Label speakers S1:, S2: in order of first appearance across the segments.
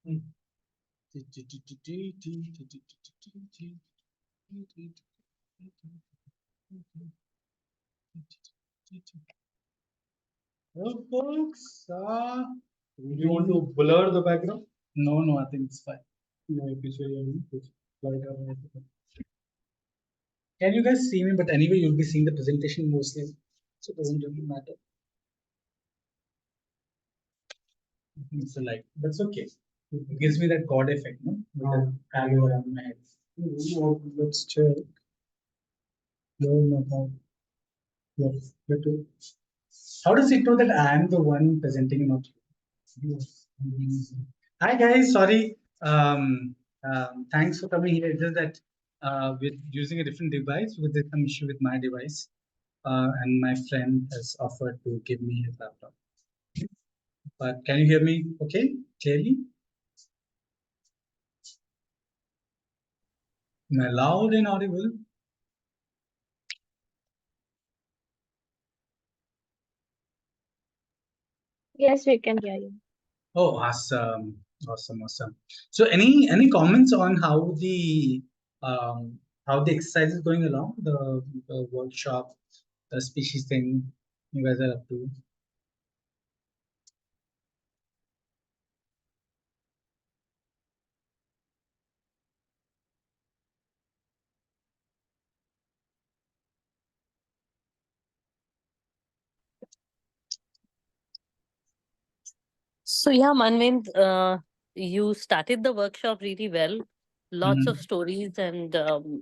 S1: Well, folks, do you want to blur the background? No, I think it's fine. No, can you guys see me? But anyway, you'll be seeing the presentation mostly, so it doesn't really matter. It's a light. That's okay. It gives me that God effect, no? With the halo around my head. Let's check. No. Yes, better. How does it know that I am the one presenting, not you? Yes. Hi guys, sorry. Thanks for coming here. It's just that we're using a different device with some issue with my device, and my friend has offered to give me his laptop. But can you hear me? Okay, clearly. Am I loud and audible?
S2: Yes, we can hear you.
S1: Oh, awesome. So any comments on how the exercise is going along, the workshop, the species thing you guys are up to?
S2: So yeah, Manvind, you started the workshop really well. Lots of stories and that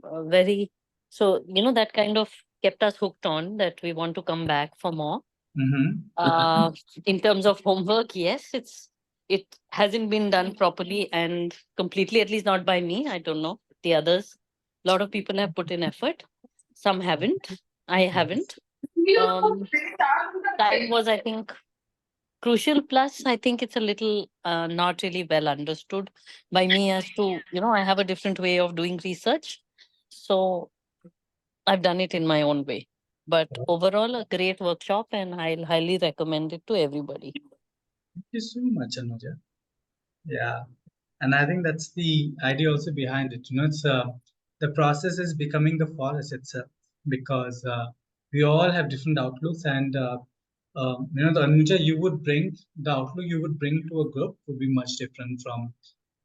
S2: kind of kept us hooked on that we want to come back for more. In terms of homework, yes, it hasn't been done properly and completely, at least not by me. I don't know the others. A lot of people have put in effort. Some haven't. I haven't. Time was, I think, crucial. Plus, I think it's a little not really well understood by me as to, I have a different way of doing research. So I've done it in my own way. But overall, a great workshop, and I'll highly recommend it to everybody.
S1: Thank you so much, Anuja. Yeah, and I think that's the idea also behind it. It's the process is becoming the forest itself, because we all have different outlooks, and the Anuja you would bring, the outlook you would bring to a group would be much different from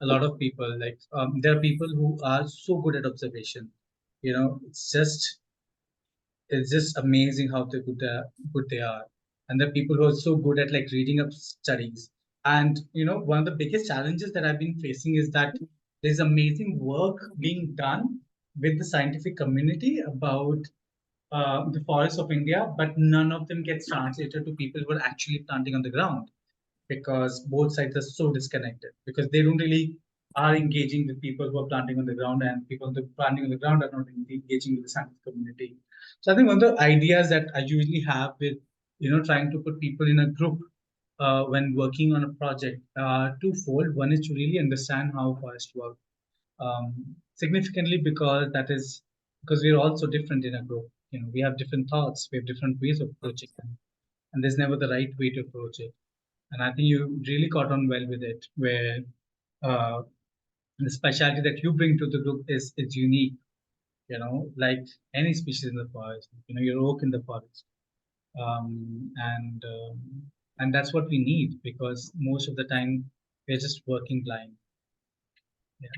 S1: a lot of people. Like there are people who are so good at observation. It's just amazing how good they are, and the people who are so good at like reading up studies. And one of the biggest challenges that I've been facing is that there's amazing work being done with the scientific community about the forests of India, but none of them gets translated to people who are actually planting on the ground, because both sides are so disconnected, because they don't really are engaging with people who are planting on the ground, and people who are planting on the ground are not engaging with the scientific community. So I think one of the ideas that I usually have with trying to put people in a group when working on a project twofold. One is to really understand how forests work, significantly, because we're all so different in a group. We have different thoughts, we have different ways of approaching them, and there's never the right way to approach it. And I think you really caught on well with it, where uh, the specialty that you bring to the group is unique. Like any species in the forest. Your oak in the forest, um, and um, and that's what we need, because most of the time we're just working blind. Yeah.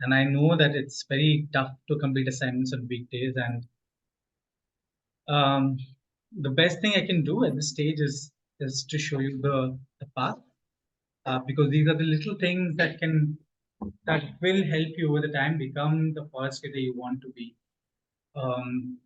S1: And I know that it's very tough to complete assignments on weekdays, and um, the best thing I can do at this stage is to show you the path, because these are the little things that will help you over the time become the forest leader you want to be.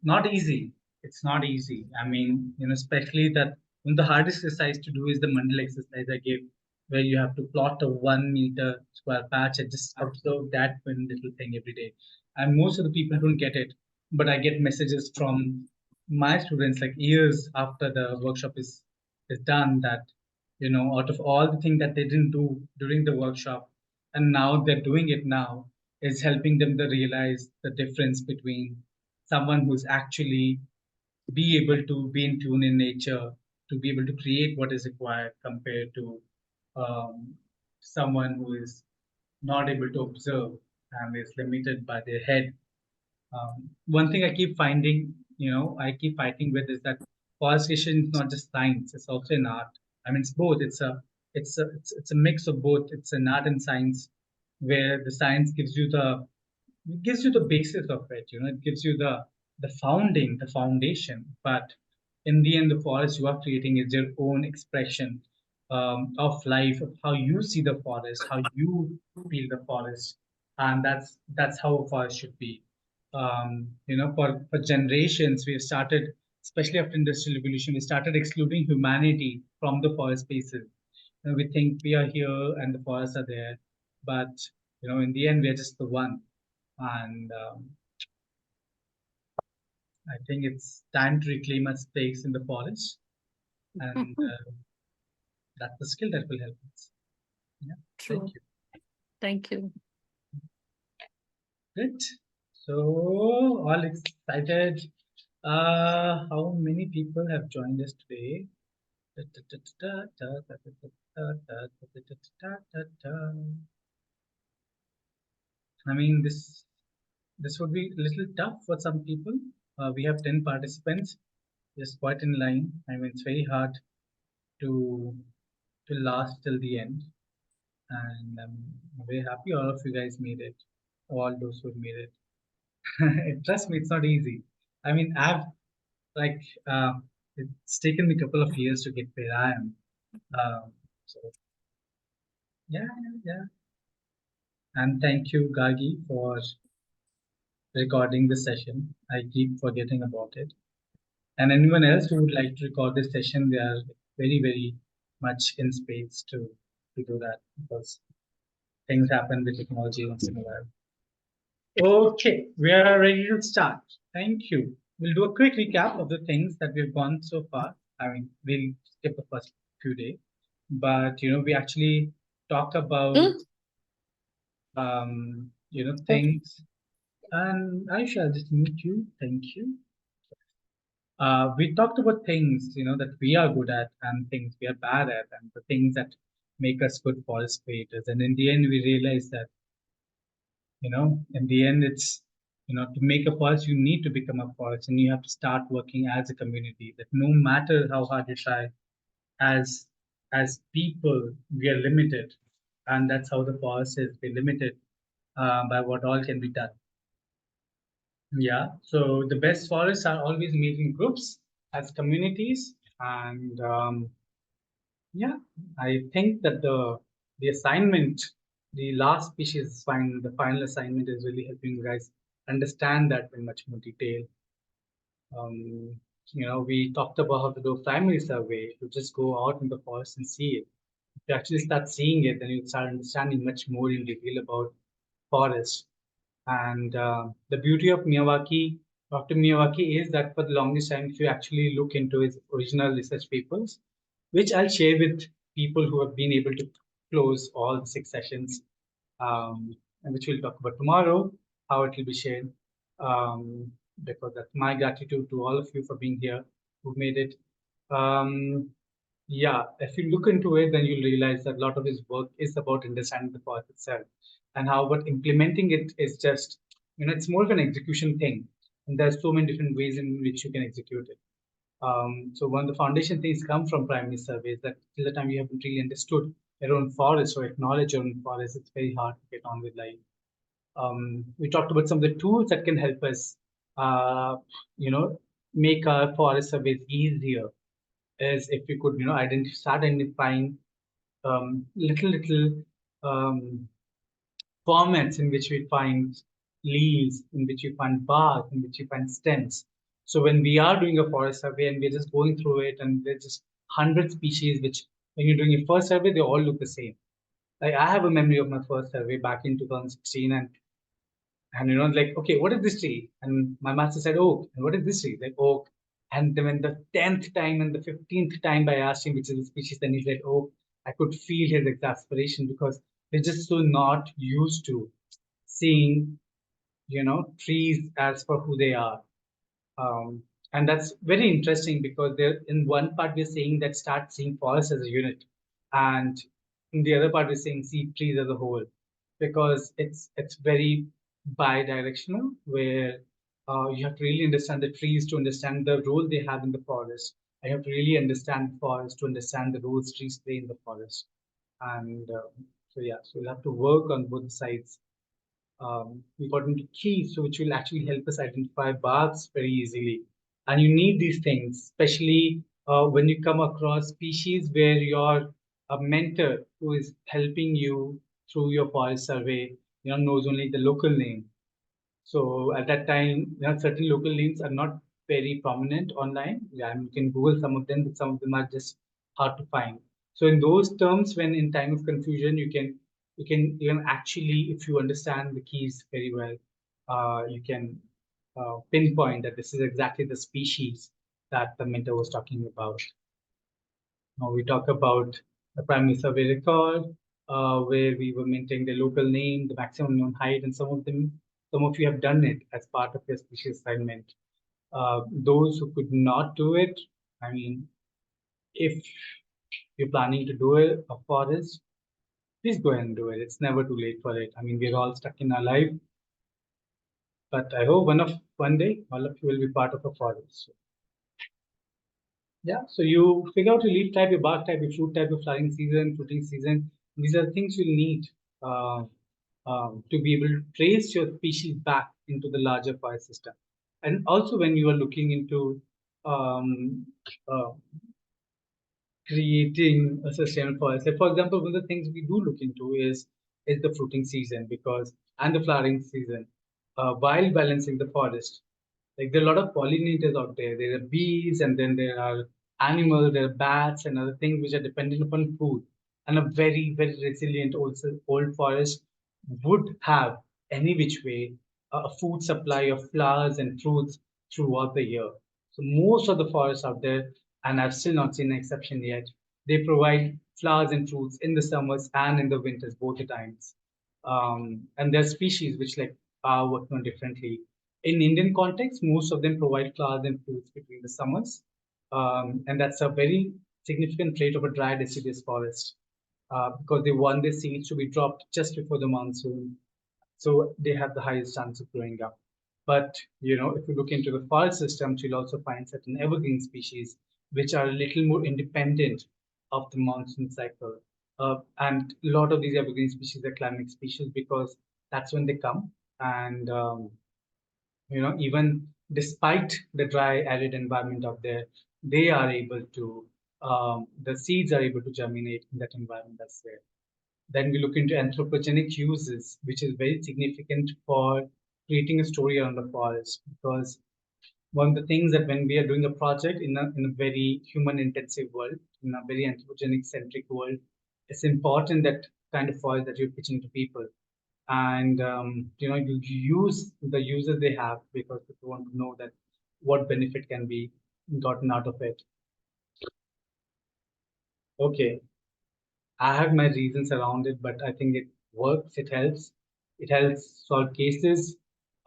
S1: Not easy. It's not easy. I mean, especially that one of the hardest exercise to do is the mandal exercise I gave, where you have to plot a 1 meter square patch and just observe that one little thing every day. And most of the people don't get it, but I get messages from my students like years after the workshop is done, that out of all the things that they didn't do during the workshop, and now they're doing it now, is helping them to realize the difference between someone who's actually be able to be in tune in nature, to be able to create what is required, compared to um, someone who is not able to observe and is limited by their head. One thing I keep finding, I keep fighting with is that forestation is not just science; it's also an art. I mean, it's both. It's a mix of both. It's an art and science, where the science gives you the basis of it. It gives you the foundation. But in the end, the forest you are creating is your own expression of life, of how you see the forest, how you feel the forest, and that's how a forest should be. For generations, we have started, especially after industrial revolution, we started excluding humanity from the forest spaces. We think we are here and the forests are there, but in the end, we are just the one. And I think it's time to reclaim our space in the forest, and that's the skill that will help us. Yeah, thank
S2: True.
S1: you.
S2: Thank you.
S1: Good. So, all excited. How many people have joined us today? I mean, this would be a little tough for some people. We have 10 participants, just quite in line. I mean, it's very hard to last till the end. And I'm very happy all of you guys made it. All those who made it. Trust me, it's not easy. I mean, I've like it's taken me a couple of years to get where I am. So yeah, yeah, yeah. And thank you, Gagi, for recording the session. I keep forgetting about it. And anyone else who would like to record this session, they are very, very much in space to do that because things happen with technology once in a while. Okay, we are ready to start. Thank you. We'll do a quick recap of the things that we've gone so far. I mean, we'll skip the first few days, but we actually talked about
S2: Mm.
S1: things. And Aisha, I'll just meet you. Thank you. We talked about things that we are good at and things we are bad at, and the things that make us good forest creators. And in the end, we realized that in the end, it's to make a forest, you need to become a forest, and you have to start working as a community. That no matter how hard you try, as as people, we are limited, and that's how the forest is. We're limited by what all can be done. Yeah. So the best forests are always made in groups as communities, and yeah, I think that the assignment, the last species the final assignment is really helping you guys understand that in much more detail. We talked about how to do a primary survey. You just go out in the forest and see it. If you actually start seeing it, then you start understanding much more in detail about forest. And the beauty of Miyawaki, Dr. Miyawaki, is that for the longest time, if you actually look into his original research papers, which I'll share with people who have been able to close all the 6 sessions, and which we'll talk about tomorrow, how it will be shared. Because that's my gratitude to all of you for being here, who made it. Um, yeah, if you look into it, then you'll realize that a lot of his work is about understanding the path itself and how but implementing it is just, it's more of an execution thing. And there's so many different ways in which you can execute it. So one of the foundation things come from primary surveys that till the time you haven't really understood your own forest or acknowledge your own forest, it's very hard to get on with life. We talked about some of the tools that can help us, uh, you know, make our forest surveys easier is if we could, start identifying little um, formats in which we find leaves, in which we find bark, in which we find stems. So when we are doing a forest survey and we're just going through it and there's just 100 species, which when you're doing your first survey, they all look the same. Like I have a memory of my first survey back in 2016, and like, okay, what is this tree? And my master said oak. And what is this tree? Like oak. And then when the 10th time and the 15th time I asked him which is the species, then he said oak. I could feel his exasperation because they're just so not used to seeing, trees as for who they are. Um, and that's very interesting because there in one part we're saying that start seeing forest as a unit. And And the other part is saying see trees as a whole, because it's very bi-directional, where you have to really understand the trees to understand the role they have in the forest. I have to really understand the forest to understand the roles trees play in the forest. And so yeah, so we'll have to work on both sides. We got into keys, so which will actually help us identify bugs very easily. And you need these things, especially when you come across species where your a mentor who is helping you through your forest survey, knows only the local name. So at that time, certain local names are not very prominent online. Yeah, and you can Google some of them, but some of them are just hard to find. So in those terms, when in time of confusion, you can actually, if you understand the keys very well, you can pinpoint that this is exactly the species that the mentor was talking about. Now we talk about the primary survey record, where we were maintaining the local name, the maximum known height, and some of you have done it as part of your species assignment. Those who could not do it, I mean, if you're planning to do a forest, please go ahead and do it. It's never too late for it. I mean, we're all stuck in our life, but I hope one day all of you will be part of a forest. Yeah, so you figure out your leaf type, your bark type, your fruit type, your flowering season, fruiting season. These are things you'll need uh, to be able to trace your species back into the larger forest system. And also, when you are looking into um, uh, creating a sustainable forest. Like for example, one of the things we do look into is the fruiting season, because and the flowering season, while balancing the forest. Like there are a lot of pollinators out there. There are bees, and then there are animals, there are bats, and other things which are dependent upon food. And a very, very resilient old forest would have any which way a food supply of flowers and fruits throughout the year. So most of the forests out there, and I've still not seen an exception yet, they provide flowers and fruits in the summers and in the winters, both the times. And there are species which like are working on differently. In Indian context, most of them provide flowers and fruits between the summers, and that's a very significant trait of a dry deciduous forest, because they want their seeds to be dropped just before the monsoon, so they have the highest chance of growing up. But if you look into the forest systems, you'll also find certain evergreen species which are a little more independent of the monsoon cycle. And a lot of these evergreen species are climatic species because that's when they come. And even despite the dry, arid environment out there, they are able to, the seeds are able to germinate in that environment that's there. Then we look into anthropogenic uses, which is very significant for creating a story around the forest. Because one of the things that when we are doing a project in a very human intensive world, in a very anthropogenic centric world, it's important that kind of forest that you're pitching to people. And you use the users they have, because people want to know that what benefit can be gotten out of it. Okay, I have my reasons around it, but I think it works. It helps. It helps solve cases.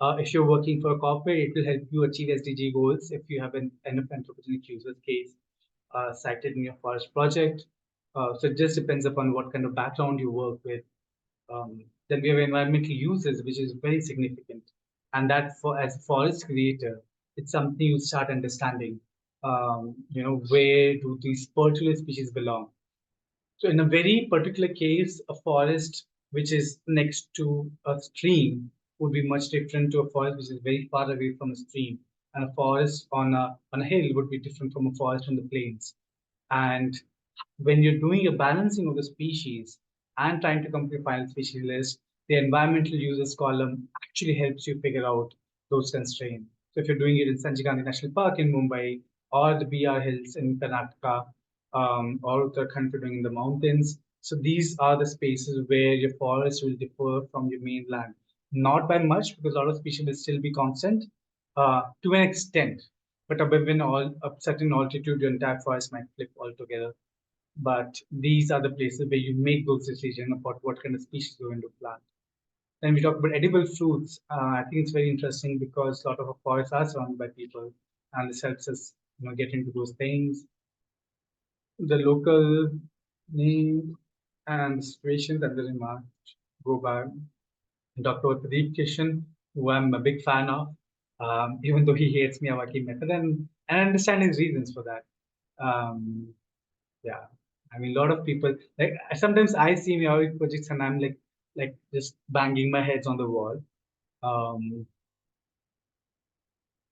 S1: If you're working for a corporate, it will help you achieve SDG goals if you have an enough anthropogenic users case cited in your forest project. So it just depends upon what kind of background you work with. Then we have environmental uses, which is very significant. And that for as a forest creator, it's something you start understanding. Where do these particular species belong? So in a very particular case, a forest which is next to a stream would be much different to a forest which is very far away from a stream. And a forest on a hill would be different from a forest on the plains. And when you're doing a balancing of the species and trying to come to a final species list, the environmental uses column actually helps you figure out those constraints. So if you're doing it in Sanjay Gandhi National Park in Mumbai, or the BR Hills in Karnataka, or Uttarakhand if you're doing in the mountains, so these are the spaces where your forest will differ from your mainland. Not by much, because a lot of species will still be constant to an extent. But above a certain altitude, your entire forest might flip altogether. But these are the places where you make those decisions about what kind of species you're going to plant. Then we talk about edible fruits. I think it's very interesting because a lot of our forests are surrounded by people, and this helps us, get into those things. The local name, and the situation that the remark go by Dr. Pradeep Kishan, who I'm a big fan of, even though he hates Miyawaki method, and I understand his reasons for that. Um, yeah, I mean, a lot of people like sometimes I see Miyawaki projects and I'm like just banging my heads on the wall. Um,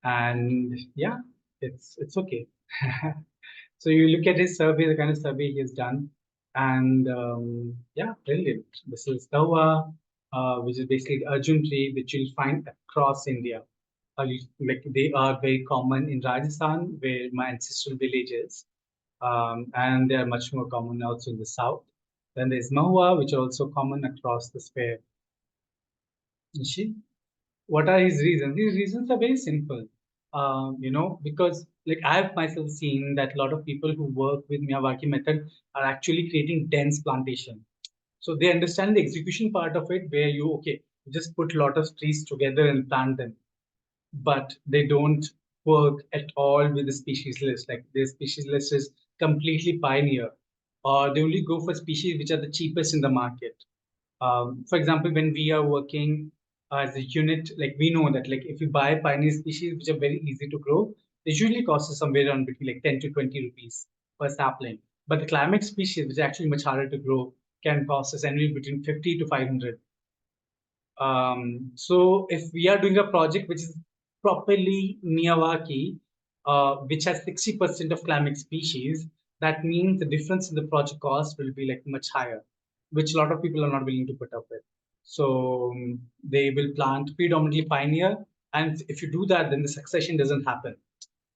S1: and yeah, it's okay. So you look at his survey, the kind of survey he has done, and yeah, brilliant. This is Kawa, which is basically the Arjun tree, which you'll find across India. Like they are very common in Rajasthan, where my ancestral village is, and they are much more common also in the south. Then there's Mahua, which are also common across the sphere. Nishi? What are his reasons? His reasons are very simple. Because like I've myself seen that a lot of people who work with Miyawaki method are actually creating dense plantation. So they understand the execution part of it, where you just put a lot of trees together and plant them, but they don't work at all with the species list. Like their species list is completely pioneer, or they only go for species which are the cheapest in the market. For example, when we are working as a unit, like we know that like if you buy pioneer species which are very easy to grow, they usually cost us somewhere around between like 10 to 20 rupees per sapling. But the climate species, which are actually much harder to grow, can cost us anywhere between 50 to 500. So if we are doing a project which is properly Miyawaki, which has 60% of climate species, that means the difference in the project cost will be like much higher, which a lot of people are not willing to put up with. So they will plant predominantly pioneer, and if you do that, then the succession doesn't happen.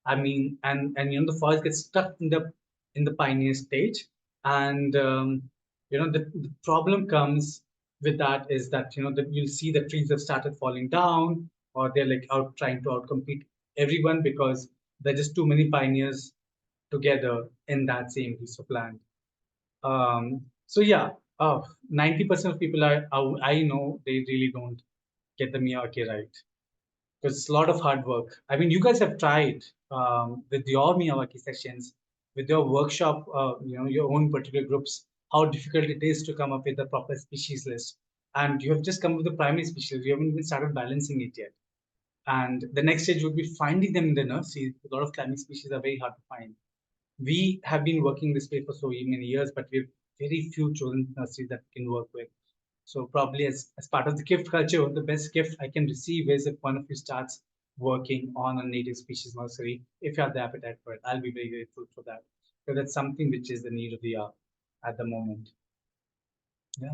S1: I mean, and the forest gets stuck in the pioneer stage, and the problem comes with that is that that you'll see the trees have started falling down, or they're like out trying to outcompete everyone because there are just too many pioneers together in that same piece of land. So yeah, 90% of people I know they really don't get the Miyawaki right. It's a lot of hard work. I mean, you guys have tried with your Miyawaki sessions, with your workshop, your own particular groups, how difficult it is to come up with a proper species list. And you have just come up with the primary species. You haven't even started balancing it yet. And the next stage would be finding them in the nursery. A lot of climbing species are very hard to find. We have been working this way for so many years, but we have very few chosen nurseries that we can work with. So probably as part of the gift culture, the best gift I can receive is if one of you starts working on a native species nursery. If you have the appetite for it, I'll be very grateful for that. Because that's something which is the need of the hour at the moment. Yeah.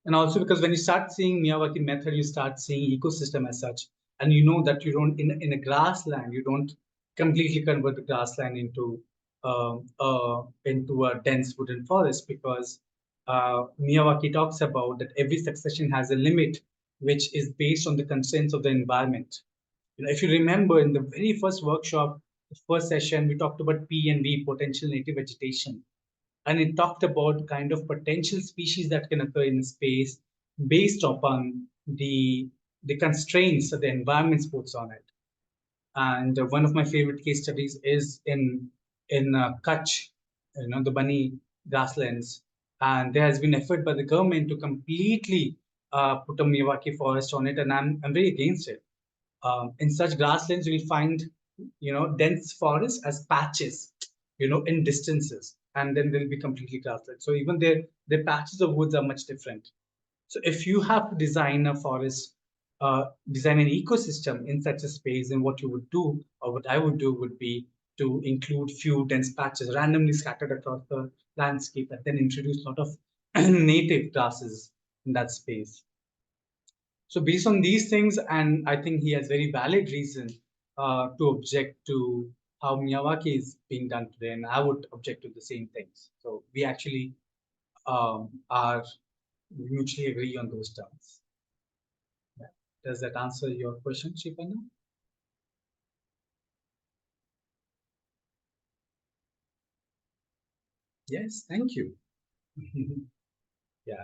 S1: And also because when you start seeing Miyawaki method, you start seeing ecosystem as such. And you know that you don't, in a grassland, you don't completely convert the grassland into a dense wooden forest because Miyawaki talks about that every succession has a limit, which is based on the constraints of the environment. If you remember in the very first workshop, the first session, we talked about P&V, potential native vegetation, and it talked about kind of potential species that can occur in space based upon the constraints that the environment puts on it. And one of my favorite case studies is in Kutch, the Bunny grasslands, and there has been effort by the government to completely put a Miyawaki forest on it, and I'm very against it. In such grasslands, you will find, dense forests as patches, in distances, and then they'll be completely grassland. So even their patches of woods are much different. So if you have to design a forest, design an ecosystem in such a space, then what you would do, or what I would do, would be to include few dense patches randomly scattered across the landscape, and then introduce a lot of native grasses in that space. So based on these things, and I think he has very valid reason to object to how Miyawaki is being done today, and I would object to the same things. So we actually are mutually agree on those terms. Yeah. Does that answer your question, Shipana? Yes, thank you. Yeah.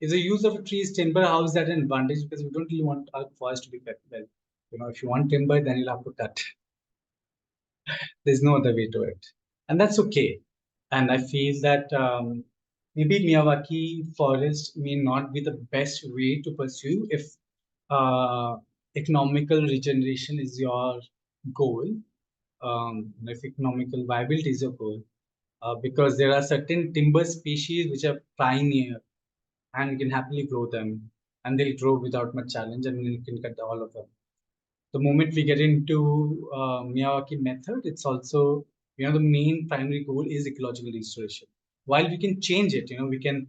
S1: Is the use of trees, timber, how is that an advantage? Because we don't really want our forest to be cut. Well, if you want timber, then you'll have to cut. There's no other way to it, and that's okay. And I feel that maybe Miyawaki forest may not be the best way to pursue if uh, economical regeneration is your goal, if economical viability is your goal, because there are certain timber species which are pioneer and you can happily grow them and they'll grow without much challenge and you can cut all of them. The moment we get into Miyawaki method, it's also, the main primary goal is ecological restoration. While we can change it, we can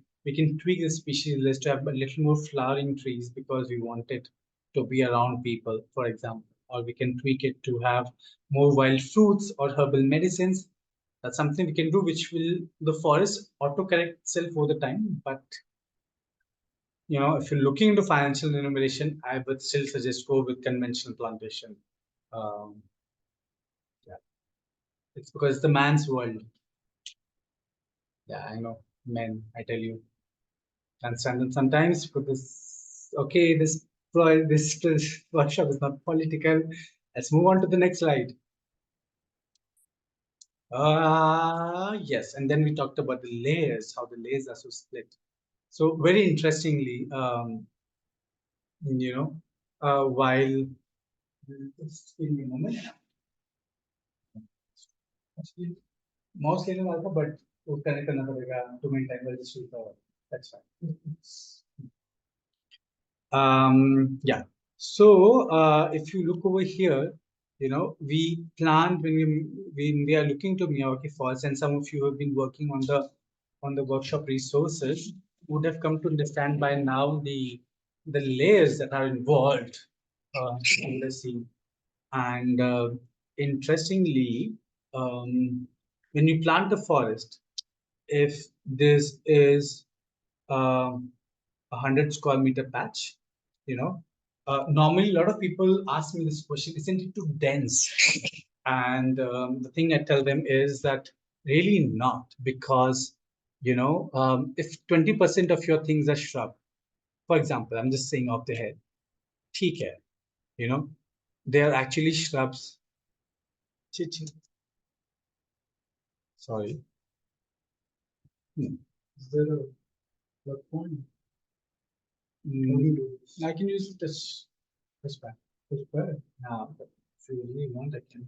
S1: tweak the species list to have a little more flowering trees because we want it to be around people, for example, or we can tweak it to have more wild fruits or herbal medicines. That's something we can do, which will the forest auto correct itself over the time. But if you're looking into financial remuneration, I would still suggest go with conventional plantation. Um, yeah, it's because it's the man's world. Yeah, I know, men. I tell you, and sometimes for this, okay, this workshop is not political. Let's move on to the next slide. Yes, and then we talked about the layers, how the layers are so split. So very interestingly, while just give me a moment. Actually, mouse लेने वाला था but वो connect करना पड़ेगा 2 minute time registry का that's fine. Yeah. So if you look over here, we planned when we are looking to Miyawaki Falls, and some of you have been working on the workshop resources would have come to understand by now the layers that are involved in the scene. And interestingly, when you plant the forest, if this is um, 100 square meter patch, normally a lot of people ask me this question, isn't it too dense? And the thing I tell them is that really not, because, if 20% of your things are shrub, for example, I'm just saying off the head, theek hai, they are actually shrubs. Sorry. Is there a plug point? I can use this back. This back. Now, if you really want, I can.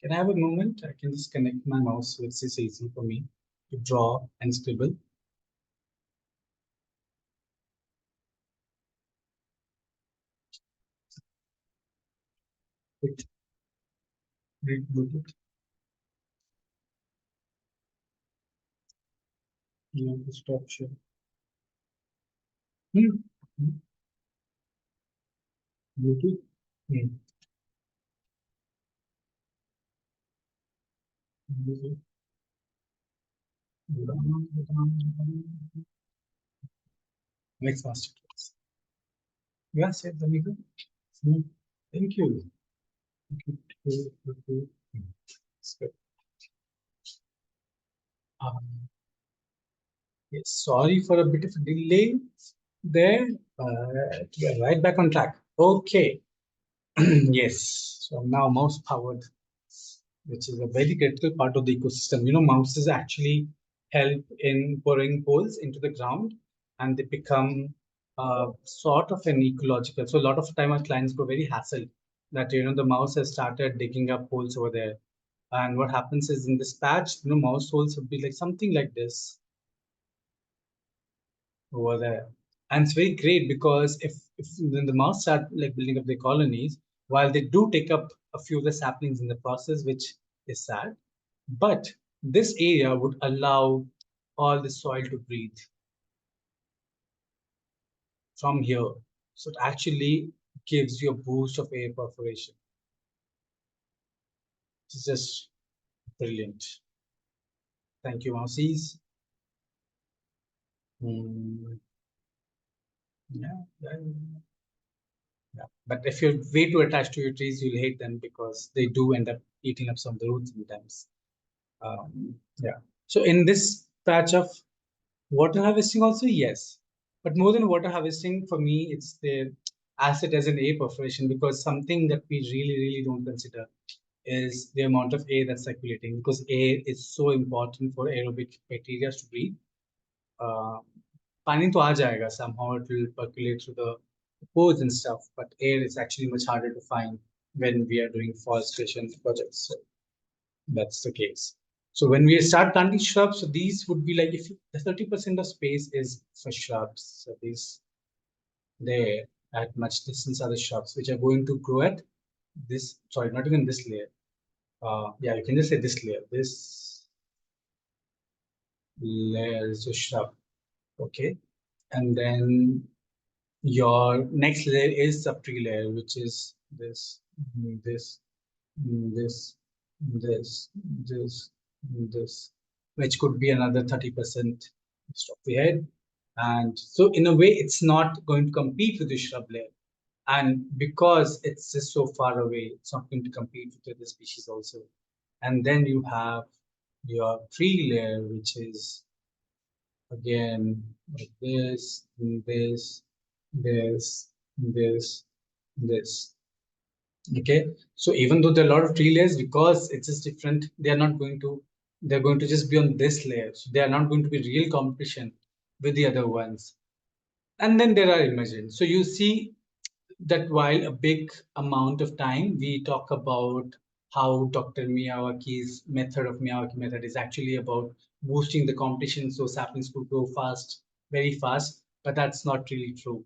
S1: Can I have a moment? I can just connect my mouse, so it's easy for me to draw and scribble. Wait, reboot it. Stop share. Hmm. Bluetooth. Hmm. Bluetooth. Next masterclass. Yeah, save the amigo. Hmm. Thank you. Thank you. That's good. Yes, sorry for a bit of a delay there, but we are right back on track. Okay. Yes. So now mouse powered, which is a very critical part of the ecosystem. Mouses actually help in burrowing holes into the ground and they become sort of an ecological. So a lot of time our clients go very hassled that, the mouse has started digging up holes over there. And what happens is in this patch, mouse holes would be like something like this over there. And it's very great because if when the mouse start like building up their colonies, while they do take up a few of the saplings in the process, which is sad, but this area would allow all the soil to breathe from here. So it actually gives you a boost of air perforation. It's just brilliant. Thank you, Mousies. Yeah, yeah. Yeah. But if you're way too attached to your trees, you'll hate them because they do end up eating up some of the roots sometimes. Yeah. So in this patch of water harvesting also, yes. But more than water harvesting, for me, it's the asset as an air perforation because something that we really, really don't consider is the amount of air that's circulating because air is so important for aerobic bacteria to breathe. पानी तो आ जाएगा, somehow it will percolate through the pores and stuff, but air is actually much harder to find when we are doing forestation projects. So that's the case. So when we start planting shrubs, so these would be like, if the 30% of space is for shrubs, so these there at much distance are the shrubs which are going to grow at this, sorry, not even this layer. Yeah, you can just say this layer. This layer is a shrub. Okay. And then your next layer is subtree layer, which is this, this, this, this, which could be another 30% of the head. And so in a way, it's not going to compete with the shrub layer. And because it's just so far away, it's not going to compete with other species also. And then you have your tree layer, which is again like this, this, this, this, this. Okay, so even though there are a lot of tree layers, because it's just different, they're going to just be on this layer. So they are not going to be real competition with the other ones. And then there are emergent. So you see that while a big amount of time we talk about how Dr. Miyawaki's Miyawaki method is actually about boosting the competition so saplings could grow fast, very fast, but that's not really true.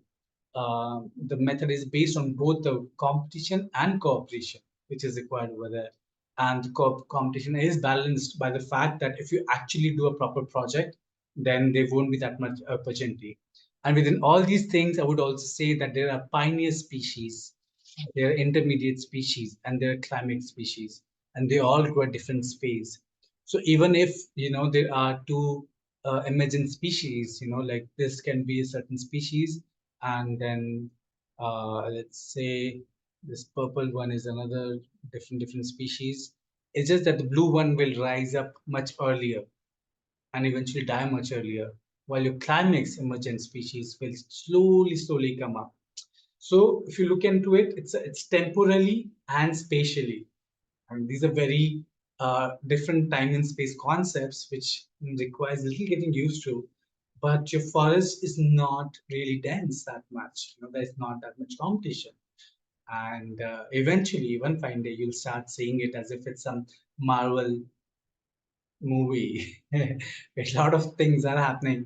S1: The method is based on both the competition and cooperation, which is required over there. And competition is balanced by the fact that if you actually do a proper project, then there won't be that much opportunity. And within all these things, I would also say that there are pioneer species, there are intermediate species, and there are climate species, and they all grow at different space. So even if there are two emergent species, like this can be a certain species, and then let's say this purple one is another different species. It's just that the blue one will rise up much earlier and eventually die much earlier, while your climax emergent species will slowly come up. So if you look into it, it's temporally and spatially. And these are very different time and space concepts, which requires little getting used to. But your forest is not really dense that much. There's not that much competition. And eventually, one fine day, you'll start seeing it as if it's some Marvel movie. A lot of things are happening,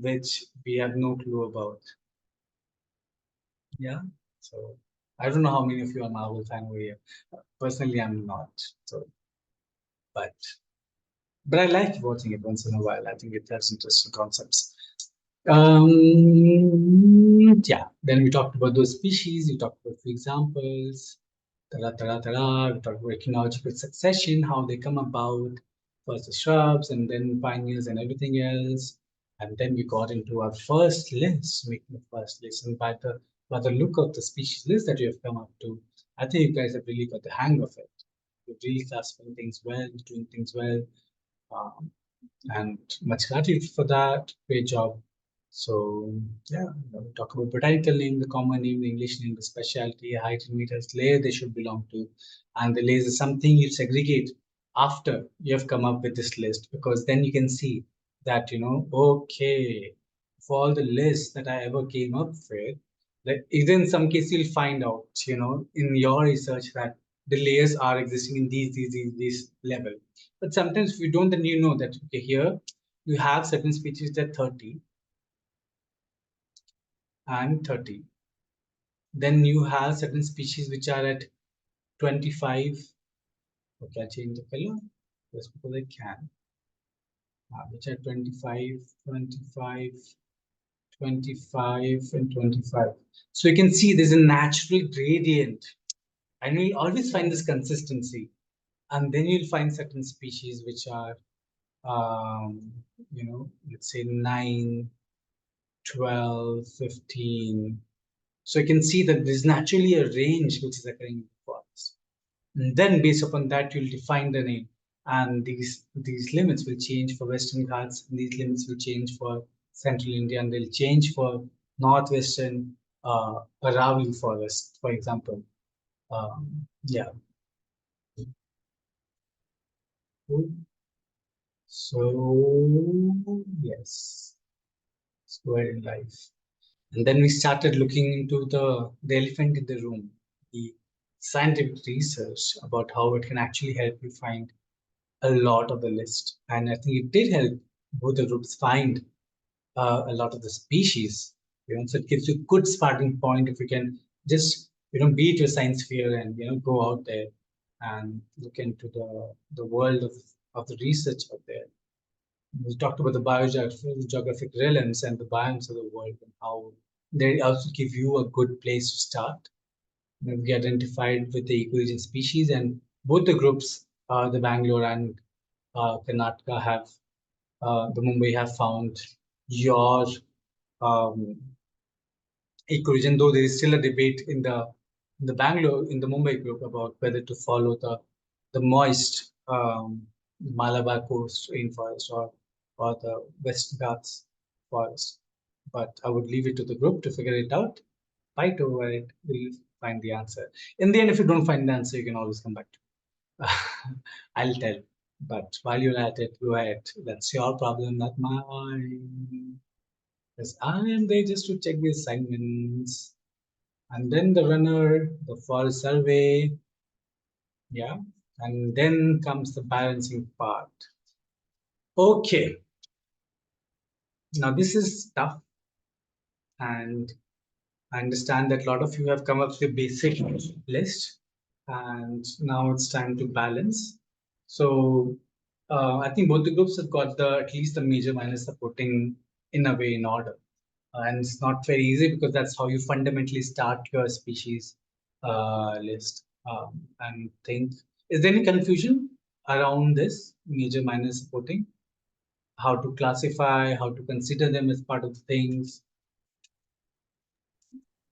S1: which we have no clue about. Yeah. So I don't know how many of you are Marvel fan over here. Personally, I'm not. So, but I like watching it once in a while. I think it has interesting concepts. Yeah. Then we talked about those species. We talked about a few examples. We talked about ecological succession, how they come about. First the shrubs, and then pioneers, and everything else. And then we got into our first list, making the first list. And by the look of the species list that you have come up to, I think you guys have really got the hang of it. You're really classifying things well, doing things well. And much gratitude for that. Great job. So yeah, we talk about botanical name, the common name, the English name, the specialty, height in meters, layer they should belong to. And the layers is something you segregate after you have come up with this list, because then you can see that, okay, for all the lists that I ever came up with, that either in some case you'll find out, in your research that the layers are existing in these level. But sometimes if you don't, then you know that, okay, here you have certain species that 30 and 30. Then you have certain species which are at 25. Okay, I'll change the color just because I can. Which are 25, 25, 25, and 25. So you can see there's a natural gradient. And you'll always find this consistency. And then you'll find certain species which are, let's say 9, 12, 15. So you can see that there's naturally a range which is occurring for us. And then based upon that, you'll define the name. And these limits will change for Western Ghats, and these limits will change for Central India, and they'll change for Northwestern Aravalli Forest, for example. Yeah. So, yes. Yes, square in life. And then we started looking into the elephant in the room, the scientific research about how it can actually help you find a lot of the list. And I think it did help both the groups find a lot of the species. So it gives you a good starting point if you can just beat your science fear and go out there and look into the world of the research out there. We talked about the biogeographic realms and the biomes of the world and how they also give you a good place to start. We identified with the ecoregion species, and both the groups, the Bangalore and Karnataka, have the Mumbai have found your um, ecoregion, though there is still a debate in the Bangalore, in the Mumbai group, about whether to follow the moist Malabar coast rainforest or the West Ghats forest. But I would leave it to the group to figure it out. Fight over it. We'll find the answer. In the end, if you don't find the answer, you can always come back to me. I'll tell. But while you're at it, go ahead. That's your problem, not mine. Because I am there just to check the assignments. And then the runner, the forest survey, yeah. And then comes the balancing part. Okay, now this is tough, and I understand that a lot of you have come up with a basic list, and now it's time to balance. So I think both the groups have got at least the major minor supporting in a way in order. And it's not very easy because that's how you fundamentally start your species list. And think, is there any confusion around this major minor supporting? How to classify, how to consider them as part of the things?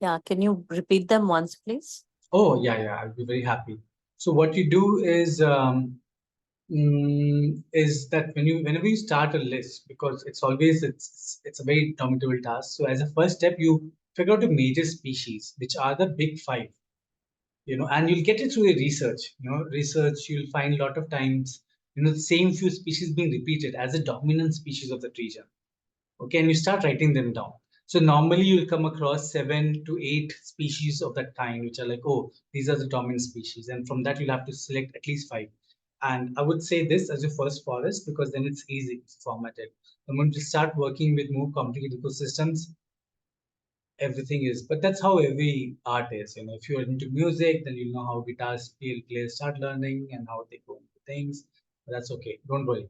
S2: Yeah, can you repeat them once, please?
S1: Oh, yeah, I'll be very happy. So what you do is that whenever you start a list, because it's a very domitable task. So as a first step, you figure out the major species, which are the big five. And you'll get it through the research. Research, you'll find a lot of times, the same few species being repeated as a dominant species of that region. Okay, and you start writing them down. So normally you'll come across 7 to 8 species of that kind, which are like, oh, these are the dominant species. And from that, you'll have to select at least 5. And I would say this as your first forest because then it's easy to format it. The moment you start working with more complicated ecosystems, everything is, but that's how every art is. If you're into music, then you'll know how guitars players start learning and how they go into things. But that's okay, don't worry.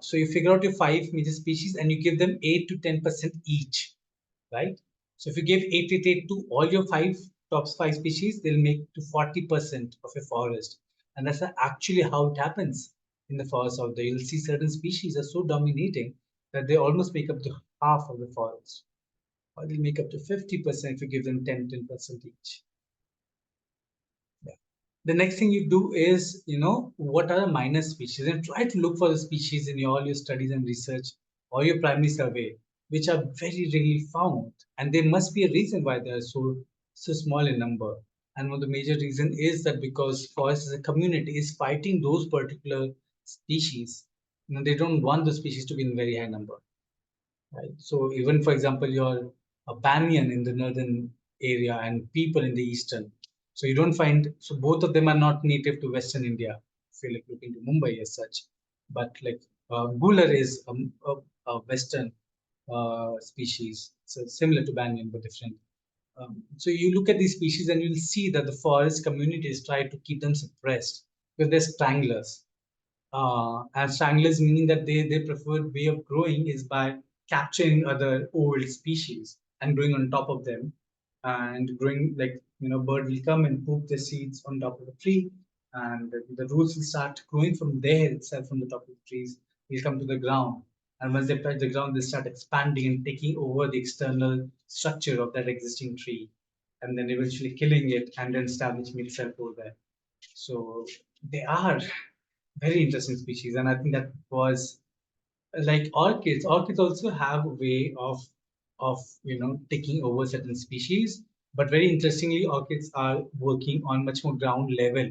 S1: So you figure out your 5 major species and you give them 8 to 10% each, right? So if you give 8 to all your top 5 species, they'll make to 40% of your forest. And that's actually how it happens in the forest out there. You'll see certain species are so dominating that they almost make up to half of the forest. Or they'll make up to 50% if you give them 10% each. Yeah. The next thing you do is, what are the minor species, and try to look for the species in all your studies and research or your primary survey, which are very rarely found. And there must be a reason why they are so small in number. And one of the major reason is that because forest as a community is fighting those particular species. They don't want the species to be in very high number. Right? So even for example, you're a banyan in the northern area and people in the eastern. So you don't find, so both of them are not native to Western India. If you look into Mumbai as such, but like Gular is a Western species, so similar to banyan but different. So you look at these species and you'll see that the forest communities try to keep them suppressed because they're stranglers. And stranglers meaning that their preferred way of growing is by capturing other old species and growing on top of them, and growing like bird will come and poop the seeds on top of the tree, and the roots will start growing from there itself, from the top of the trees will come to the ground, and once they touch the ground they start expanding and taking over the external structure of that existing tree, and then eventually killing it and then establishing itself over there. So they are very interesting species, and I think that was like orchids. Orchids also have a way of taking over certain species, but very interestingly, orchids are working on much more ground level,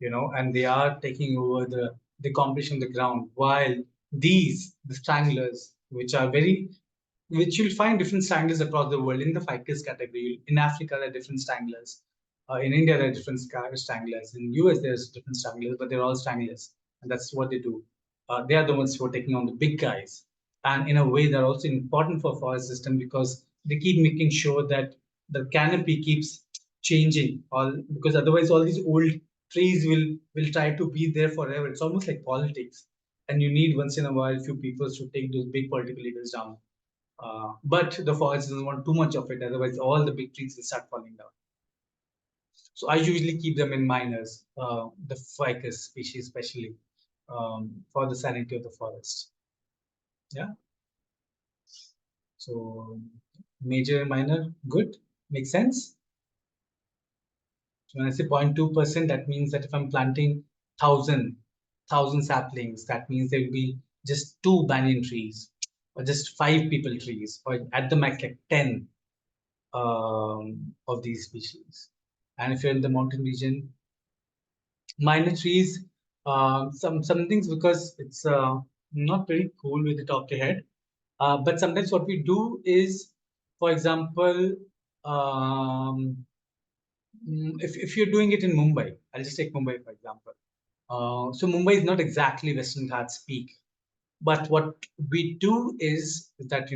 S1: and they are taking over the competition on the ground, while the stranglers which are very, which you'll find different stranglers across the world in the ficus category. In Africa, there are different stranglers. In India, there are different stranglers. In US, there's different stranglers, but they're all stranglers, and that's what they do. They are the ones who are taking on the big guys, and in a way, they're also important for forest system because they keep making sure that the canopy keeps changing. All because otherwise, all these old trees will try to be there forever. It's almost like politics, and you need once in a while few people to take those big political leaders down. But the forest doesn't want too much of it, otherwise all the big trees will start falling down. So I usually keep them in minors, the ficus species especially, for the sanity of the forest. Yeah. So major and minor, good, makes sense. So when I say 0.2%, that means that if I'm planting 1,000 saplings, that means there will be just 2 banyan trees, or just 5 people trees, or at the max like 10 of these species. And if you're in the mountain region, minor trees, some things because it's not very cool with the top to head. But sometimes what we do is, for example, if you're doing it in Mumbai, I'll just take Mumbai for example. So Mumbai is not exactly Western Ghats peak, but what we do is that,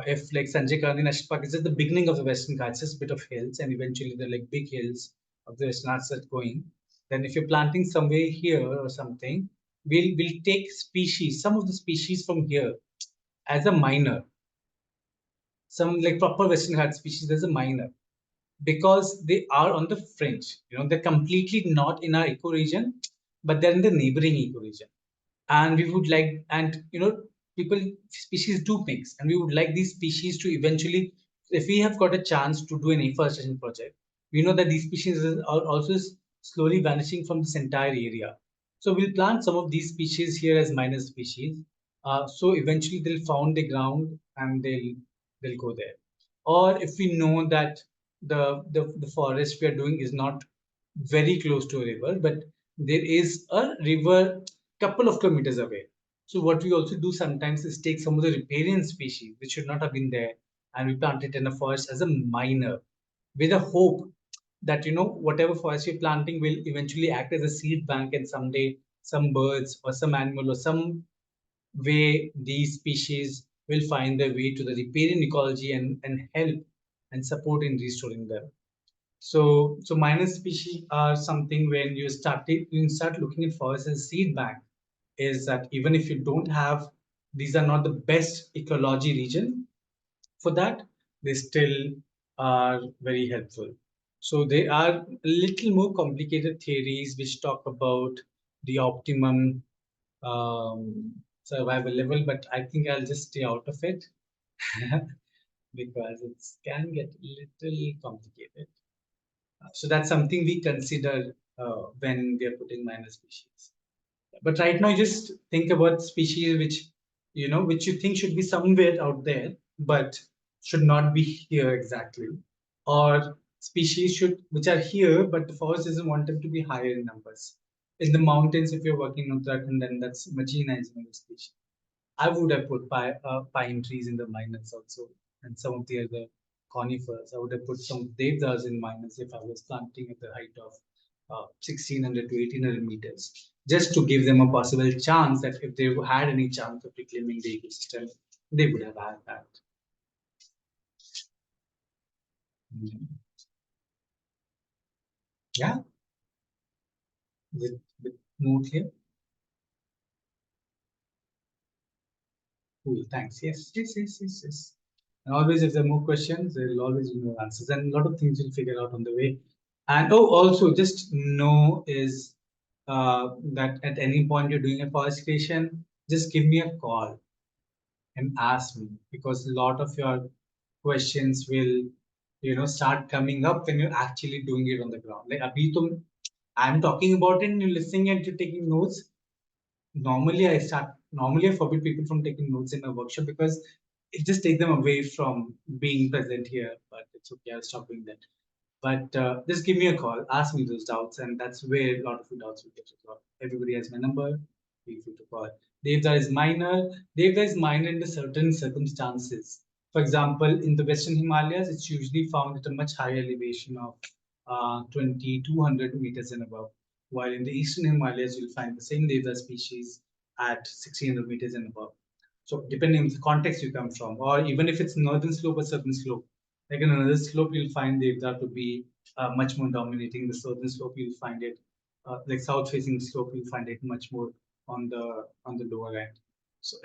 S1: if like Sanjay Gandhi National Park is just the beginning of the Western Ghats, just a bit of hills, and eventually the like big hills of the Western Ghats are going. Then if you're planting somewhere here or something, we'll take species, some of the species from here as a minor. Some like proper Western Ghats species as a minor because they are on the fringe. They're completely not in our ecoregion, but they're in the neighboring ecoregion. And we would like, and people, species do mix, and we would like these species to eventually, if we have got a chance to do an afforestation project, we know that these species are also slowly vanishing from this entire area. So we'll plant some of these species here as minor species. So eventually they'll found the ground and they'll go there. Or if we know that the forest we are doing is not very close to a river, but there is a river couple of kilometers away. So what we also do sometimes is take some of the riparian species which should not have been there, and we plant it in a forest as a minor, with a hope that whatever forest you're planting will eventually act as a seed bank, and someday some birds or some animal or some way these species will find their way to the riparian ecology and help and support in restoring them. So minor species are something when you start looking at forests as seed bank, is that even if you don't have, these are not the best ecology region for that, they still are very helpful. So there are a little more complicated theories which talk about the optimum survival level, but I think I'll just stay out of it because it can get a little complicated. So that's something we consider when we are putting minor species. But right now, just think about species which you think should be somewhere out there, but should not be here exactly, or species which are here, but the forest doesn't want them to be higher in numbers. In the mountains, if you're working on Uttarakhand, then that's marginalizing the species. I would have put pine trees in the minors also, and some of the other conifers. I would have put some devdas in minors if I was planting at the height of 1600 to 1800 meters, just to give them a possible chance that if they had any chance of reclaiming the ecosystem, they would have had that. Yeah, with more clear. Cool, thanks. Yes. And always, if there are more questions, there will always be more answers, and a lot of things you'll figure out on the way. And also just know is that at any point you're doing a forest creation, just give me a call and ask me, because a lot of your questions will start coming up when you're actually doing it on the ground. Like abhi I'm talking about it and you're listening and you're taking notes. Normally I forbid people from taking notes in a workshop because it just takes them away from being present here. But it's okay, I'll stop doing that. But just give me a call, ask me those doubts, and that's where a lot of your doubts will get resolved. Everybody has my number, feel free to call. Devda is minor. Devda is minor in the certain circumstances. For example, in the Western Himalayas, it's usually found at a much higher elevation of 2,200 meters and above. While in the Eastern Himalayas, you'll find the same Devda species at 1,600 meters and above. So depending on the context you come from, or even if it's northern slope or southern slope, like in another slope, you'll find Devda to be much more dominating. The southern slope, you'll find it like south-facing slope, you'll find it much more on the lower end. So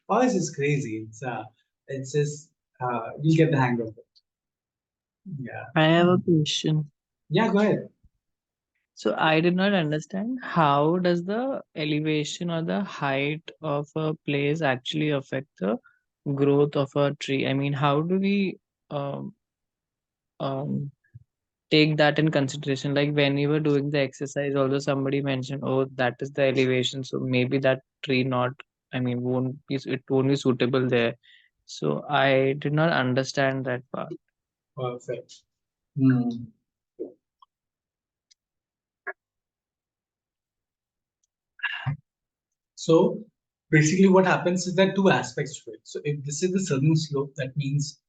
S1: all this is crazy. It's just you'll get the hang of it. Yeah.
S3: I have a question.
S1: Yeah, go ahead.
S3: So I did not understand how does the elevation or the height of a place actually affect the growth of a tree? I mean, how do we um, um, take that in consideration? Like when you were doing the exercise, although somebody mentioned, oh, that is the elevation, so maybe that tree not, I mean, it won't be suitable there. So I did not understand that part.
S1: Perfect. Hmm. So basically, what happens is there are two aspects to it. So if this is the southern slope, that means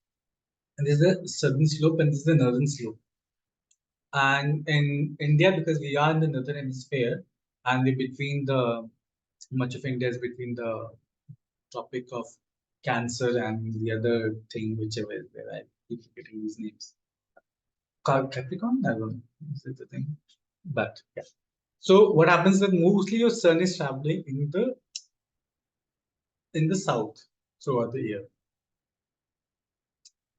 S1: this is the southern slope and this is the northern slope. And in India, because we are in the northern hemisphere, and between the much of India is between the Tropic of Cancer and the other thing, whichever is there. I keep forgetting these names. Capricorn? I don't know. Is it the thing? But yeah. So what happens is that mostly your sun is traveling in the south throughout the year.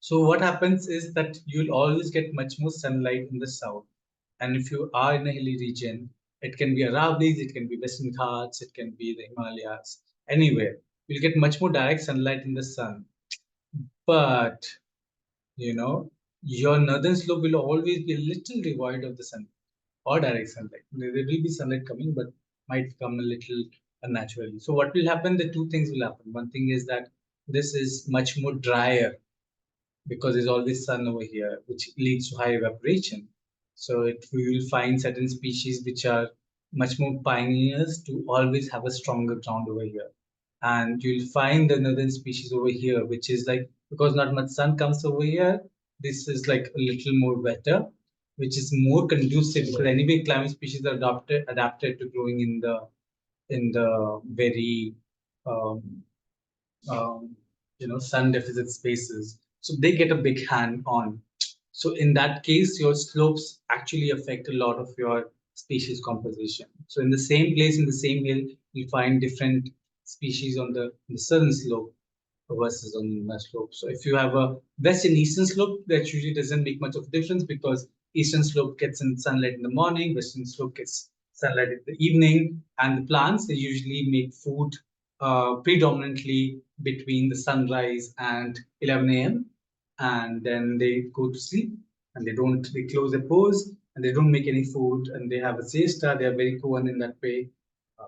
S1: So what happens is that you'll always get much more sunlight in the south. And if you are in a hilly region, it can be Aravallis, it can be Western Ghats, it can be the Himalayas, anywhere. You'll get much more direct sunlight in the sun. But you know, your northern slope will always be a little devoid of the sun or direct sunlight. There will be sunlight coming, but might come a little unnaturally. So what will happen? The two things will happen. One thing is that this is much more drier because there's always sun over here, which leads to high evaporation. So we will find certain species which are much more pioneers to always have a stronger ground over here. And you'll find the northern species over here, which is like because not much sun comes over here, this is like a little more wetter, which is more conducive because anyway climate species are adapted to growing in the very um, um, sun deficit spaces. So they get a big hand on. So in that case, your slopes actually affect a lot of your species composition. So in the same place, in the same hill, you find different species on the southern slope versus on the west slope. So if you have a west and eastern slope, that usually doesn't make much of a difference because eastern slope gets in sunlight in the morning, western slope gets sunlight in the evening, and the plants they usually make food predominantly between the sunrise and 11 a.m. and then they go to sleep and they close their pores and they don't make any food and they have a siesta. They are very cool in that way. Uh,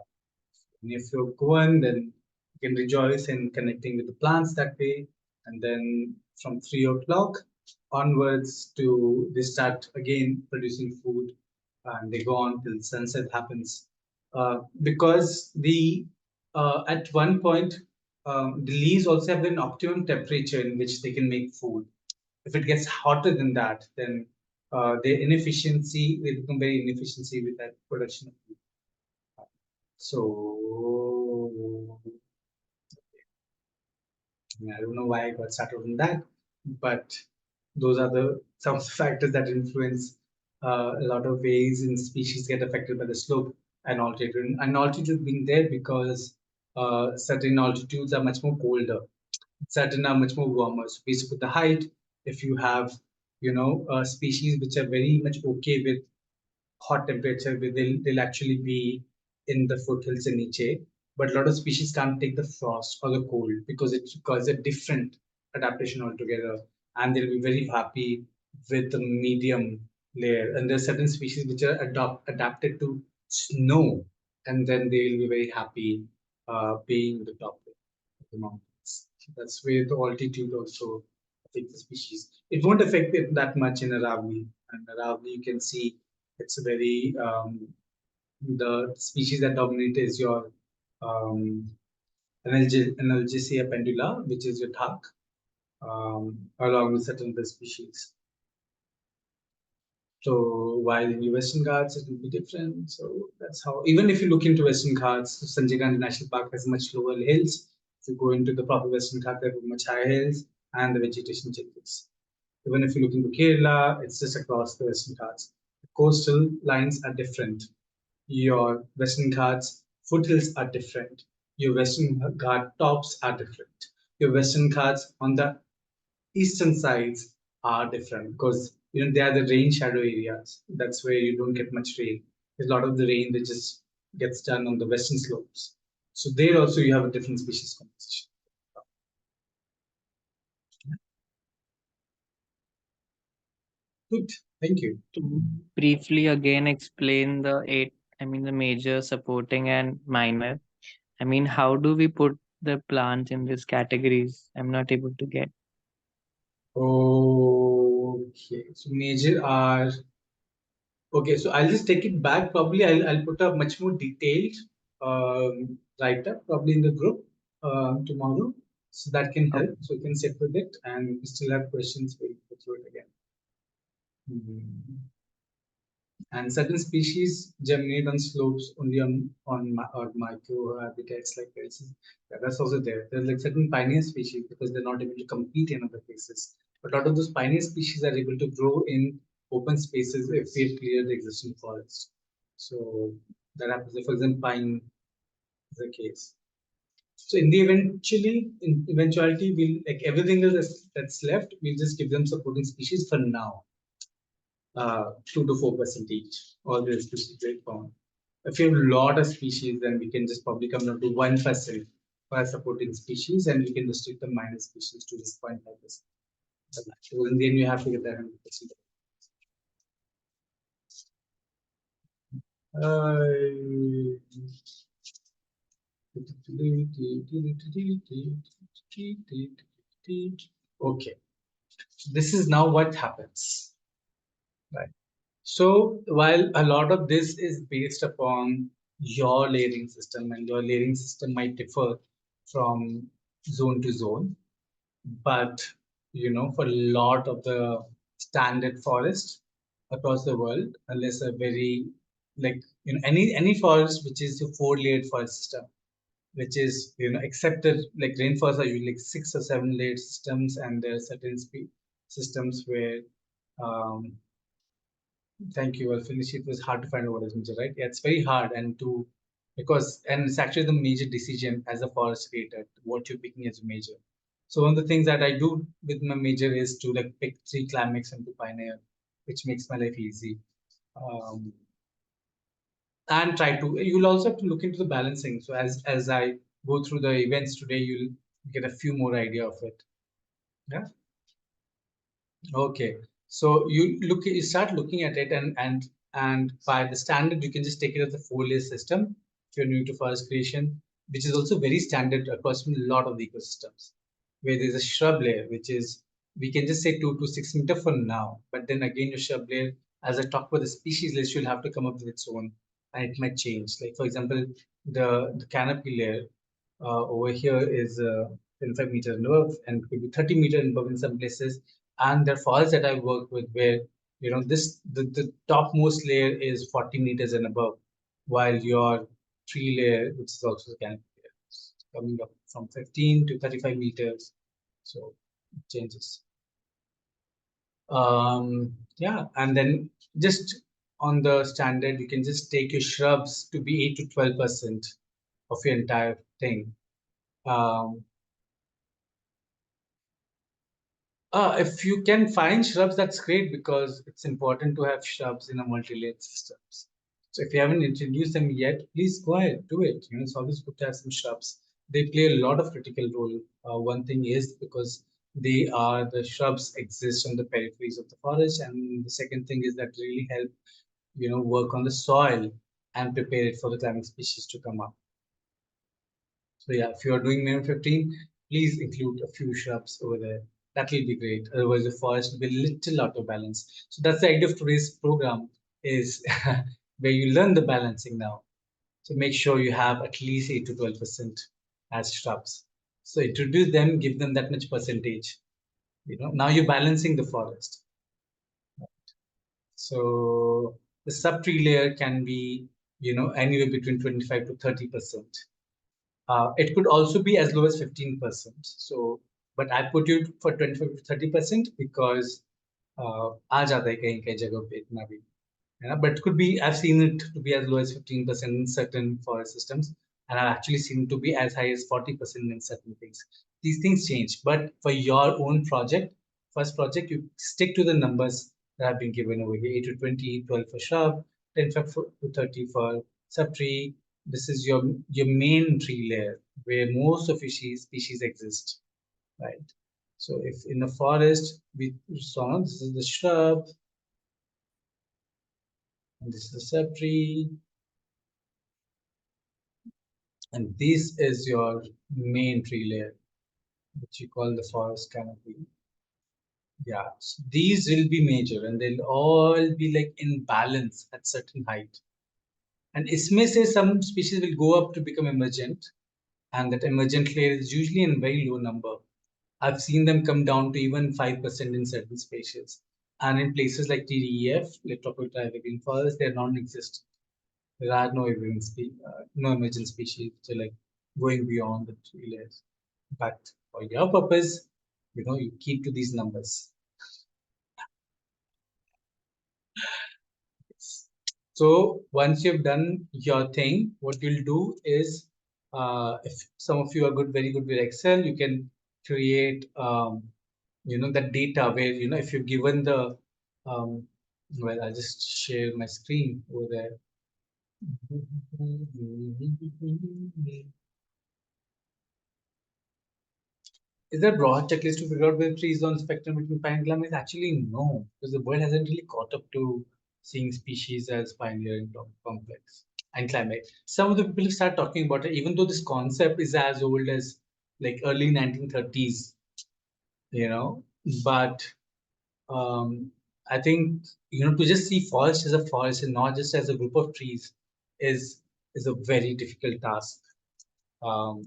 S1: and if you're Goan, then you can rejoice in connecting with the plants that way. And then from 3 o'clock onwards to they start again producing food and they go on till sunset happens. Because the at one point the leaves also have an optimum temperature in which they can make food. If it gets hotter than that, then their inefficiency they become very inefficiency with that production of food. So I don't know why I got started on that, but those are the some of the factors that influence a lot of ways in species get affected by the slope and altitude. And altitude being there because certain altitudes are much more colder, certain are much more warmer. So based with the height, if you have species which are very much okay with hot temperature where they'll actually be in the foothills in Niche. But a lot of species can't take the frost or the cold because it requires a different adaptation altogether. And they'll be very happy with the medium layer. And there are certain species which are adapted to snow, and then they'll be very happy being the top of the mountains. That's where the altitude also affects the species. It won't affect it that much in Aravali. And Aravali, you can see it's a very the species that dominate is your um, Analgesia pendula, which is your thak, along with certain other species. So while in the Western Ghats it will be different. So that's how, even if you look into Western Ghats, Sanjay Gandhi National Park has much lower hills. If you go into the proper Western Ghats, there are much higher hills and the vegetation changes. Even if you look into Kerala, it's just across the Western Ghats. The coastal lines are different. Your Western Ghats foothills are different. Your Western Ghat tops are different. Your Western Ghats on the eastern sides are different because they are the rain shadow areas. That's where you don't get much rain. There's a lot of the rain that just gets done on the western slopes. So there also you have a different species composition. Good, thank you.
S3: To briefly again explain the the major, supporting, and minor. How do we put the plants in these categories? I'm not able to get.
S1: Okay, so major are okay. So I'll just take it back. Probably I'll put a much more detailed write up probably in the group tomorrow, so that can help. So you can sit with it, and if you still have questions, we'll go through it again. And certain species germinate on slopes only or micro habitats like this. Yeah, that's also there. There's like certain pioneer species because they're not able to compete in other places. But a lot of those pioneer species are able to grow in open spaces if we clear the existing forest. So that happens. For example, pine is the case. So in the eventuality, we'll like everything else that's left, we'll just give them supporting species for now. 2 to 4% each, all the species they found. If you have a lot of species, then we can just probably come down to 1% for supporting species, and we can restrict the minor species to just 0.5%. So in the end, you have to get that 100%. Okay, this is now what happens, right? So while a lot of this is based upon your layering system, and your layering system might differ from zone to zone, but for a lot of the standard forests across the world, unless a very like any forest which is a 4-layered forest system, which is accepted, like rainforests are usually like 6 or 7 layered systems, and there are certain systems where um, thank you. I'll finish. It was hard to find out what is major, right? Yeah, it's very hard and it's actually the major decision as a forest creator, what you're picking as a major. So one of the things that I do with my major is to like pick 3 climax and 2 pioneer, which makes my life easy. Um, and you'll also have to look into the balancing. So as I go through the events today, you'll get a few more idea of it. Yeah. Okay, so you start looking at it, and by the standard, you can just take it as a 4-layer system if you're new to forest creation, which is also very standard across a lot of the ecosystems, where there's a shrub layer, which is we can just say 2 to 6 meter for now, but then again your shrub layer, as I talk about the species list, you'll have to come up with its own, and it might change. Like for example, the canopy layer over here is 25 meters and above, and could be 30 meters and above in some places. And there are forests that I work with where the topmost layer is 40 meters and above, while your tree layer, which is also the canopy layer, is coming up from 15 to 35 meters. So it changes. Yeah, and then just on the standard, you can just take your shrubs to be 8 to 12% of your entire thing. Um, if you can find shrubs, that's great, because it's important to have shrubs in a multi-layered systems. So if you haven't introduced them yet, please go ahead, do it. It's always good to have some shrubs. They play a lot of critical role. One thing is because the shrubs exist on the peripheries of the forest, and the second thing is that really help, work on the soil and prepare it for the climate species to come up. So yeah, if you are doing minimum 15, please include a few shrubs over there. That will be great. Otherwise, the forest will be a little out of balance. So that's the idea of today's program, is where you learn the balancing now. So make sure you have at least 8 to 12% as shrubs. So introduce them, give them that much percentage. Now you're balancing the forest. So the subtree layer can be, anywhere between 25 to 30%. It could also be as low as 15%. So, but I put it for 25 to 30% because आ जाता है कहीं कहीं जगह पे इतना भी. Yeah, but it could be, I've seen it to be as low as 15% in certain forest systems, and I've actually seen it to be as high as 40% in certain things. These things change, but for your own project, first project, you stick to the numbers that have been given over here: 8 to 20, 12 for shrub, 10 to 30 for subtree. This is your main tree layer where most of your species exist, right? So if in a forest, we saw this is the shrub, and this is the subtree, and this is your main tree layer, which you call the forest canopy. Yeah, so these will be major, and they'll all be like in balance at certain height. And isme say some species will go up to become emergent, and that emergent layer is usually in very low number. I've seen them come down to even 5% in certain species. And in places like TDEF, like tropical evergreen forest, they're non-existent. There are no emergent species which are like going beyond the tree layers. But for your purpose, you keep to these numbers. So once you've done your thing, what you'll do is, if some of you are very good with Excel, you can create, the data where, if you've given the, well, I'll just share my screen over there. Is there a broad checklist to figure out where trees on spectrum between pine and climate? Actually, no, because the world hasn't really caught up to seeing species as pioneer and complex and climate. Some of the people start talking about it, even though this concept is as old as like early 1930s, but I think, to just see forest as a forest and not just as a group of trees is a very difficult task,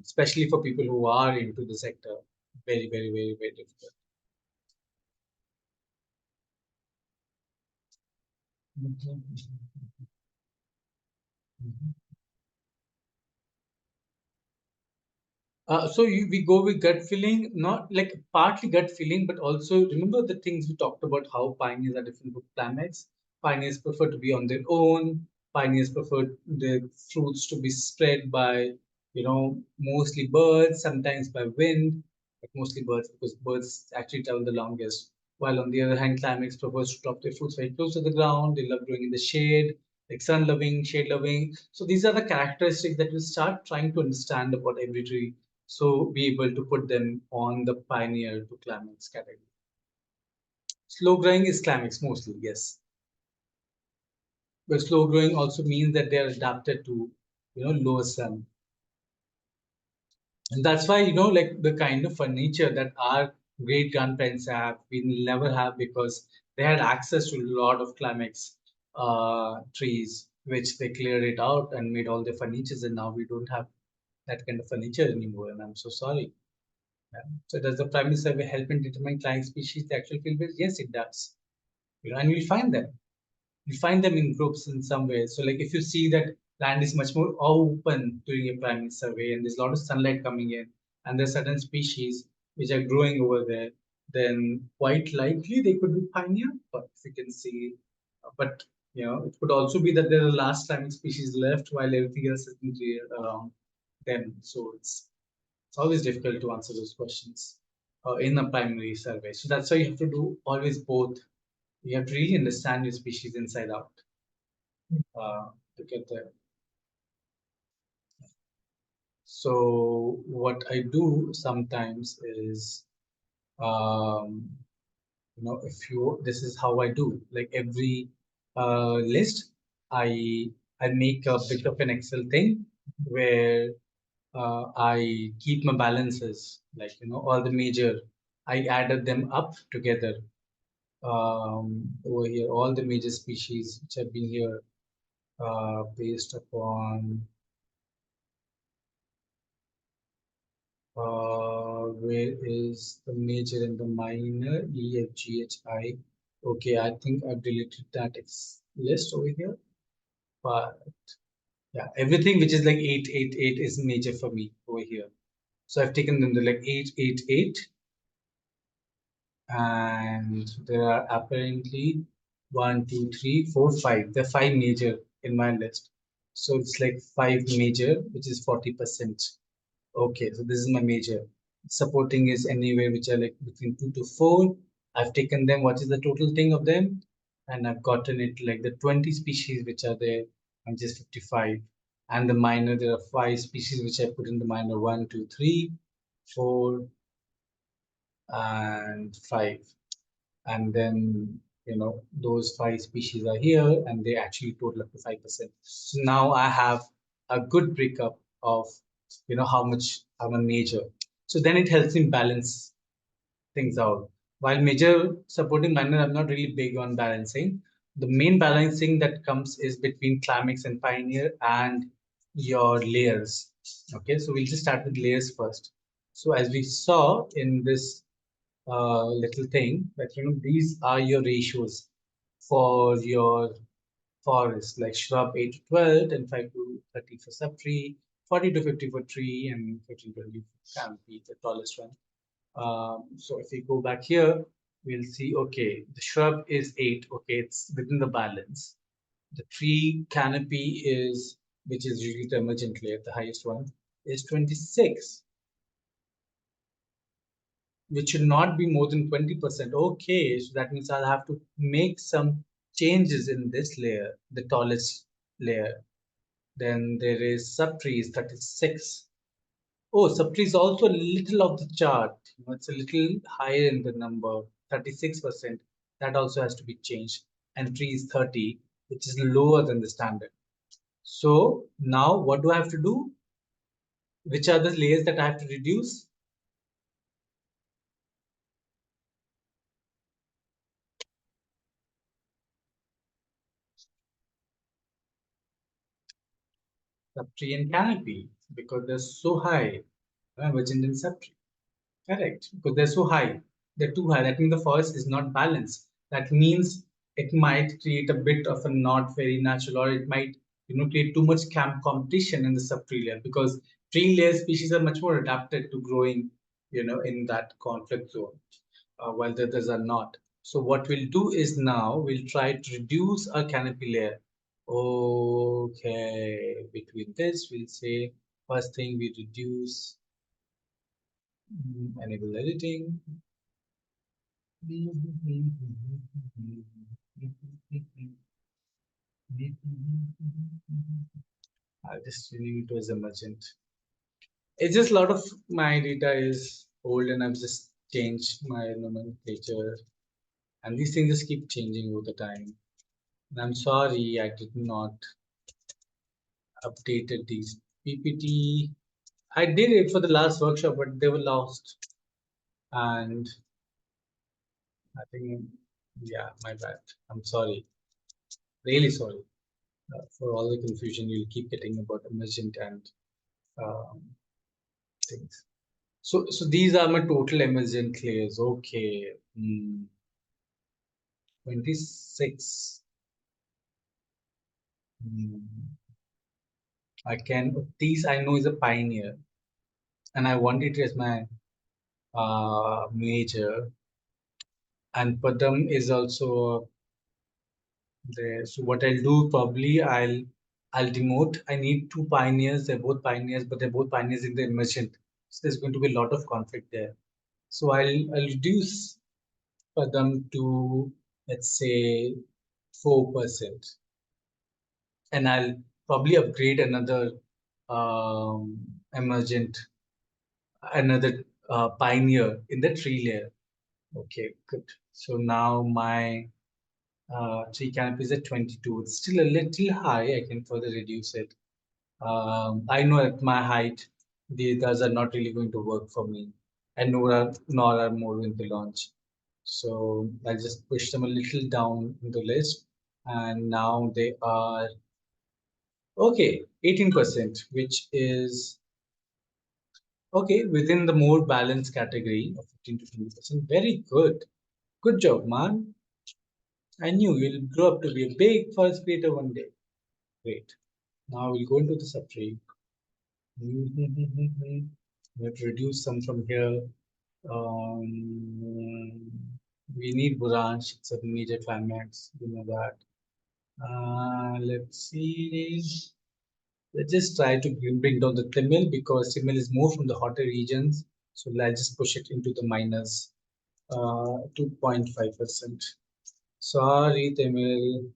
S1: especially for people who are into the sector. Very, very, very, very difficult. So we go with gut feeling, not like partly gut feeling, but also remember the things we talked about, how pioneers are different from climates. Pioneers prefer to be on their own. Pioneers prefer the fruits to be spread by, mostly birds, sometimes by wind, but mostly birds because birds actually travel the longest. While on the other hand, climates prefer to drop their fruits very close to the ground. They love growing in the shade, like sun loving, shade loving. So these are the characteristics that we start trying to understand about every tree, so be able to put them on the pioneer to climax category. Slow growing is climax mostly, yes. But slow growing also means that they are adapted to, lower sun. And that's why, like the kind of furniture that our great grandparents have, we never have because they had access to a lot of climax trees, which they cleared it out and made all the furnitures. And now we don't have that kind of furniture anymore. And I'm so sorry. Yeah. So does the primary survey help in determining client species, the actual field base? Yes, it does. And you'll find them. You find them in groups in some ways. So like if you see that land is much more open during a primary survey and there's a lot of sunlight coming in and there's certain species which are growing over there, then quite likely they could be pioneer. But if you can see, but it could also be that there are last climbing species left while everything else has been cleared around them. So it's always difficult to answer those questions in a primary survey. So that's why you have to do always both. You have to really understand your species inside out to get there. So what I do sometimes is, this is how I do. Like every list, I make a bit of an Excel thing where I keep my balances, like, all the major, I added them up together over here, all the major species which have been here based upon Where is the major and the minor? E, F, G, H, I. Okay, I think I've deleted that list over here. But yeah, everything which is like 8, 8, 8 is major for me over here. So I've taken them to like 8, 8, 8. And there are apparently 1, 2, 3, 4, 5. There are 5 major in my list. So it's like 5 major, which is 40%. Okay, so this is my major. Supporting is anywhere which are like between 2 to 4. I've taken them. What is the total thing of them? And I've gotten it like the 20 species which are there and just 55. And the minor, there are 5 species which I put in the minor: 1, 2, 3, 4, and 5. And then those 5 species are here and they actually total up to 5%. So now I have a good breakup of how much I'm a major. So then it helps me balance things out. While major supporting minor, I'm not really big on balancing. The main balancing that comes is between climax and pioneer and your layers. Okay, so we'll just start with layers first. So as we saw in this little thing, that these are your ratios for your forest, like shrub 8 to 12 and 5 to 30 for subtree, 40 to 50 for tree, and 15 to 20 for canopy, the tallest one. So if we go back here, we'll see, okay, the shrub is 8, okay, it's within the balance. The tree canopy is, which is usually the emergent layer, the highest one, is 26, which should not be more than 20%. Okay, so that means I'll have to make some changes in this layer, the tallest layer. Then there is subtree is 36. Oh, subtree is also a little of the chart. It's a little higher in the number, 36%. That also has to be changed. And tree is 30, which is lower than the standard. So now what do I have to do? Which are the layers that I have to reduce? Subtree and canopy, because they're so high. Virgin and subtree. Correct, because they're so high. They're too high. That means the forest is not balanced. That means it might create a bit of a not very natural, or it might create too much camp competition in the subtree layer, because tree layer species are much more adapted to growing in that conflict zone, while the others are not. So what we'll do is now we'll try to reduce our canopy layer. Okay, between this we'll say first thing we reduce. Enable editing. I'll just rename it as emergent. It's just a lot of my data is old and I've just changed my nomenclature. And these things just keep changing over the time. And I'm sorry I did not updated these PPT. I did it for the last workshop, but they were lost. And I think, yeah, my bad. I'm sorry. Really sorry for all the confusion you'll keep getting about emergent and things. So these are my total emergent layers. Okay. 26. I can, these I know is a pioneer and I want it as my major, and Padam is also there. So what I'll do, probably I'll demote. I need 2 pioneers. They're both pioneers, but they're both pioneers in the emergent. So there's going to be a lot of conflict there. So I'll reduce Padam to, let's say, 4%, and I'll probably upgrade another emergent, another pioneer in the tree layer. Okay, good. So now my tree canopy is at 22. It's still a little high. I can further reduce it. I know at my height, those are not really going to work for me, and nor are more going to launch. So I'll just push them a little down in the list, and now they are okay, 18%, which is Okay, within the more balanced category of 15 to 20%. Very good. Good job, man. I knew you'll grow up to be a big forest creator one day. Great. Now we'll go into the subtree. We have to reduce some from here. We need Buransh. It's a major climax. You know that. Let's see. Let's just try to bring down the Tamil because Tamil is more from the hotter regions. So let's just push it into the minus 2.5%. Sorry, Tamil.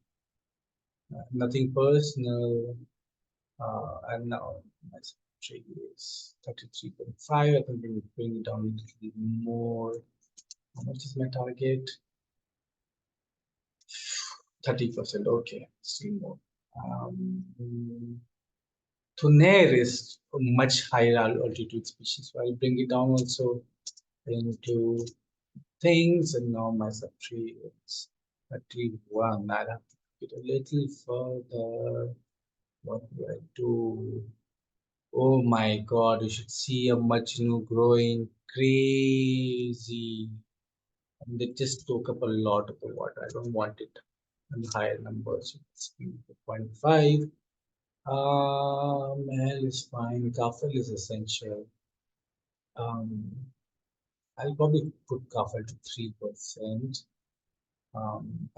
S1: Nothing personal. And now my trade is 33.5. I think we will bring it down a little more. How much is my target? 30%. Okay, still more. Thuner is a much higher altitude species, so I'll bring it down also into things, and now my subtree is 31. I'll have to get a little further. What do I do? Oh my God, you should see a Majnu growing crazy. And they just took up a lot of the water. I don't want it in higher numbers. It's 0.5. Mel is fine. Kafel is essential. I'll probably put Kafel to 3%.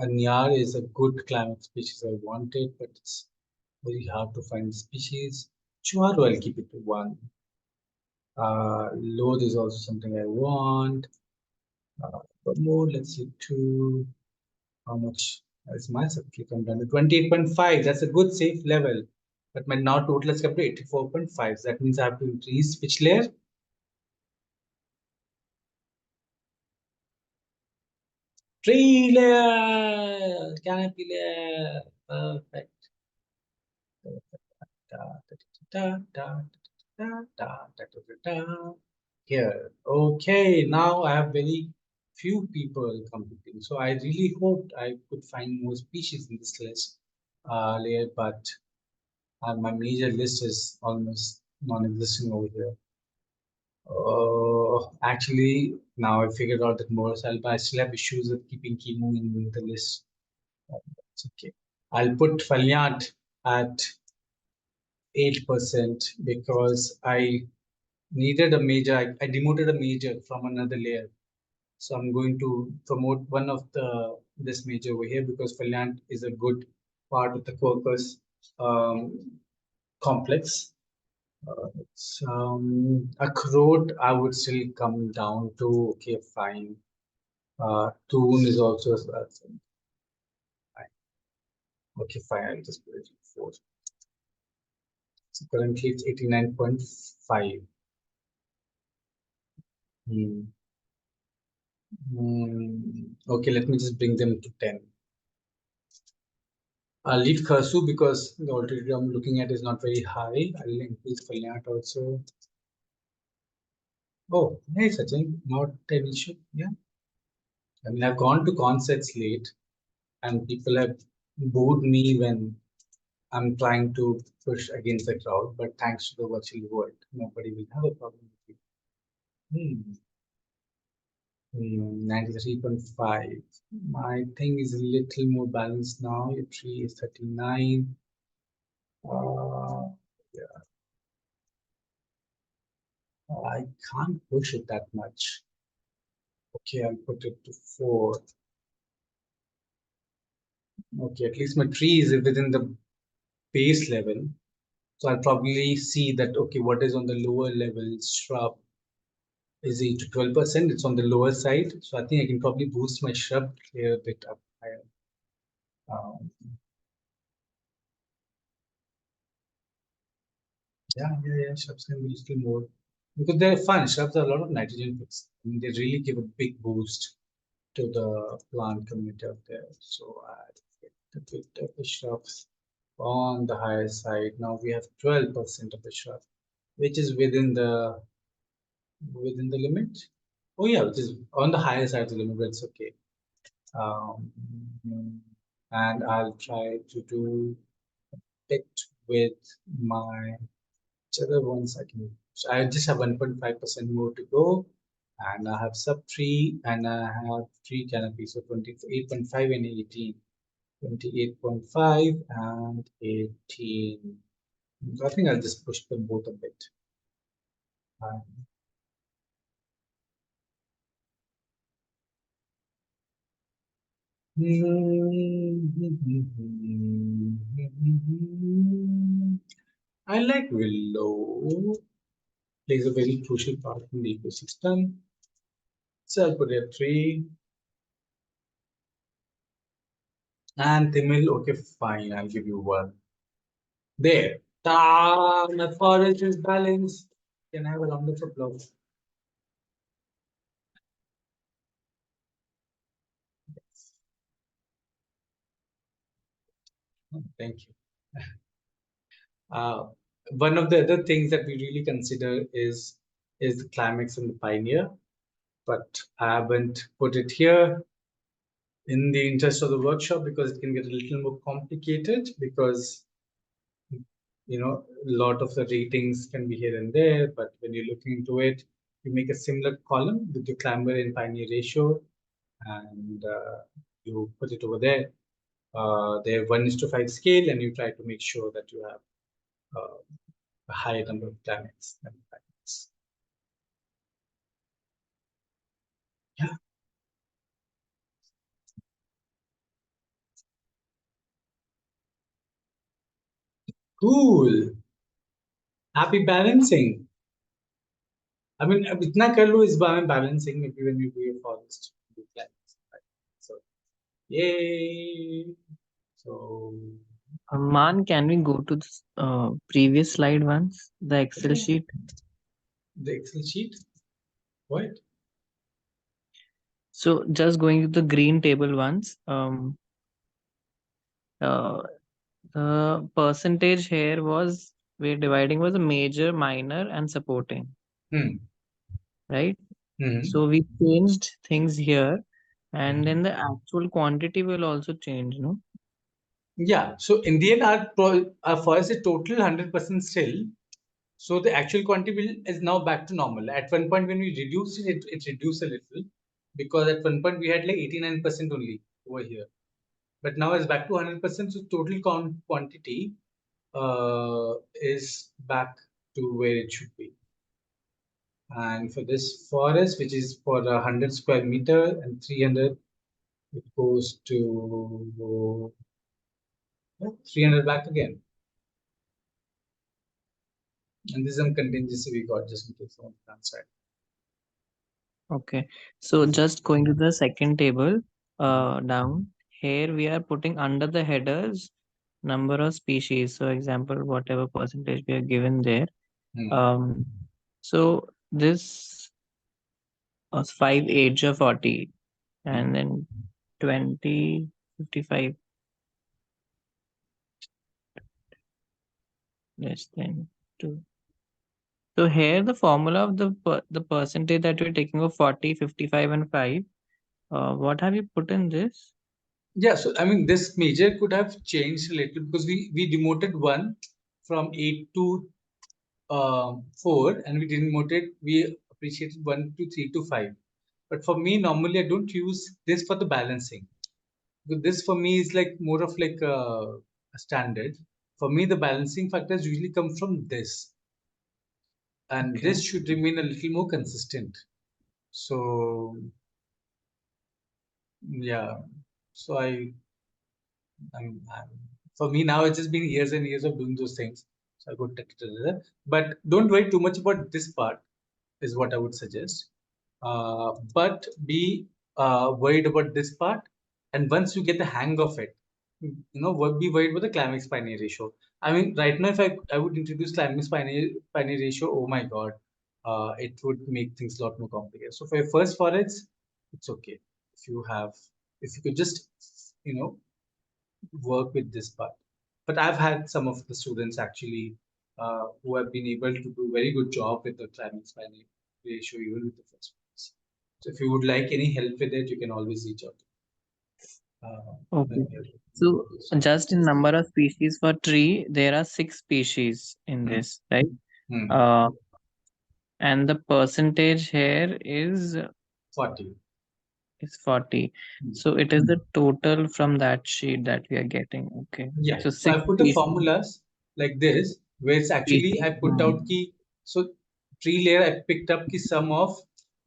S1: Anyar is a good climate species I wanted, but it's very hard to find species. Chuaru, I'll keep it to 1. Load is also something I want. But more, let's see, 2. How much is my subtree come down to 28.5? That's a good safe level. But my now total has come to 84.5. So that means I have to increase which layer? Tree layer, canopy layer. Perfect. Here. Okay, now I have very few people competing. So I really hoped I could find more species in this list layer, but my major list is almost non-existent over here. Actually, now I figured out that Morris alba, I still have issues with keeping chemo in the list. It's okay. I'll put Faliant at 8% because I needed a major. I demoted a major from another layer. So I'm going to promote one of this major over here because Faliant is a good part of the Quercus complex. Akhrot, I would still come down to, okay, fine. Toon is also fine. Okay, fine, I'll just put it 4. So currently it's 89.5. Okay, let me just bring them to 10. I'll leave Kharsu because the altitude I'm looking at is not very high. I'll increase Faliat also. Oh, hey Sachin, not an issue. Yeah. I mean, I've gone to concerts late and people have booed me when I'm trying to push against the crowd, but thanks to the virtual world, nobody will have a problem with you. 93.5. My thing is a little more balanced now. Your tree is 39. Yeah. I can't push it that much. Okay, I'll put it to 4. Okay, at least my tree is within the base level. So I'll probably see that, okay, what is on the lower level shrub is it to 12%. It's on the lower side. So I think I can probably boost my shrub here a bit up higher. Yeah, shrubs can be a little more because they're fun. Shrubs are a lot of nitrogen fixed. I mean, they really give a big boost to the plant community out there. So I get a bit of the shrubs on the higher side. Now we have 12% of the shrub, which is within the limit. Oh yeah, which is on the higher side of the limit, but it's okay. And I'll try to do it with my which other ones I can So I just have 1.5% more to go, and I have sub tree, and I have tree canopy. So 28.5 and 18. 28.5 and 18. I think I'll just push them both a bit. I like Willow. Plays a very crucial part in the ecosystem. So I'll put a 3. And Timil, okay, fine, I'll give you 1. There. Ta, my forest is balanced. Can I have a round of applause? Oh, thank you. One of the other things that we really consider is the climax and the pioneer, but I haven't put it here in the interest of the workshop because it can get a little more complicated, because a lot of the ratings can be here and there, but when you're looking into it, you make a similar column with your climber and pioneer ratio, and you put it over there. They're 1:5 scale, and you try to make sure that you have a high number of climax and pioneers. Yeah. Cool. Happy balancing. I mean, itna kar lo is balancing maybe when you do your forest. So, yay. So,
S3: Man, can we go to the previous slide once? The Excel sheet.
S1: The Excel sheet? What?
S3: So just going to the green table once. The percentage here was we're dividing was a major, minor, and supporting. Right? So we changed things here, and then the actual quantity will also change, no?
S1: Yeah. So in the end, our forest is total 100% still. So the actual quantity is now back to normal. At one point when we reduced it, it reduced a little, because at one point we had like 89% only over here. But now it's back to 100%. So total quantity is back to where it should be. And for this forest, which is for 100 square meter and 300, it goes to 300 back again. And this is some contingency we got just in case on the side.
S3: Okay. So just going to the second table down, here we are putting under the headers number of species. So example, whatever percentage we are given there. So this was 5, 8, or 40, and then 20, 55. Less than 2. So here the formula of the percentage that we're taking of 40, 55, and 5. What have you put in this?
S1: Yeah, so I mean, this major could have changed a little because we demoted 1 from 8 to 4, and we appreciated 1 to 3 to 5. But for me, normally I don't use this for the balancing. But this for me is like more of like a standard. For me, the balancing factors usually come from this, and this should remain a little more consistent. So yeah, so for me now it's just been years and years of doing those things. So I go, but don't worry too much about this part, is what I would suggest. But be worried about this part, and once you get the hang of it, be worried about the climax pioneer ratio. I mean, right now, if I would introduce climax pioneer ratio, oh my god, it would make things a lot more complicated. So for your first forests, it's okay if you could just work with this part. But I've had some of the students actually who have been able to do very good job with the climax pioneer ratio even with the first ones. So if you would like any help with it, you can always reach out.
S3: Okay. So just in number of species for tree, there are 6 species in this, right? And the percentage here is
S1: 40.
S3: 40. So it is the total from that sheet that we are getting. Okay.
S1: Yeah.
S3: So
S1: So I
S3: six
S1: put the
S3: pieces.
S1: formulas like this, where it's actually I put out key. So tree layer I picked up the sum of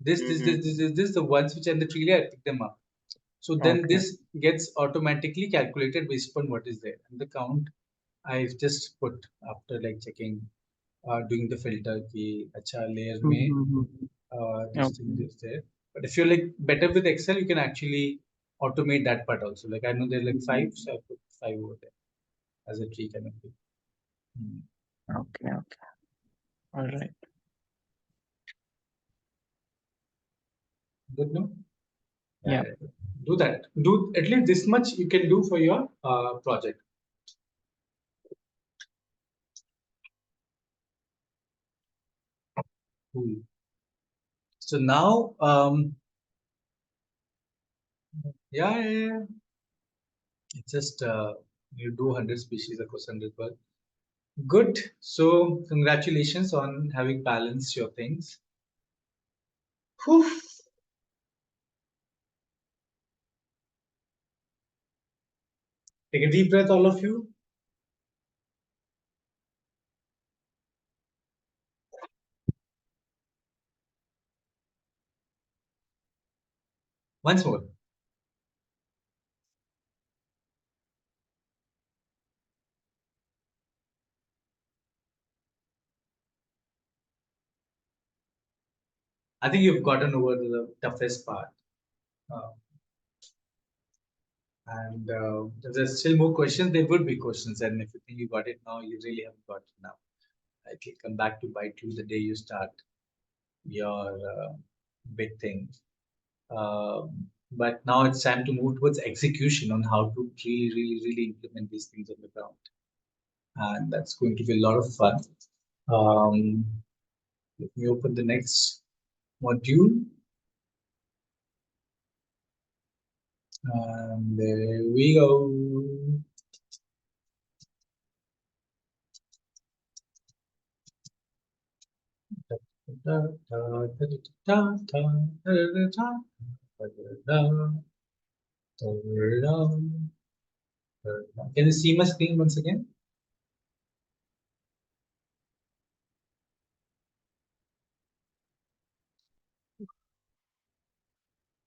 S1: this, the ones which are in the tree layer I picked them up. So then
S3: Okay.
S1: this gets automatically calculated based upon what is there. And the count I've just put after like checking, doing the filter ki acha layer mein this thing
S3: Okay.
S1: is there. But if you're like better with Excel, you can actually automate that part also. Like I know there are like five, so I put five over there as a tree kind of thing.
S3: Okay. Okay. All right.
S1: Good, no?
S3: Yeah.
S1: Do that. Do at least this much you can do for your project. Cool. So now, yeah. It's just you do 100 species across 100 birds. Good. So congratulations on having balanced your things. Whew. Take a deep breath, all of you. Once more. I think you've gotten over the toughest part. Uh, and if there's still more questions, there would be questions. And if you think you got it now, you really haven't got it now. It will come back to bite you the day you start your big thing. But now it's time to move towards execution on how to really implement these things on the ground. And that's going to be a lot of fun. Let me open the next module. And there we go. Can you see my screen once again?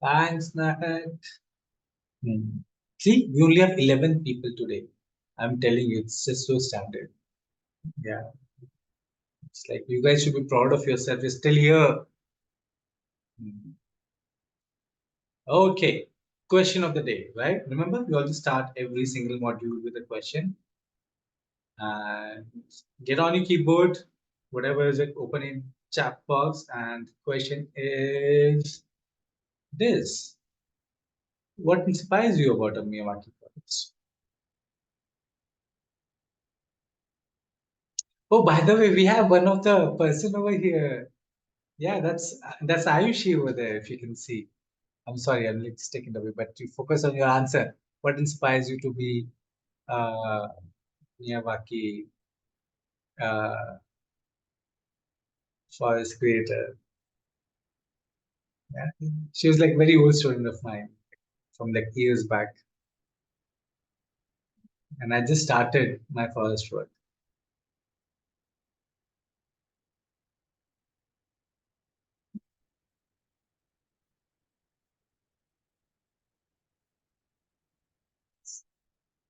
S1: Thanks, Nat. See, we only have 11 people today. I'm telling you, it's just so standard. Yeah. It's like you guys should be proud of yourself. You're still here. Okay. Question of the day, right? Remember, we always start every single module with a question. And get on your keyboard, whatever is it, open in chat box. And question is this. What inspires you about a Miyawaki products? Oh, by the way, we have one of the person over here. Yeah, that's Ayushi over there, if you can see. I'm sorry, I'm like just taking it away, but you focus on your answer. What inspires you to be uh, Miyawaki uh, forest creator? Yeah. She was like very old student of mine from like years back, and I just started my forest work.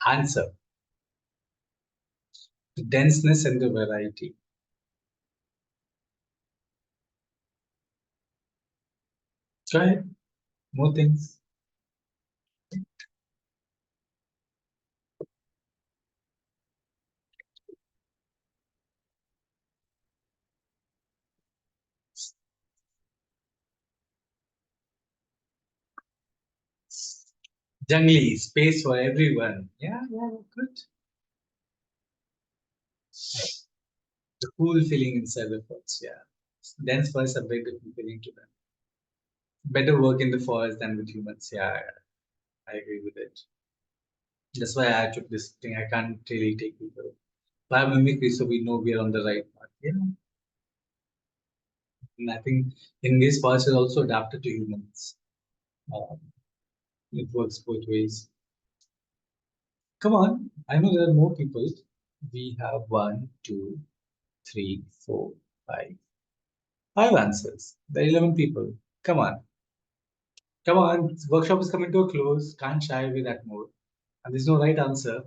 S1: Answer: the denseness and the variety. Try more things. Jungly space for everyone. Yeah, good. The cool feeling inside the forest. Yeah, dense forests are very different feeling to them. Better work in the forest than with humans. Yeah, I agree with it. That's why I took this thing. I can't really take people. Biomimicry, so we know we are on the right path. Yeah. And I think in this forest is also adapted to humans. Uh, it works both ways. Come on, I know there are more people. We have 1, 2, 3, 4, 5. 5 answers. There are 11 people. Come on. Come on. Workshop is coming to a close. Can't shy away that more. And there's no right answer.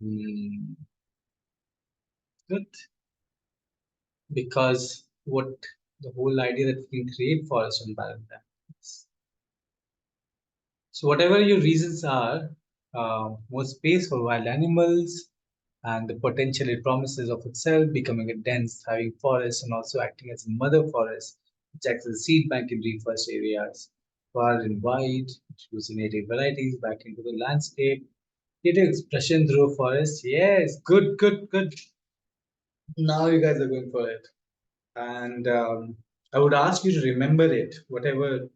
S1: Hmm. Good. Because what the whole idea that we can create forest on balance. So whatever your reasons are, more space for wild animals and the potential it promises of itself, becoming a dense, thriving forest and also acting as a mother forest, which acts as a seed bank in reforest areas, far and wide, introducing native varieties back into the landscape. Native expression through forest. Yes, good, good, good. Now you guys are going for it. And I would ask you to remember it, whatever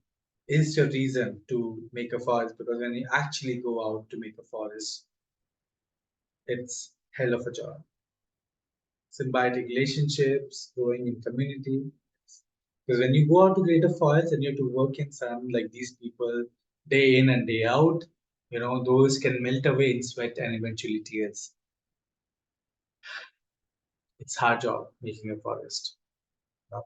S1: is your reason to make a forest, because when you actually go out to make a forest, it's hell of a job. Symbiotic relationships, growing in community. Because when you go out to create a forest and you have to work in some like these people day in and day out, those can melt away in sweat and eventually tears. It's hard job making a forest.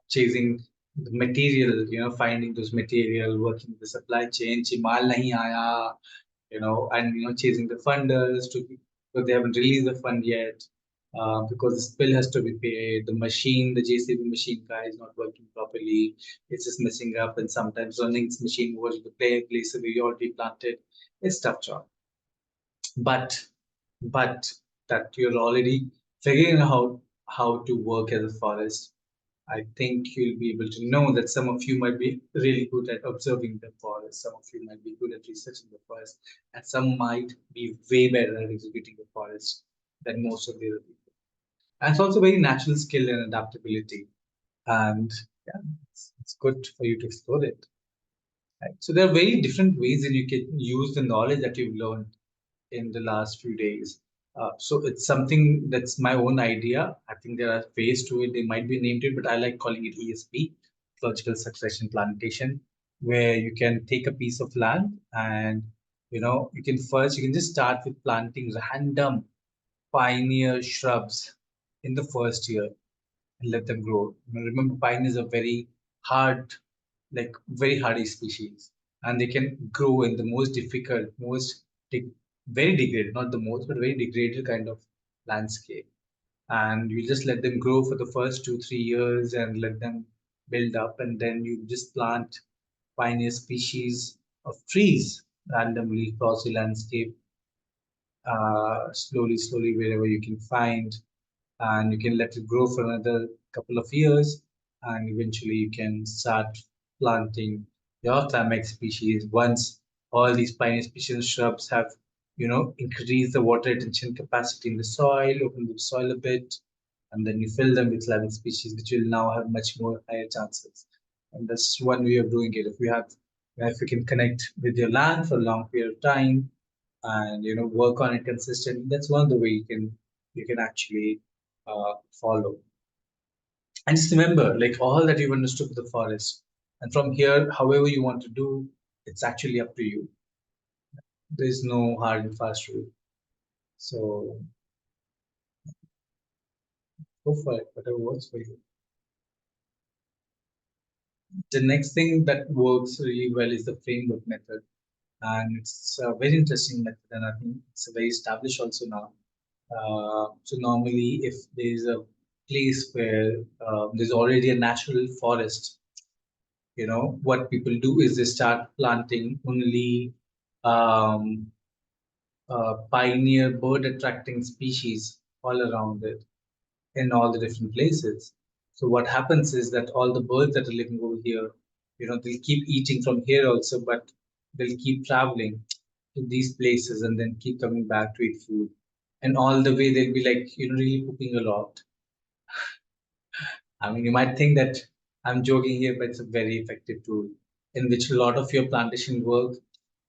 S1: Chasing the material, finding those material, working the supply chain, chimal nahi aaya, and chasing the funders because they haven't released the fund yet, because the spill has to be paid. The machine, the JCB machine guy is not working properly. It's just messing up, and sometimes running its machine over to the place where you already planted. It's tough job, but but that you're already figuring out how to work as a forest. I think you'll be able to know that some of you might be really good at observing the forest, some of you might be good at researching the forest, and some might be way better at executing the forest than most of the other people. And it's also very natural skill and adaptability. And yeah, it's good for you to explore it. Right? So there are very different ways that you can use the knowledge that you've learned in the last few days. So it's something that's my own idea. I think there are ways to it. They might be named it, but I like calling it ESP, ecological succession plantation, where you can take a piece of land and you can just start with planting random pioneer shrubs in the first year and let them grow. Remember, pine is a very hard, like very hardy species, and they can grow in the most difficult, very degraded, not the most, but very degraded kind of landscape. And you just let them grow for the first 2, 3 years and let them build up, and then you just plant pioneer species of trees randomly across the landscape, slowly, wherever you can find, and you can let it grow for another couple of years, and eventually you can start planting your climax species once all these pioneer species and shrubs have increased the water retention capacity in the soil, open the soil a bit, and then you fill them with climax species which will now have much more higher chances. And that's one way of doing it. If you can connect with your land for a long period of time and work on it consistently, that's one of the way you can actually follow. And just remember, like all that you've understood with the forest, and from here, however you want to do, it's actually up to you. There's no hard and fast rule. So go for it, whatever works for you. The next thing that works really well is the framework method. And it's a very interesting method, and I think it's very established also now. So normally, if there's a place where there's already a natural forest, what people do is they start planting only um, pioneer bird attracting species all around it in all the different places. So what happens is that all the birds that are living over here, they'll keep eating from here also, but they'll keep traveling to these places and then keep coming back to eat food. And all the way they'll be like, really pooping a lot. I mean, you might think that I'm joking here, but it's a very effective tool in which a lot of your plantation work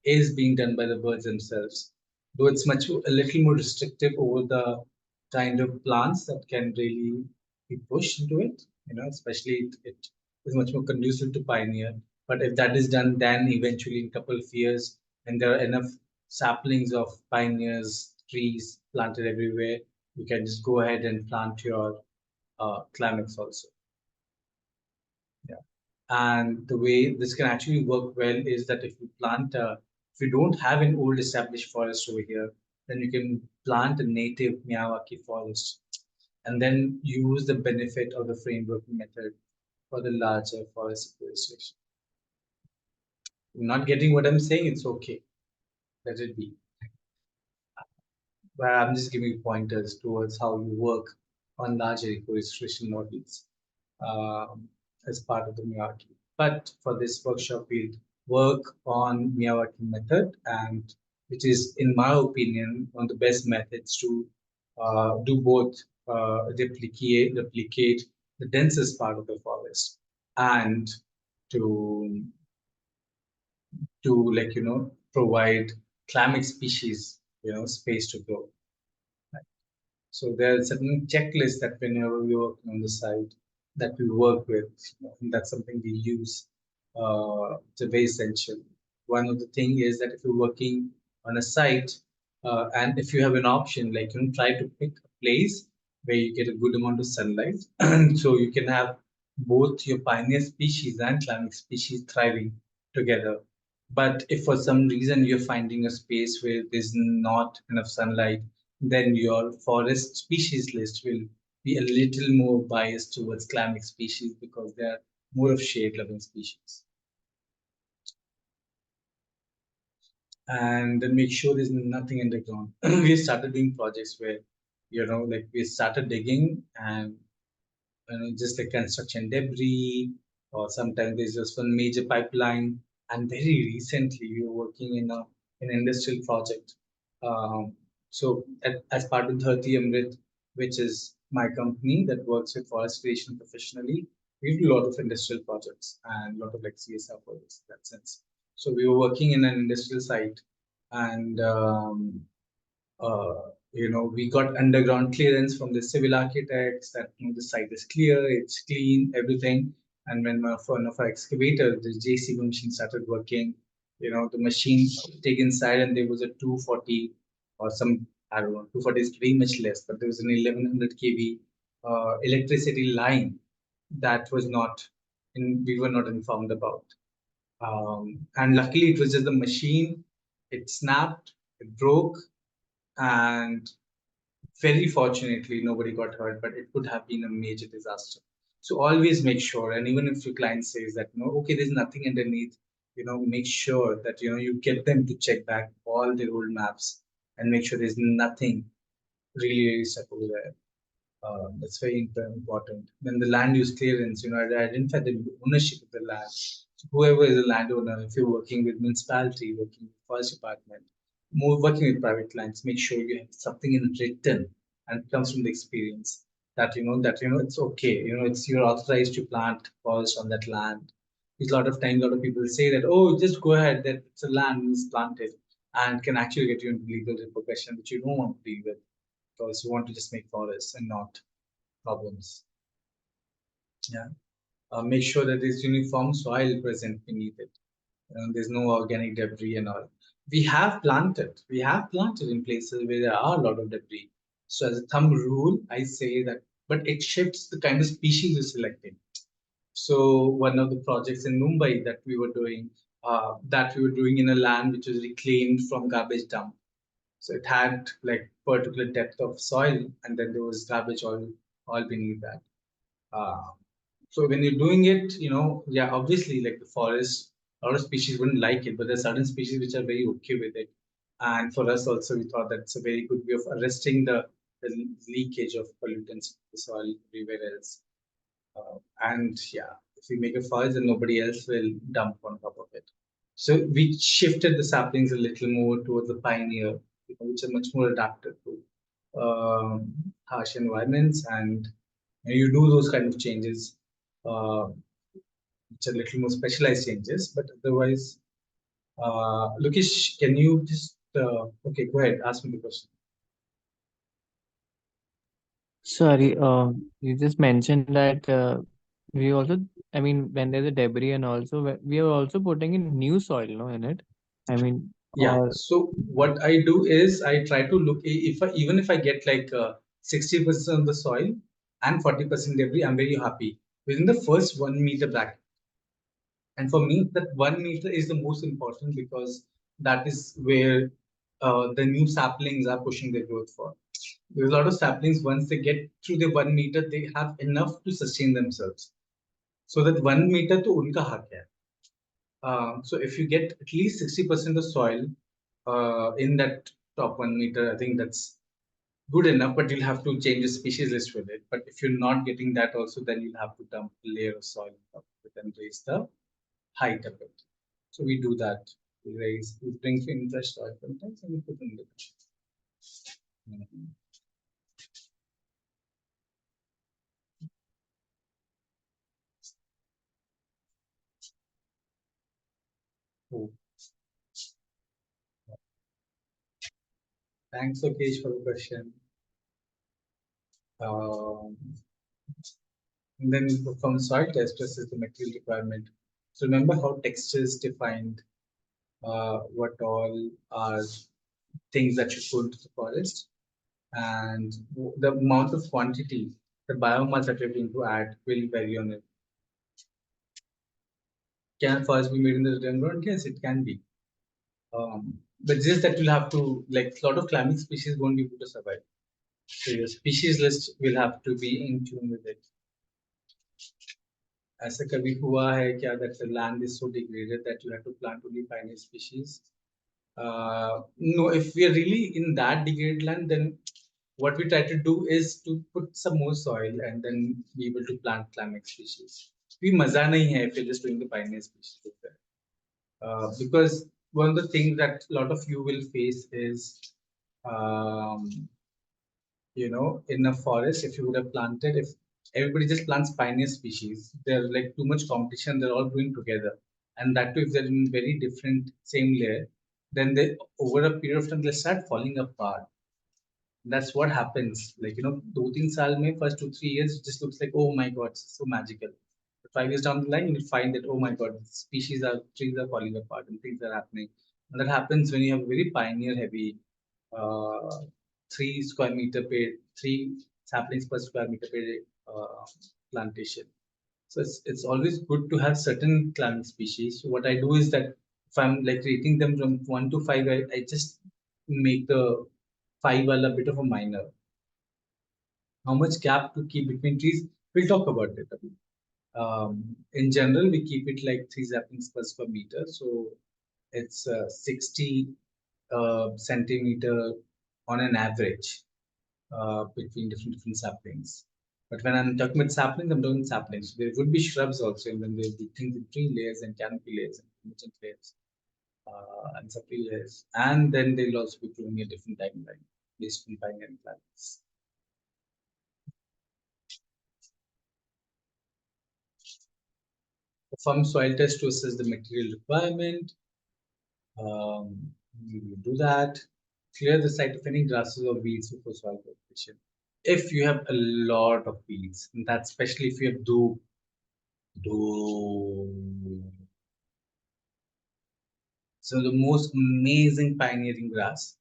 S1: is being done by the birds themselves. though it's a little more restrictive over the kind of plants that can really be pushed into it. Especially it is much more conducive to pioneer. But if that is done, then eventually in a couple of years, and there are enough saplings of pioneers trees planted everywhere, you can just go ahead and plant your climax also. Yeah. And the way this can actually work well is that if you don't have an old established forest over here, then you can plant a native Miyawaki forest and then use the benefit of the framework method for the larger forest restoration. Not getting what I'm saying, it's okay. Let it be. But I'm just giving you pointers towards how you work on larger eco-restoration models as part of the Miyawaki. But for this workshop, we'll work on Miyawaki method, and which is, in my opinion, one of the best methods to do both replicate the densest part of the forest and to provide climatic species space to grow. So there are certain checklists that whenever we work on the site that we work with, and that's something we use. It's a very essential. One of the thing is that if you're working on a site, and if you have an option, try to pick a place where you get a good amount of sunlight, so you can have both your pioneer species and climatic species thriving together. But if for some reason you're finding a space where there's not enough sunlight, then your forest species list will be a little more biased towards climatic species because they are more of shade-loving species. And then make sure there's nothing underground. We started doing projects where, we started digging and just like construction debris, or sometimes there's just one major pipeline. And very recently, we were working in an industrial project. So, as part of Dharti Amrit, which is my company that works with forest creation professionally, we do a lot of industrial projects and a lot of like CSR projects in that sense. So, we were working in an industrial site, and uh, we got underground clearance from the civil architects that the site is clear, it's clean, everything. And when one of our excavator, the JCB machine started working, the machine take inside and there was a 240 or some, I don't know, 240 is pretty much less, but there was an 1100 kV electricity line that was not, we were not informed about. And luckily it was just the machine, it snapped, it broke, and very fortunately nobody got hurt, but it could have been a major disaster. So always make sure, and even if your client says that okay, there's nothing underneath, make sure that you get them to check back all their old maps and make sure there's nothing really stuck over there. That's very important. Then the land use clearance, identify the ownership of the land. So whoever is a landowner, if you're working with municipality, working with forest department, more working with private clients, make sure you have something in written and it comes from the experience that it's okay. It's you're authorized to plant forest on that land. Because a lot of times, a lot of people say that, oh, just go ahead, that it's a land is planted, and can actually get you into legal repercussion, which you don't want to deal with because you want to just make forests and not problems. Yeah. Make sure that there's uniform soil present beneath it. There's no organic debris and all. We have planted in places where there are a lot of debris. So as a thumb rule, I say that, but it shifts the kind of species you're selecting. So one of the projects in Mumbai that we were doing in a land which was reclaimed from garbage dump. So it had like particular depth of soil, and then there was garbage all beneath that. Uh, so when you're doing it, yeah, obviously like the forest, a lot of species wouldn't like it, but there's certain species which are very okay with it. And for us also, we thought that's a very good way of arresting the leakage of pollutants to the soil everywhere else. And yeah, if we make a forest, then nobody else will dump on top of it. So we shifted the saplings a little more towards the pioneer, which are much more adapted to harsh environments, and you do those kind of changes, which are a little more specialized changes. But otherwise, Lukesh, can you just Okay, go ahead. Ask me the question.
S3: Sorry, you just mentioned that we also, I mean, when there's a debris and also we are also putting in new soil, no, in it. I mean,
S1: Yeah.
S3: or
S1: So what I do is I try to look if I, even if I get like 60% of the soil and 40% debris, I'm very happy within the first 1 meter bracket. And for me, that 1 meter is the most important because that is where the new saplings are pushing their growth for. There's a lot of saplings, once they get through the 1 meter, they have enough to sustain themselves. So that 1 meter to unka hak hai. So if you get at least 60% of soil in that top 1 meter, I think that's good enough, but you'll have to change the species list with it. But if you're not getting that also, then you'll have to dump a layer of soil on top of it and raise the height of it. So we do that. We bring in fresh soil sometimes and we put in the Mhm. Oh, thanks, Okesh, for the question. Um, and then from soil test, this is the material requirement. So remember how textures defined what all are things that you put to the forest, and the amount of quantity, the biomass that you're going to add will vary on it. Can forest be made in the environment? Yes, it can be. But just that you'll have to, like, a lot of climbing species won't be able to survive. So your species list will have to be in tune with it. ऐसा कभी हुआ है क्या that the land is so degraded that you have to plant only pioneer species? No, if we are really in that degraded land, then what we try to do is to put some more soil and then be able to plant climax species. We मजा नहीं है if you're just doing the pioneer species there. Because one of the things that a lot of you will face is, um, in a forest, if you would have planted, if everybody just plants pioneer species, they're like too much competition, they're all growing together. And that too, if they're in very different same layer, then they over a period of time they start falling apart. That's what happens. Like, 2-3 mein, first 2-3 years, it just looks like, oh my God, it's so magical. But 5 years down the line, you find that, oh my God, trees are falling apart and things are happening. And that happens when you have very pioneer heavy, uh, 3 square meter per, 3 saplings per square meter per plantation. So it's always good to have certain plant species. So what I do is that if I'm like rating them from 1 to 5, I just make the 5 a bit of a minor. How much gap to keep between trees? We'll talk about it. In general, we keep it like 3 saplings per square meter. So it's 60 centimeter on an average between different saplings. But when I'm talking about saplings, I'm talking saplings. There would be shrubs also, and then there will be things in tree layers and canopy layers and emergent layers and supply layers. And then they'll also be growing a different timeline based on binary plants. Perform soil test to assess the material requirement. You do that. Clear the site of any grasses or weeds before soil preparation. If you have a lot of weeds, and that's especially if you have do. So the most amazing pioneering grass.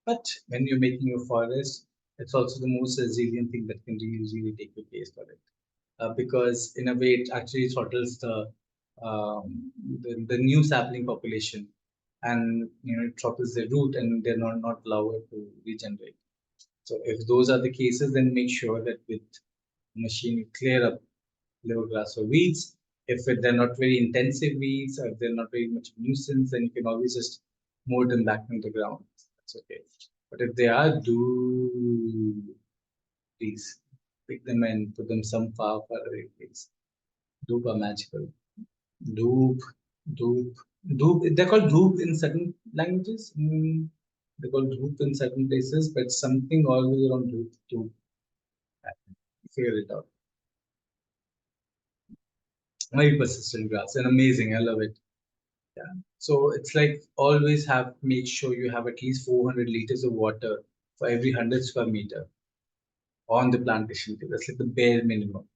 S1: But when you're making a forest, it's also the most resilient thing that can really take your place for it. Because in a way, it actually throttles the new sapling population, and it throttles the root, and they're not allowed to regenerate. So if those are the cases, then make sure that with machine you clear up liver grass or weeds. If they're not very intensive weeds, or if they're not very much nuisance, then you can always just mow them back into the ground. That's okay. But if they are, do please pick them and put them some far away, please. Dupe are magical. Dupe, dupe, dupe. They're called dupe in certain languages. They're called dupe in certain places, but something always around dupe to figure it out. Very persistent grass and amazing. I love it. Yeah. So it's like always have make sure you have at least 400 liters of water for every 100 square meter on the plantation. That's like the bare minimum.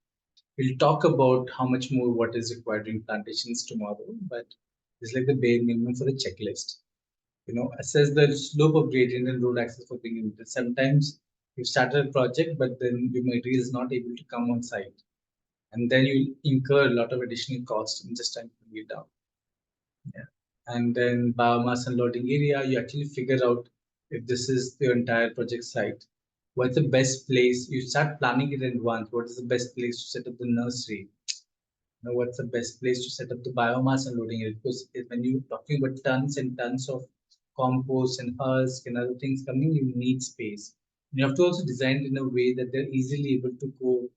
S1: We'll talk about how much more water is required in plantations tomorrow, but it's like the bare minimum for a checklist. Assess the slope of gradient and road access for being limited. Sometimes you started a project, but then your material is not able to come on site, and then you incur a lot of additional cost in just trying to bring it down. Yeah. And then biomass unloading area, you actually figure out if this is the entire project site. What's the best place? You start planning it in advance. What is the best place to set up the nursery? What's the best place to set up the biomass unloading area? Because when you're talking about tons and tons of compost and husk and other things coming, you need space. You have to also design it in a way that they're easily able to go,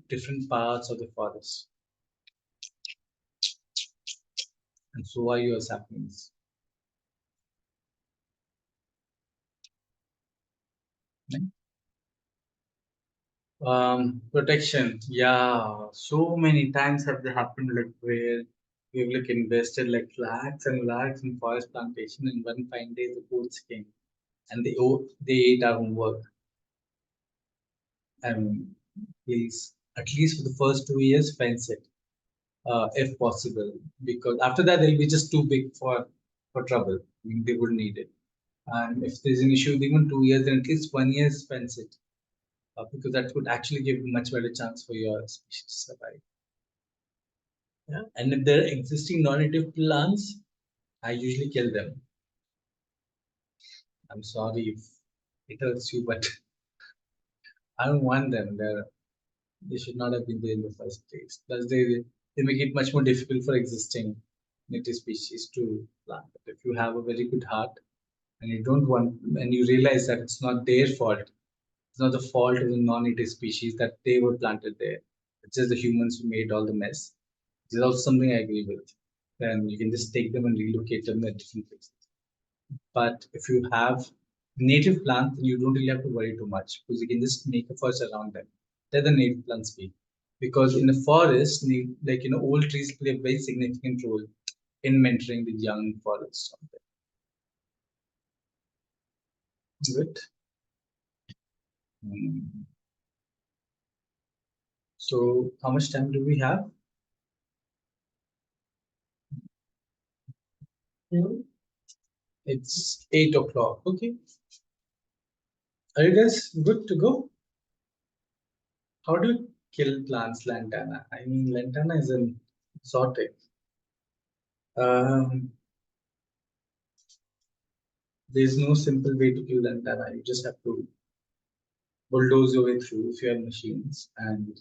S1: different parts of the forest. And so are your saplings. Protection. Yeah, so many times have they happened like where we've like invested like lakhs and lakhs in forest plantation, and one fine day the courts came and they ate our homework. And please, at least for the first 2 years, fence it, if possible, because after that they'll be just too big for trouble. I mean, they wouldn't need it. And if there's an issue with even 2 years, then at least 1 year fence it, because that would actually give a much better chance for your species to survive. Yeah. And if there are existing non-native plants, I usually kill them. I'm sorry if it hurts you, but I don't want them. They should not have been there in the first place. Plus, they make it much more difficult for existing native species to plant. But if you have a very good heart and you don't want, and you realize that it's not their fault, it's not the fault of the non-native species that they were planted there. It's just the humans who made all the mess. This is also something I agree with. Then you can just take them and relocate them at different places. But if you have native plants, then you don't really have to worry too much because you can just make a forest around them. Let the native plants be. Because in the forest, old trees play a very significant role in mentoring the young forests. Good. Hmm. So, how much time do we have? It's 8 o'clock. Okay. Are you guys good to go? How do you kill plants lantana? I mean, lantana is an exotic. Um, there's no simple way to kill lantana. You just have to bulldoze your way through if you have machines and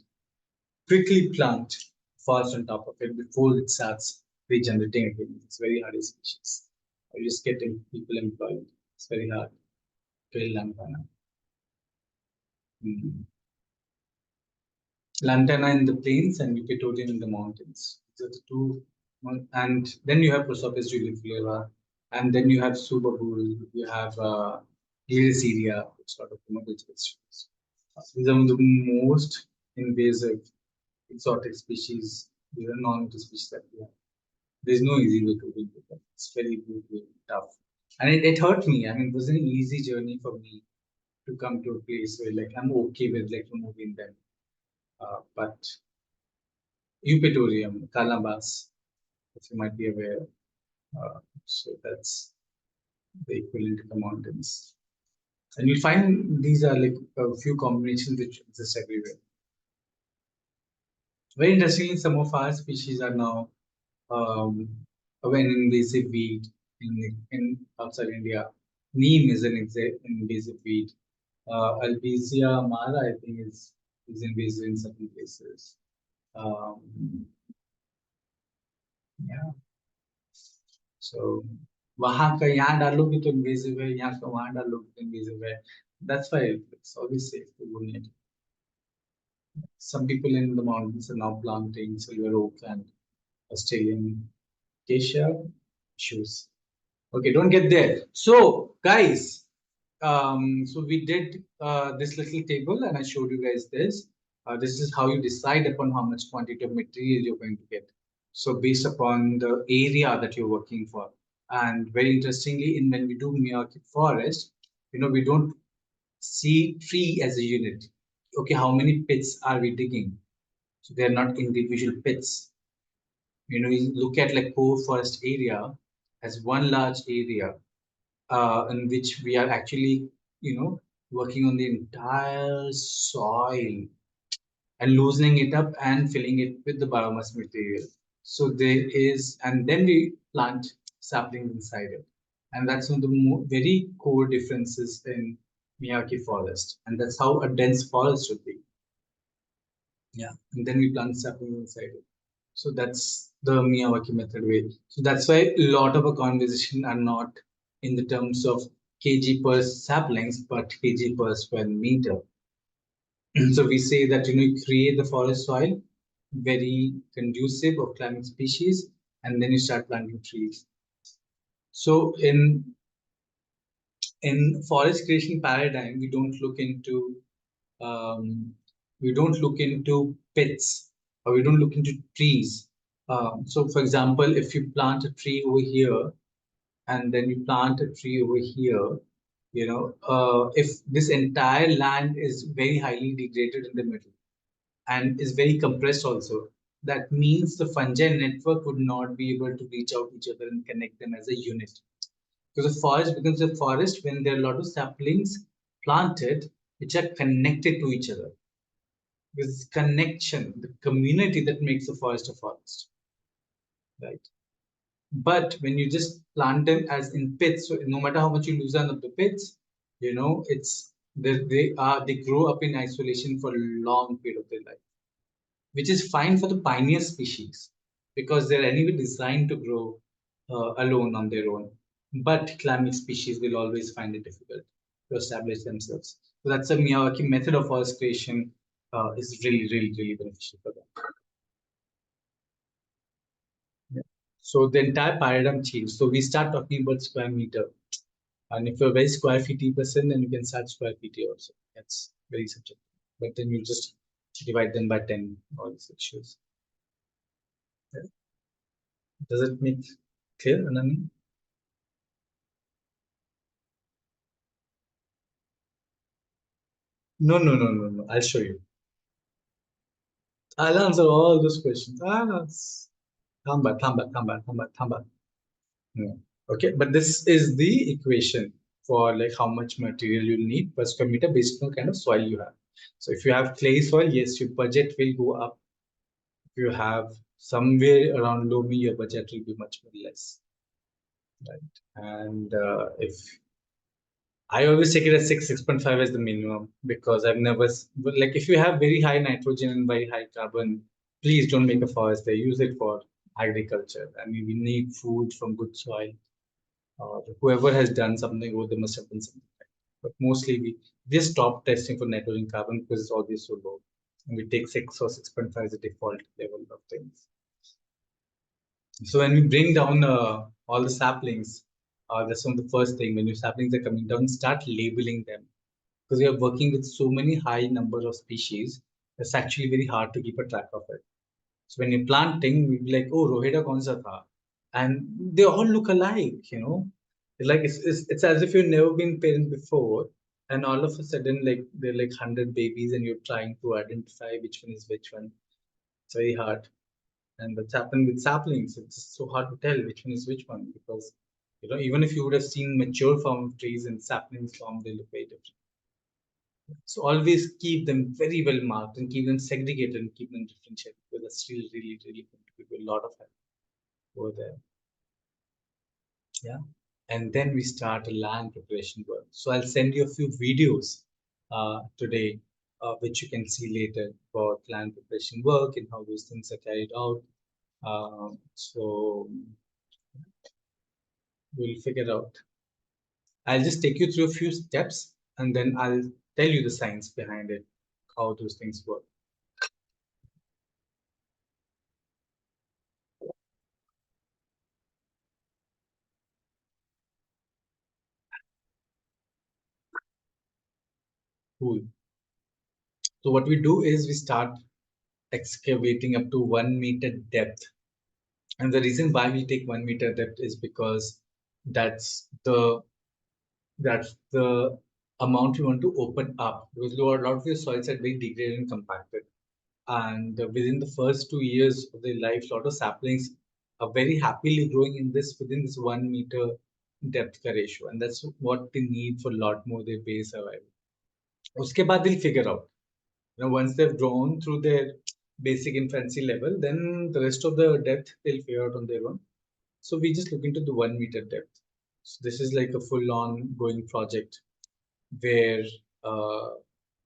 S1: quickly plant fast on top of it before it starts regenerating again. It's very hard species. You just getting people employed. It's very hard to kill lantana. Mm. Lantana in the plains and Eupatorium in the mountains. These are the two. And then you have Prosopis juliflora, and then you have Subabul, you have Gliricidia, which sort of promotes vegetables. These are the most invasive exotic species. These are non-native species that we have. There's no easy way to deal with them. It's very, very tough. And it hurt me. I mean, it was an easy journey for me to come to a place where like I'm okay with like removing them. But Eupatorium, Calabas, if you might be aware. So that's the equivalent to the mountains. And you'll find these are like a few combinations which exist everywhere. Very interestingly, some of our species are now an invasive weed in outside India. Neem is an invasive weed. Albizia amara, I think, is invasive in certain places. Yeah. So वहाँ का यहाँ डालोगे तो invasive है, यहाँ का वहाँ डालोगे तो invasive है. That's why it's always safe to go near. Some people in the mountains are now planting silver oak and Australian acacia issues. Okay, don't get there. So, guys, so we did this little table and I showed you guys this. This is how you decide upon how much quantity of material you're going to get. So based upon the area that you're working for. And very interestingly, in when we do Miyawaki forest, we don't see tree as a unit. Okay, how many pits are we digging? So they're not individual pits. We look at like core forest area as one large area in which we are actually, working on the entire soil and loosening it up and filling it with the biomass material. So there is, and then we plant saplings inside it. And that's one of the very core differences in Miyawaki forest. And that's how a dense forest should be. Yeah. And then we plant saplings inside it. So that's the Miyawaki method way. So that's why a lot of a conversation are not in the terms of kg per saplings, but kg per square meter. So we say that you create the forest soil very conducive of climbing species, and then you start planting trees. So in forest creation paradigm, we don't look into pits, or we don't look into trees. So for example, if you plant a tree over here and then you plant a tree over here, if this entire land is very highly degraded in the middle and is very compressed also, that means the fungi network would not be able to reach out each other and connect them as a unit. Because a forest becomes a forest when there are a lot of saplings planted which are connected to each other. This connection, the community that makes a forest, right? But when you just plant them as in pits, so no matter how much you loosen up the pits, it's they grow up in isolation for a long period of their life, which is fine for the pioneer species because they're anyway designed to grow alone on their own. But climbing species will always find it difficult to establish themselves. So that's a Miyawaki method of forest creation is really, really, really beneficial for them. Yeah. So the entire paradigm changed. So we start talking about square meter. And if you're very square feety person, then you can start square feety also. That's very subjective. But then you just divide them by 10, all these issues. Yeah. Does it make clear, Anani? No, no, no, no, no. I'll show you. I'll answer all those questions. Come back, come back, come back, come back, come back. No. Okay, but this is the equation for like how much material you need per square meter based on the kind of soil you have. So if you have clay soil, yes, your budget will go up. If you have somewhere around loamy, your budget will be much more less. Right. And if I always take it as 6.5 as the minimum because I've never, like, if you have very high nitrogen and very high carbon, please don't make a forest there. Use it for agriculture. I mean, we need food from good soil. Whoever has done something, or they must have done something. But mostly we just stop testing for nitrogen carbon because it's always so low. And we take 6 or 6.5 as the default level of things. So when we bring down all the saplings, that's one of the first thing. When your saplings are coming down, start labeling them because we are working with so many high numbers of species. It's actually very hard to keep a track of it. So when you're planting, we'd be like, oh, Roheda kaun sa tha? And they all look alike. Like it's as if you've never been parent before, and all of a sudden, like they're like 100 babies, and you're trying to identify which one is which one. It's very hard. And that's happened with saplings. It's so hard to tell which one is which one because even if you would have seen mature form of trees and saplings form, they look very different. So always keep them very well marked and keep them segregated and keep them differentiated because that's really, really, really going to give a lot of help over there. Yeah. And then we start a land preparation work. So I'll send you a few videos today, which you can see later about land preparation work and how those things are carried out. So we'll figure out. I'll just take you through a few steps and then I'll tell you the science behind it, how those things work. Cool. So what we do is we start excavating up to 1 meter depth And the reason why we take 1 meter depth is because that's the that's the amount you want to open up, because a lot of your soils are very degraded and compacted. And within the first 2 years of their life, a lot of saplings are very happily growing in this within this 1 meter depth ka ratio, and that's what they need for a lot more their base survival. Uske baad they'll figure out. Once they've grown through their basic infancy level, then the rest of the depth they'll figure out on their own. So we just look into the 1 meter depth. So this is like a full-on going project where a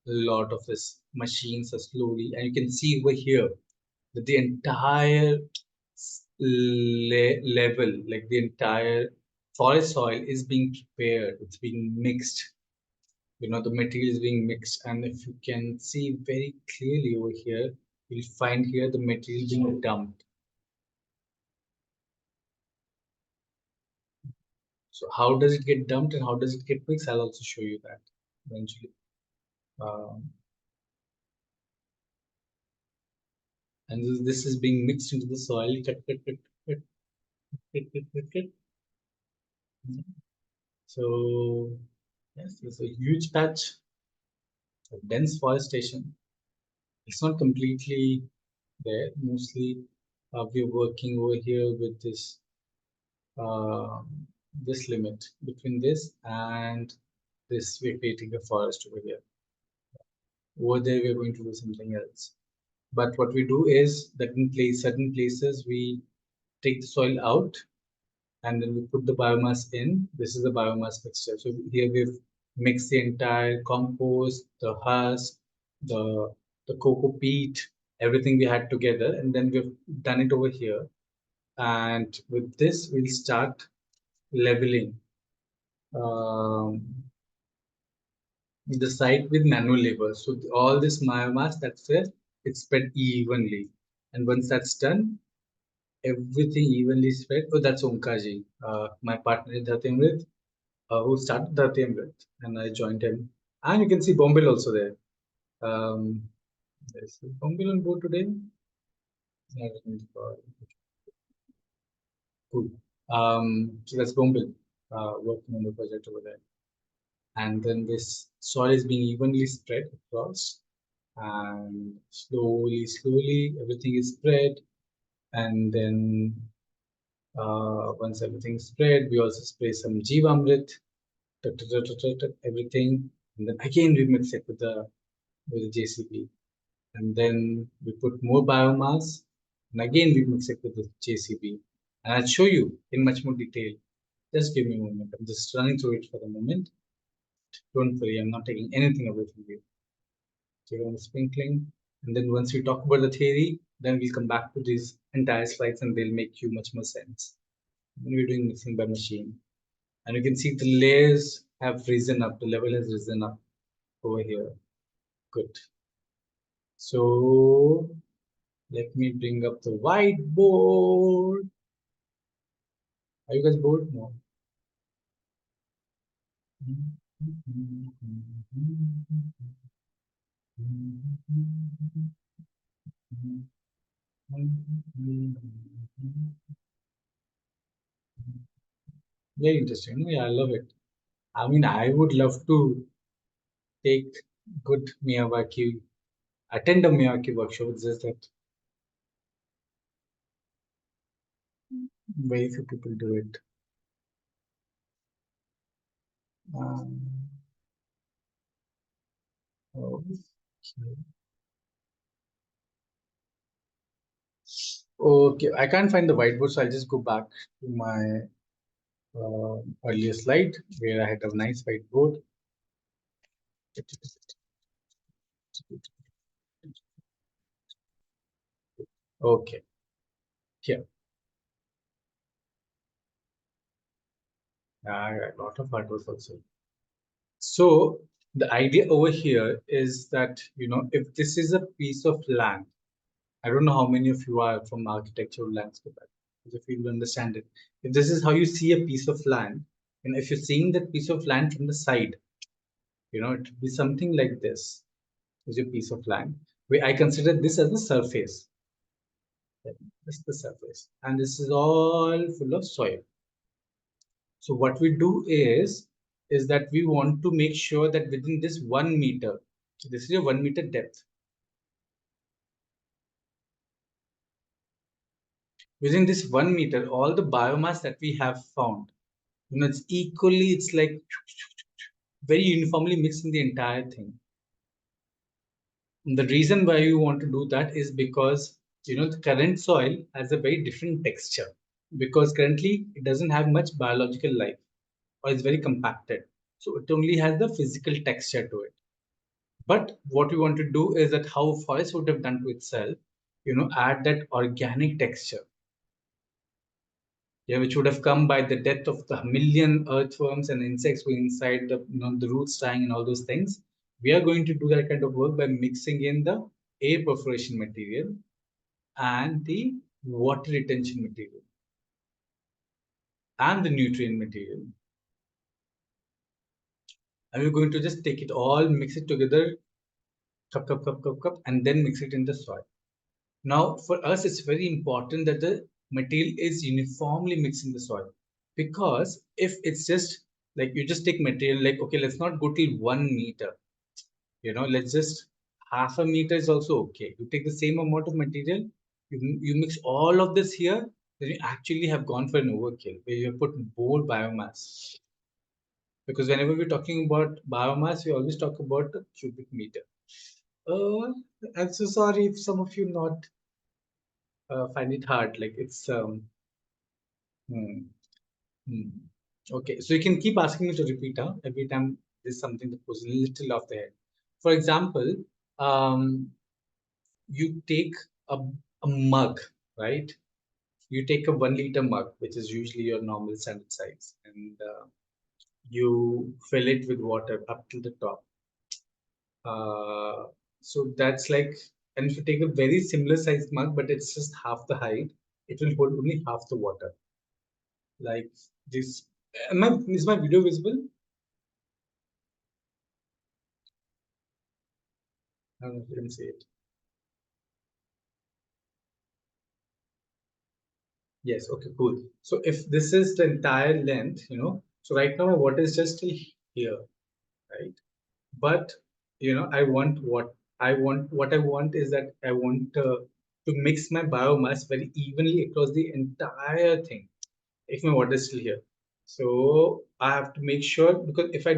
S1: lot of these machines are slowly, and you can see over here that the entire level, like the entire forest soil is being prepared, it's being mixed. The material is being mixed, and if you can see very clearly over here, you'll find here the material being dumped. So how does it get dumped and how does it get mixed? I'll also show you that eventually. And this is being mixed into the soil. So yes, there's a huge patch of dense forestation. It's not completely there. Mostly we're working over here with uh, this limit. Between this and this, we're creating a forest over here. Over there, we're going to do something else. But what we do is that in certain places, we take the soil out and then we put the biomass in. This is the biomass mixture. So here we've mixed the entire compost, the husk, the cocoa peat, everything we had together, and then we've done it over here. And with this, we'll start leveling the site with manual labor. So all this biomass that's there, it's spread evenly. And once that's done, everything evenly spread. Oh, that's Omkarji, my partner in Dhatimrit, who started Dhatimrit, and I joined him. And you can see Bombil also there. There's Bombil on board today. Cool. So that's Bombil working on the project over there. And then this soil is being evenly spread across, and slowly everything is spread. And then once everything is spread, we also spray some Jivamrit, everything, and then again we mix it with the JCB, and then we put more biomass, and again we mix it with the JCB, and I'll show you in much more detail. Just give me a moment. I'm just running through it for the moment. Don't worry, I'm not taking anything away from you. So on the sprinkling, and then once we talk about the theory, then we'll come back to these entire slides and they'll make you much more sense. When we're doing mixing by machine, and you can see the layers have risen up, the level has risen up over here. Good. So let me bring up the whiteboard. Are you guys bored? No. Very interesting. Yeah, I love it. I mean, I would love to take good Miyawaki, attend a Miyawaki workshop. It's just that very few people do it. Okay. Okay, I can't find the whiteboard, so I'll just go back to my earlier slide where I had a nice whiteboard. Okay, here. I got a lot of whiteboards also. So the idea over here is that, if this is a piece of land, I don't know how many of you are from architectural landscape, if you understand it. If this is how you see a piece of land, and if you're seeing that piece of land from the side, it would be something like this. Is a piece of land where I consider this as a surface. This is the surface, and this is all full of soil. So what we do is that we want to make sure that within this 1 meter, so this is a 1 meter depth. Within this 1 meter, all the biomass that we have found, it's equally, it's like very uniformly mixed in the entire thing. And the reason why you want to do that is because the current soil has a very different texture, because currently it doesn't have much biological life, or it's very compacted, so it only has the physical texture to it. But what we want to do is that how forest would have done to itself, add that organic texture, which would have come by the death of the million earthworms and insects were inside the roots dying and all those things. We are going to do that kind of work by mixing in the air perforation material and the water retention material and the nutrient material. And we're going to just take it all, mix it together, cup, and then mix it in the soil. Now, for us, it's very important that the material is uniformly mixed in the soil, because if it's just like you just take material, like, okay, let's not go till 1 meter, let's just half a meter is also okay. You take the same amount of material, you mix all of this here, then you actually have gone for an overkill where you have put more biomass. Because whenever we're talking about biomass, we always talk about the cubic meter. I'm so sorry if some of you not find it hard. Like it's hmm, hmm. Okay. So you can keep asking me to repeat every time there's something that goes a little off the head. For example, you take a, a mug, right? You take a 1 liter mug, which is usually your normal standard size, and you fill it with water up to the top. So that's like, and if you take a very similar sized mug, but it's just half the height, it will hold only half the water. Like this. Is my video visible? I don't know if you can see it. Yes, okay, cool. So if this is the entire length, so right now my water is just till here, right? But what I want is that I want to mix my biomass very evenly across the entire thing if my water is still here. So I have to make sure, because if I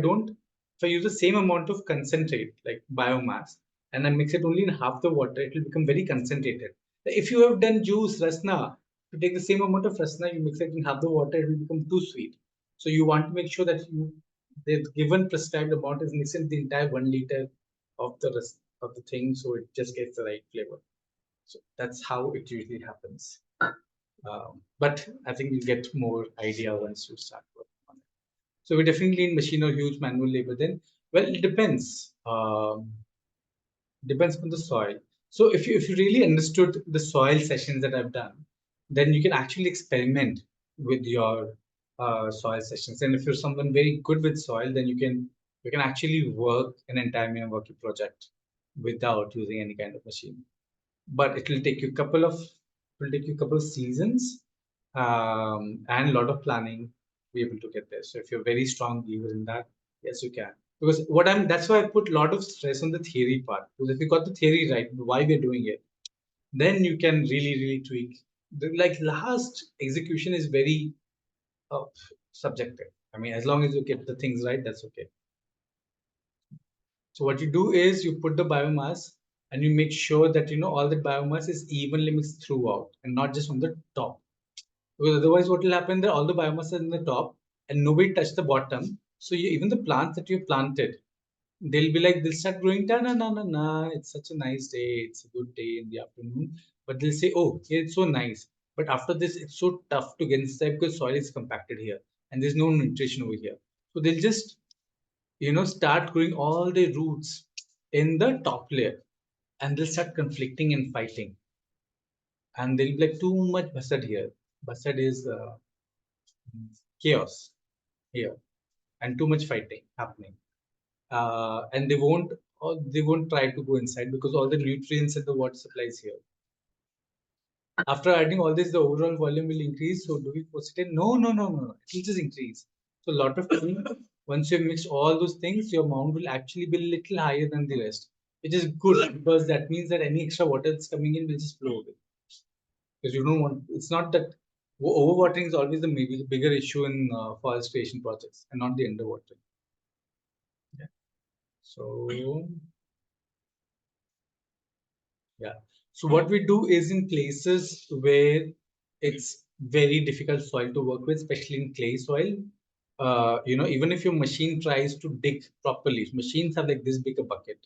S1: use the same amount of concentrate like biomass and I mix it only in half the water, it will become very concentrated. If you have done juice, rasna, to take the same amount of rasna, you mix it in half the water, it will become too sweet. So you want to make sure that the given prescribed amount is mixed in the entire 1 liter of the rest of the thing, so it just gets the right flavor. So that's how it usually happens. But I think you get more idea once you start working on it. So we definitely need machine or huge manual labor then. Well, it depends. Depends on the soil. So if you really understood the soil sessions that I've done, then you can actually experiment with your soil sessions. And if you're someone very good with soil, then you can actually work an entire Miyawaki project without using any kind of machine. But it will take you a couple of seasons and a lot of planning to be able to get there. So if you're very strong believer in that, yes, you can. Because that's why I put a lot of stress on the theory part. Because if you got the theory right, why we're doing it, then you can really, really tweak. Like last execution is very uh, subjective. I mean, as long as you get the things right, that's okay. So what you do is you put the biomass and you make sure that all the biomass is evenly mixed throughout and not just on the top. Because otherwise, what will happen that all the biomass is in the top and nobody touched the bottom. So even the plants that you planted, they'll start growing. Na na na na na. It's such a nice day. It's a good day in the afternoon. But they'll say, oh, it's so nice. But after this, it's so tough to get inside because soil is compacted here and there's no nutrition over here. So they'll just start growing all the roots in the top layer and they'll start conflicting and fighting. And there'll be like too much basad here. Basad is chaos here and too much fighting happening. And they won't try to go inside because all the nutrients and the water supplies here. After adding all this, the overall volume will increase. So do we precipitate? No. It will just increase. So a lot of time, once you mix all those things, your amount will actually be a little higher than the rest, which is good because that means that any extra water that's coming in will just flow away. Because you don't want, it's not that overwatering is always the maybe bigger issue in forestation projects and not the underwatering. Yeah. So yeah. So what we do is in places where it's very difficult soil to work with, especially in clay soil. Even if your machine tries to dig properly, machines have like this big a bucket,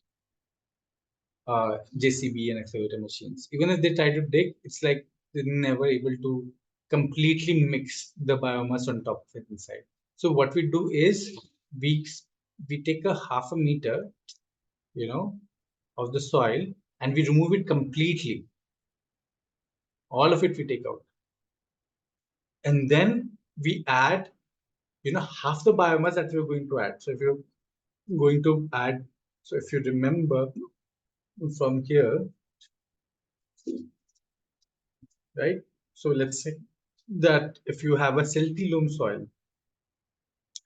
S1: JCB and excavator machines. Even if they try to dig, it's like they're never able to completely mix the biomass on top of it inside. So what we do is we take a half a meter, of the soil and we remove it completely. All of it we take out. And then we add, half the biomass that we're going to add. So if you're going to add, so if you remember from here, right? So let's say that if you have a silty loam soil,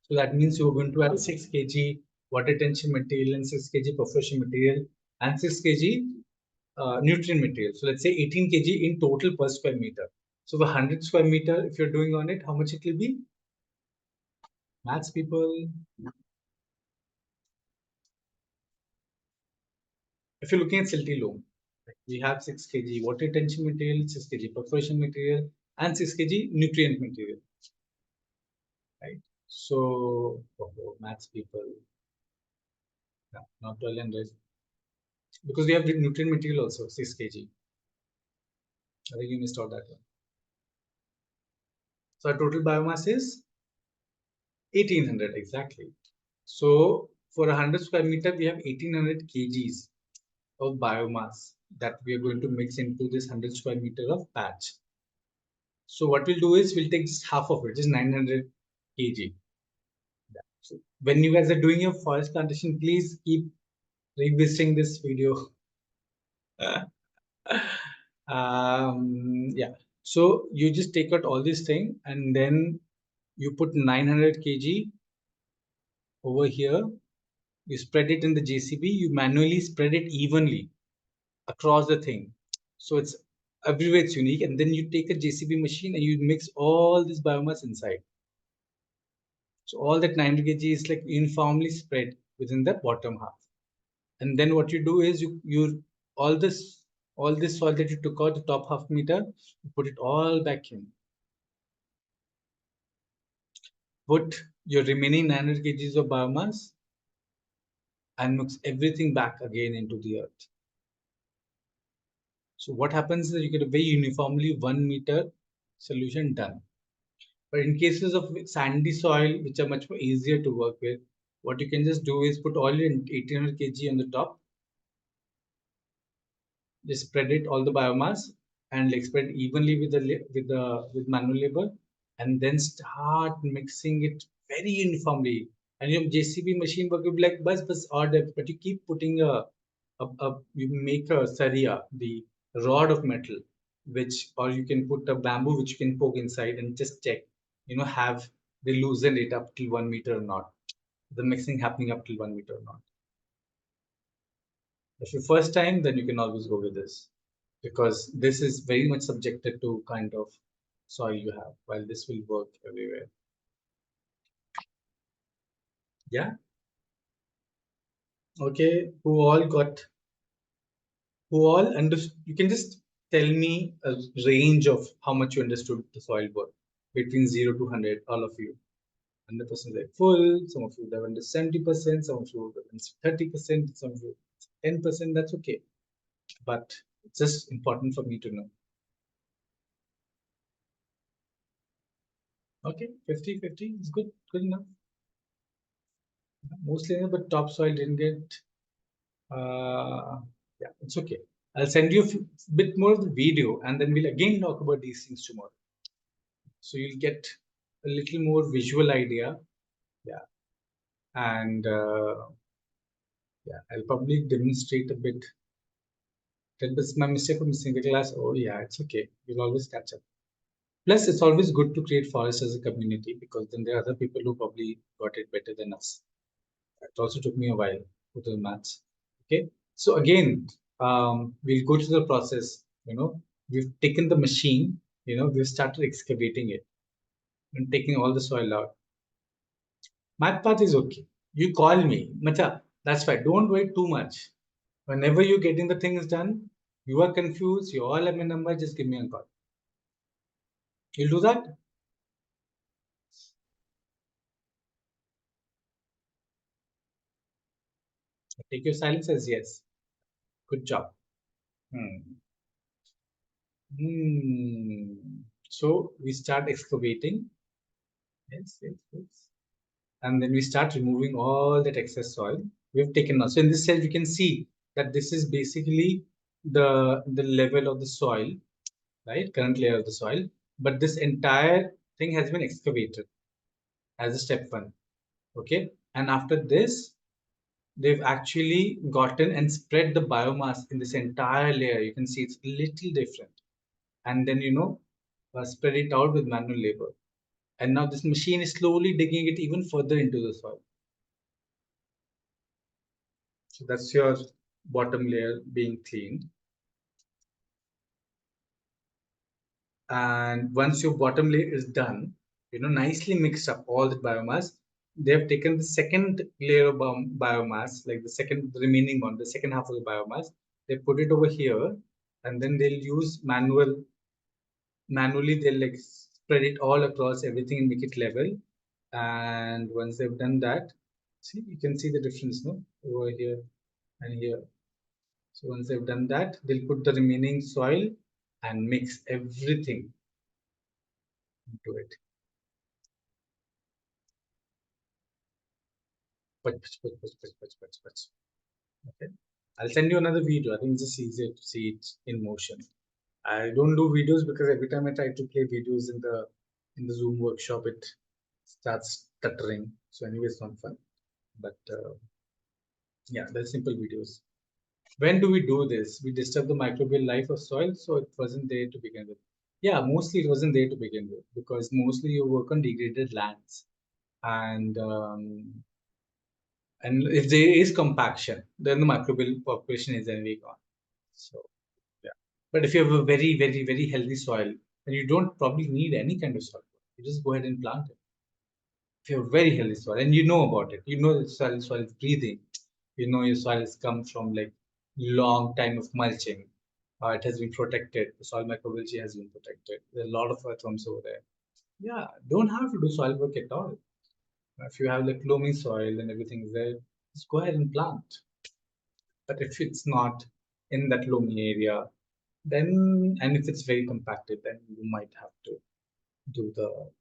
S1: so that means you're going to add 6 kg water retention material and 6 kg perforation material and 6 kg nutrient material. So let's say 18 kg in total per square meter. So the 100 square meter, if you're doing on it, how much it will be? Maths people. If you're looking at silty loam, we have 6 kg water retention material, 6 kg perforation material, and 6 kg nutrient material. Right? So, maths people, not 1200. Because we have nutrient material also, 6 kg. I think you missed out that one. So our total biomass is 1800 exactly. So for 100 square meter, we have 1800 kgs of biomass that we are going to mix into this 100 square meter of patch. So what we'll do is we'll take just half of it, just 900 kg. So when you guys are doing your forest plantation, please keep revisiting this video. Yeah. So you just take out all this thing and then you put 900 kg over here. You spread it in the JCB. You manually spread it evenly across the thing. So it's everywhere it's unique. And then you take a JCB machine and you mix all this biomass inside. So all that 900 kg is like uniformly spread within the bottom half. And then what you do is you all this soil that you took out the top half meter, you put it all back in. Put your remaining 900 kgs of biomass and mix everything back again into the earth. So what happens is you get a very uniformly 1 meter solution done. But in cases of sandy soil, which are much more easier to work with, what you can just do is put all your 1800 kg on the top, just spread it all the biomass and like spread evenly with manual labor, and then start mixing it very uniformly. And your JCB machine work will be like bus order, but you keep putting you make a saria, the rod of metal, which or you can put a bamboo which you can poke inside and just check, have they loosened it up till 1 meter or not, the mixing happening up till 1 meter or not. If your first time, then you can always go with this, because this is very much subjected to kind of soil you have, while this will work everywhere. Yeah. Okay. Who all understood? You can just tell me a range of how much you understood the soil work between 0 to 100, all of you. 100% like full, some of you have understood 70%, some of you have understood 30%, some of you 10%, that's okay. But it's just important for me to know. Okay, 50-50 is good enough. Mostly, but topsoil didn't get. Yeah, it's okay. I'll send you a bit more of the video, and then we'll again talk about these things tomorrow. So you'll get a little more visual idea. Yeah, and yeah, I'll probably demonstrate a bit 10% my mistake for missing the class. Oh yeah, it's okay. You'll always catch up. Plus, it's always good to create forests as a community because then there are other people who probably got it better than us. It also took me a while to do maths. Okay, so again, we'll go through the process. We've taken the machine. We've started excavating it and taking all the soil out. Math path is okay. You call me, Macha. That's fine. Don't wait too much. Whenever you're getting the things done, you are confused. You all have my number. Just give me a call. You'll do that. Take your silence as yes. Good job. So we start excavating. Yes, yes, yes. And then we start removing all that excess soil we've taken out. So in this cell, you can see that this is basically the level of the soil, right? Current layer of the soil. But this entire thing has been excavated as a step one. Okay. And after this, they've actually gotten and spread the biomass in this entire layer. You can see it's a little different. And then, spread it out with manual labor. And now this machine is slowly digging it even further into the soil. So that's your bottom layer being cleaned. And once your bottom layer is done, nicely mixed up all the biomass, they have taken the second layer of biomass, like the remaining one, the second half of the biomass, they put it over here, and then they'll use manually they'll like spread it all across everything and make it level. And once they've done that, see, you can see the difference, no, over here and here. So once they've done that, they'll put the remaining soil and mix everything into it. Okay. I'll send you another video. I think it's just easier to see it in motion. I don't do videos because every time I try to play videos in the Zoom workshop, it starts stuttering. So anyway, it's not fun. But yeah, they're simple videos. When do we do this? We disturb the microbial life of soil, so it wasn't there to begin with. Yeah, mostly it wasn't there to begin with because mostly you work on degraded lands, and if there is compaction, then the microbial population is anyway gone. So yeah, but if you have a very very very healthy soil, then you don't probably need any kind of soil. You just go ahead and plant it. If you have very healthy soil and you know about it, the soil is breathing. Your soil has come from like long time of mulching. It has been protected. The soil microbiology has been protected. There are a lot of earthworms over there. Yeah, don't have to do soil work at all. If you have like loamy soil and everything is there, just go ahead and plant. But if it's not in that loamy area, then and if it's very compacted, then you might have to do the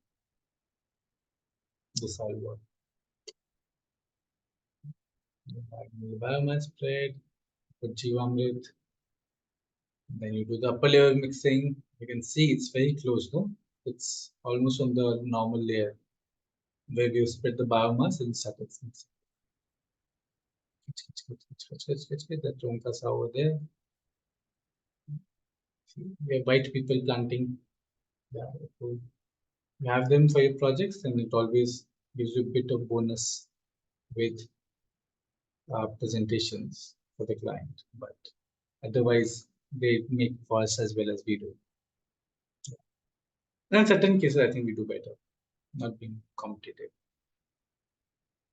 S1: soil work. The biomass spread, put Jivamrit, then you do the upper layer mixing. You can see it's very close, no? It's almost on the normal layer where we spread the biomass and started mixing. That Ronkasa over there. We have white people planting. Yeah, you have them for your projects, and it always gives you a bit of bonus with presentations for the client. But otherwise, they make for us as well as we do. And in certain cases, I think we do better, not being competitive.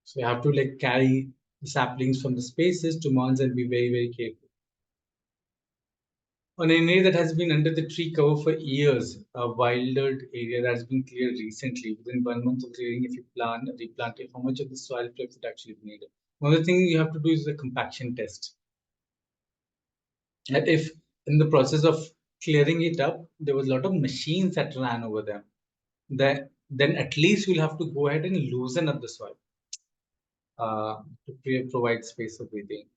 S1: So you have to like carry the saplings from the spaces to mounds and be very, very careful. On an area that has been under the tree cover for years, a wildered area that has been cleared recently, within 1 month of clearing, if you replant it, how much of the soil prep would actually be needed? One of the things you have to do is the compaction test. That if in the process of clearing it up, there was a lot of machines that ran over them, then at least you'll have to go ahead and loosen up the soil to provide space for breathing.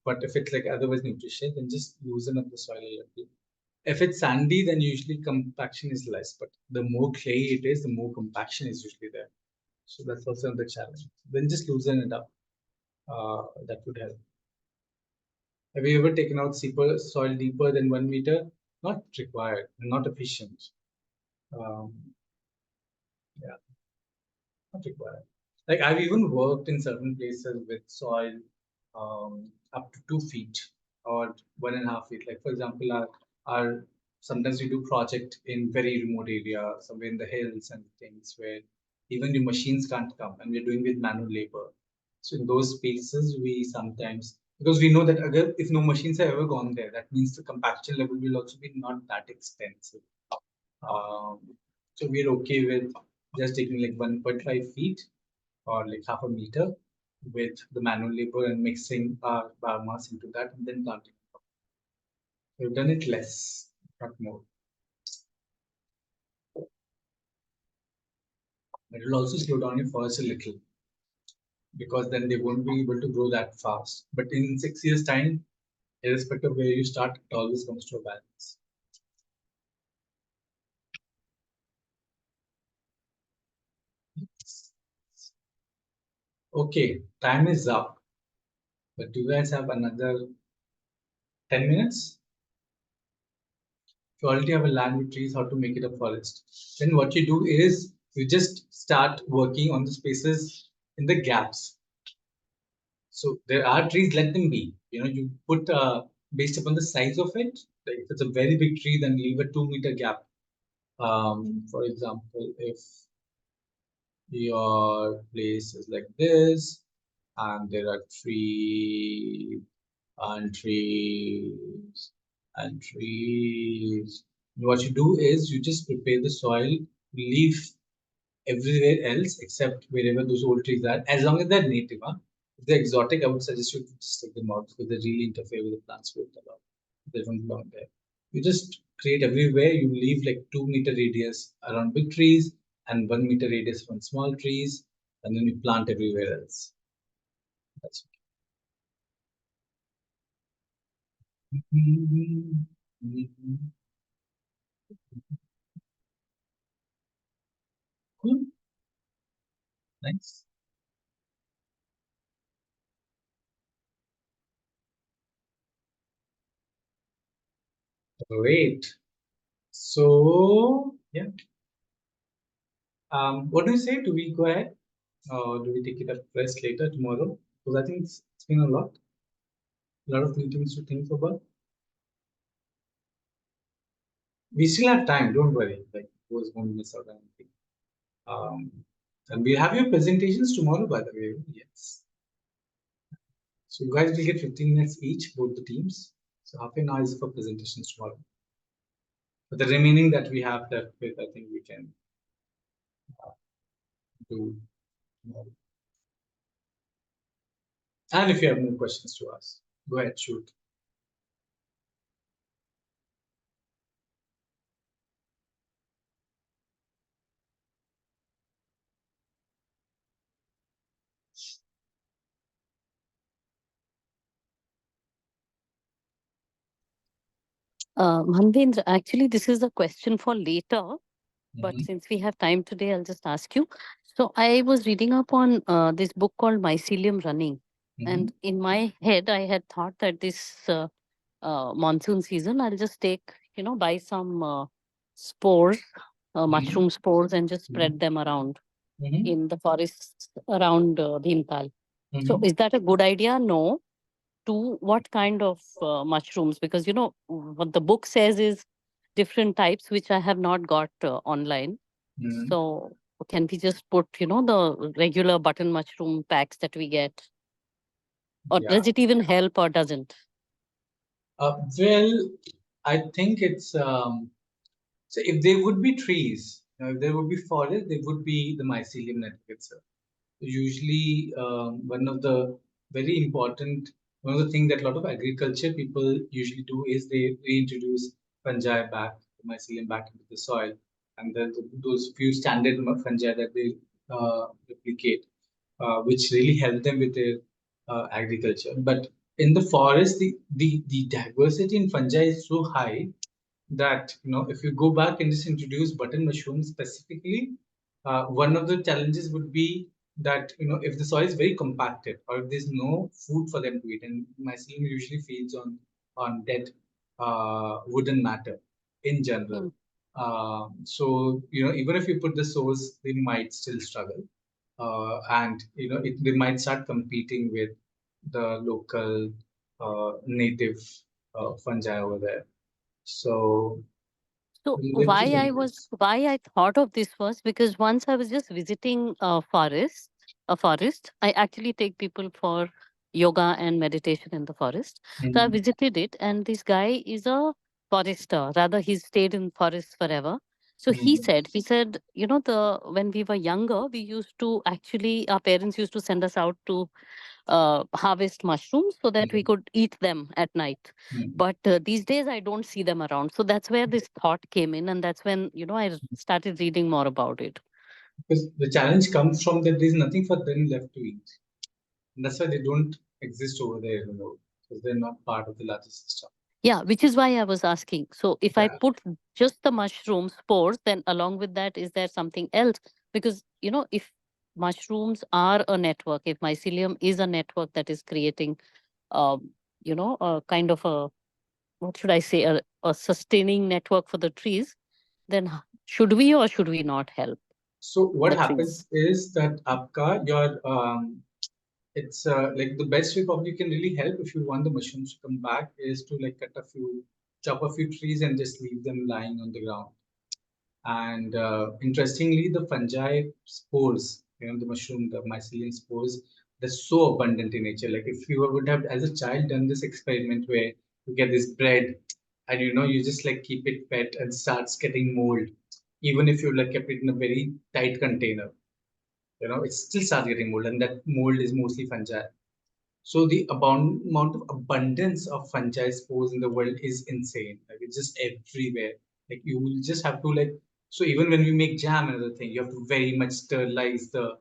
S1: But if it's like otherwise nutritious, then just loosen up the soil a little. If it's sandy, then usually compaction is less, but the more clay it is, the more compaction is usually there. So that's also the challenge. Then just loosen it up. That would help. Have you ever taken out soil deeper than 1 meter? Not required, not efficient. Um, yeah, not required. Like I've even worked in certain places with soil up to 2 feet or 1.5 feet. Like for example, our sometimes we do project in very remote area, somewhere in the hills and things where even the machines can't come, and we're doing with manual labor. So in those spaces, we sometimes, because we know that if no machines have ever gone there, that means the compaction level will also be not that extensive. Um, so we're okay with just taking like 1.5 feet or like half a meter with the manual labor and mixing our biomass into that and then planting. We've done it less, not more. But it will also slow down your forest a little because then they won't be able to grow that fast. But in 6 years' time, irrespective of where you start, it always comes to a balance. Okay, time is up. But do you guys have another 10 minutes? If you already have a land with trees, how to make it a forest? Then what you do is you just start working on the spaces in the gaps. So there are trees, let them be. You put based upon the size of it. Like if it's a very big tree, then leave a 2 meter gap. For example, if your place is like this, and there are trees and trees and trees. What you do is you just prepare the soil, leave everywhere else except wherever those old trees are, as long as they're native. Huh? If they're exotic, I would suggest you to just take them out because they really interfere with the plants growth a lot. They don't belong there. You just create everywhere, you leave like 2 meter radius around big trees and 1 meter radius from small trees, and then you plant everywhere else. That's cool. Nice. Great. So yeah. What do you say? Do we go ahead or do we take it up rest later tomorrow? Because I think it's been a lot of meetings to think about. We still have time, don't worry. Like who's going to miss out on anything. Um, and we'll have your presentations tomorrow, by the way. Yes. So you guys will get 15 minutes each, both the teams. So half an hour is for presentations tomorrow. But the remaining that we have left with, I think we can do tomorrow. And if you have more questions to ask, go ahead, shoot.
S2: Manvendra, actually, this is a question for later, but since we have time today, I'll just ask you. So I was reading up on this book called Mycelium Running, and in my head, I had thought that this monsoon season, I'll just buy some spores, mushroom spores, and just spread them around in the forests around Bhimtal. So is that a good idea? No. To what kind of mushrooms? Because what the book says is different types, which I have not got online. So can we just put the regular button mushroom packs that we get, or does it even help, or doesn't?
S1: Well, I think it's so if there would be trees, if there would be forest, there would be the mycelium network itself. Usually, one of the things that a lot of agriculture people usually do is they reintroduce fungi back, mycelium back into the soil, and then those few standard fungi that they replicate, which really help them with their agriculture. But in the forest, the diversity in fungi is so high that if you go back and just introduce button mushrooms specifically, one of the challenges would be that if the soil is very compacted or if there's no food for them to eat, and mycelium usually feeds on dead wooden matter in general. So even if you put the source, they might still struggle, and they might start competing with the local native fungi over there. So
S2: So
S1: little
S2: why I thought of this was because once I was just visiting a forest. I actually take people for yoga and meditation in the forest. So I visited it, and this guy is a forester. Rather, he's stayed in forests forever. So he said, the when we were younger, we used to actually our parents used to send us out to harvest mushrooms so that we could eat them at night. But these days, I don't see them around. So that's where this thought came in. And that's when, I started reading more about it.
S1: Because the challenge comes from that there's nothing for them left to eat. And that's why they don't exist over there anymore, because they're not part of the larger system.
S2: Yeah, which is why I was asking. So if I put just the mushroom spores, then along with that, is there something else? Because, if mushrooms are a network, if mycelium is a network that is creating, a kind of what should I say, a sustaining network for the trees, then should we or should we not help?
S1: So what
S2: the
S1: happens
S2: trees?
S1: is that your it's like the best way probably you can really help if you want the mushrooms to come back is to like chop a few trees and just leave them lying on the ground. And interestingly, the fungi spores, the mushroom, the mycelium spores, they're so abundant in nature. Like if you would have, as a child, done this experiment where you get this bread and you just like keep it wet and starts getting mold, even if you like kept it in a very tight container, it still starts getting mold, and that mold is mostly fungi. So the amount of abundance of fungi spores in the world is insane. Like it's just everywhere. Like you will just have to like. So even when we make jam and other thing, you have to very much sterilize the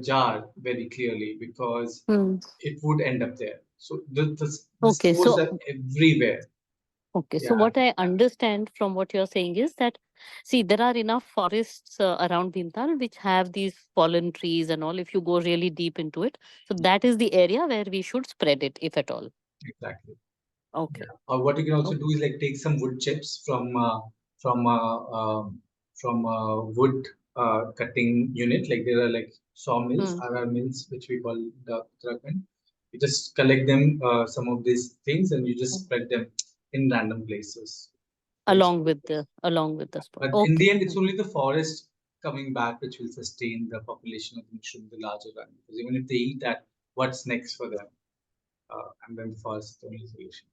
S1: jar very clearly because it would end up there. So the
S2: Okay,
S1: spores
S2: so
S1: are everywhere.
S2: okay, so
S1: Yeah,
S2: what I understand from what you're saying is that, see, there are enough forests around Bhimtal which have these fallen trees and all. If you go really deep into it, so that is the area where we should spread it, if at all.
S1: exactly.
S2: Okay.
S1: Yeah. Or what you can also
S2: Oh.
S1: do is like take some wood chips from uh, um, wood cutting unit. Like there are like sawmills, RR mills, which we call the Uttarakhand. You just collect them, some of these things, and you just spread them in random places.
S2: Along with the spot.
S1: But in
S2: Okay.
S1: the end, it's only the forest coming back which will sustain the population of the mushroom, the larger one. Because even if they eat that, what's next for them? And then the forest is the only solution.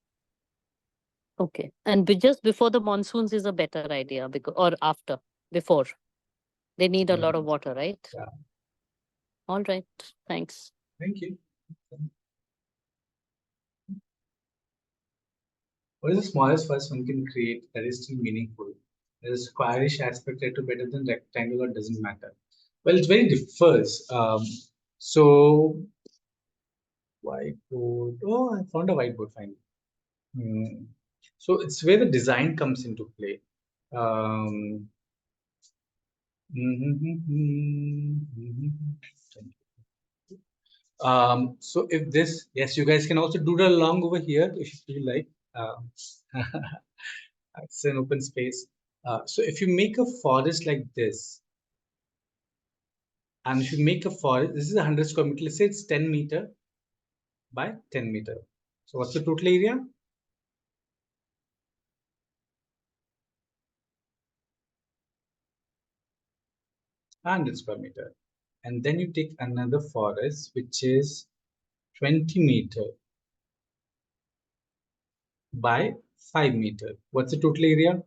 S2: Okay. And just before the monsoons is a better idea because or after, before. They need a lot of water, right?
S1: Yeah.
S2: All right. Thanks.
S1: Thank you. What is the smallest first one can create that is still meaningful? Is a squarish aspect to better than rectangle or doesn't matter? Well, it very differs. So whiteboard. Oh, I found a whiteboard finally. So it's where the design comes into play. Um, so if this, yes, you guys can also doodle along over here if you feel like. It's an open space. So if you make a forest like this, and if you make a forest, this is 100 square meter. Let's say it's 10 meter by 10 meter. So what's the total area? 100 square meter. And then you take another forest, which is 20 meter by 5 meter. What's the total area?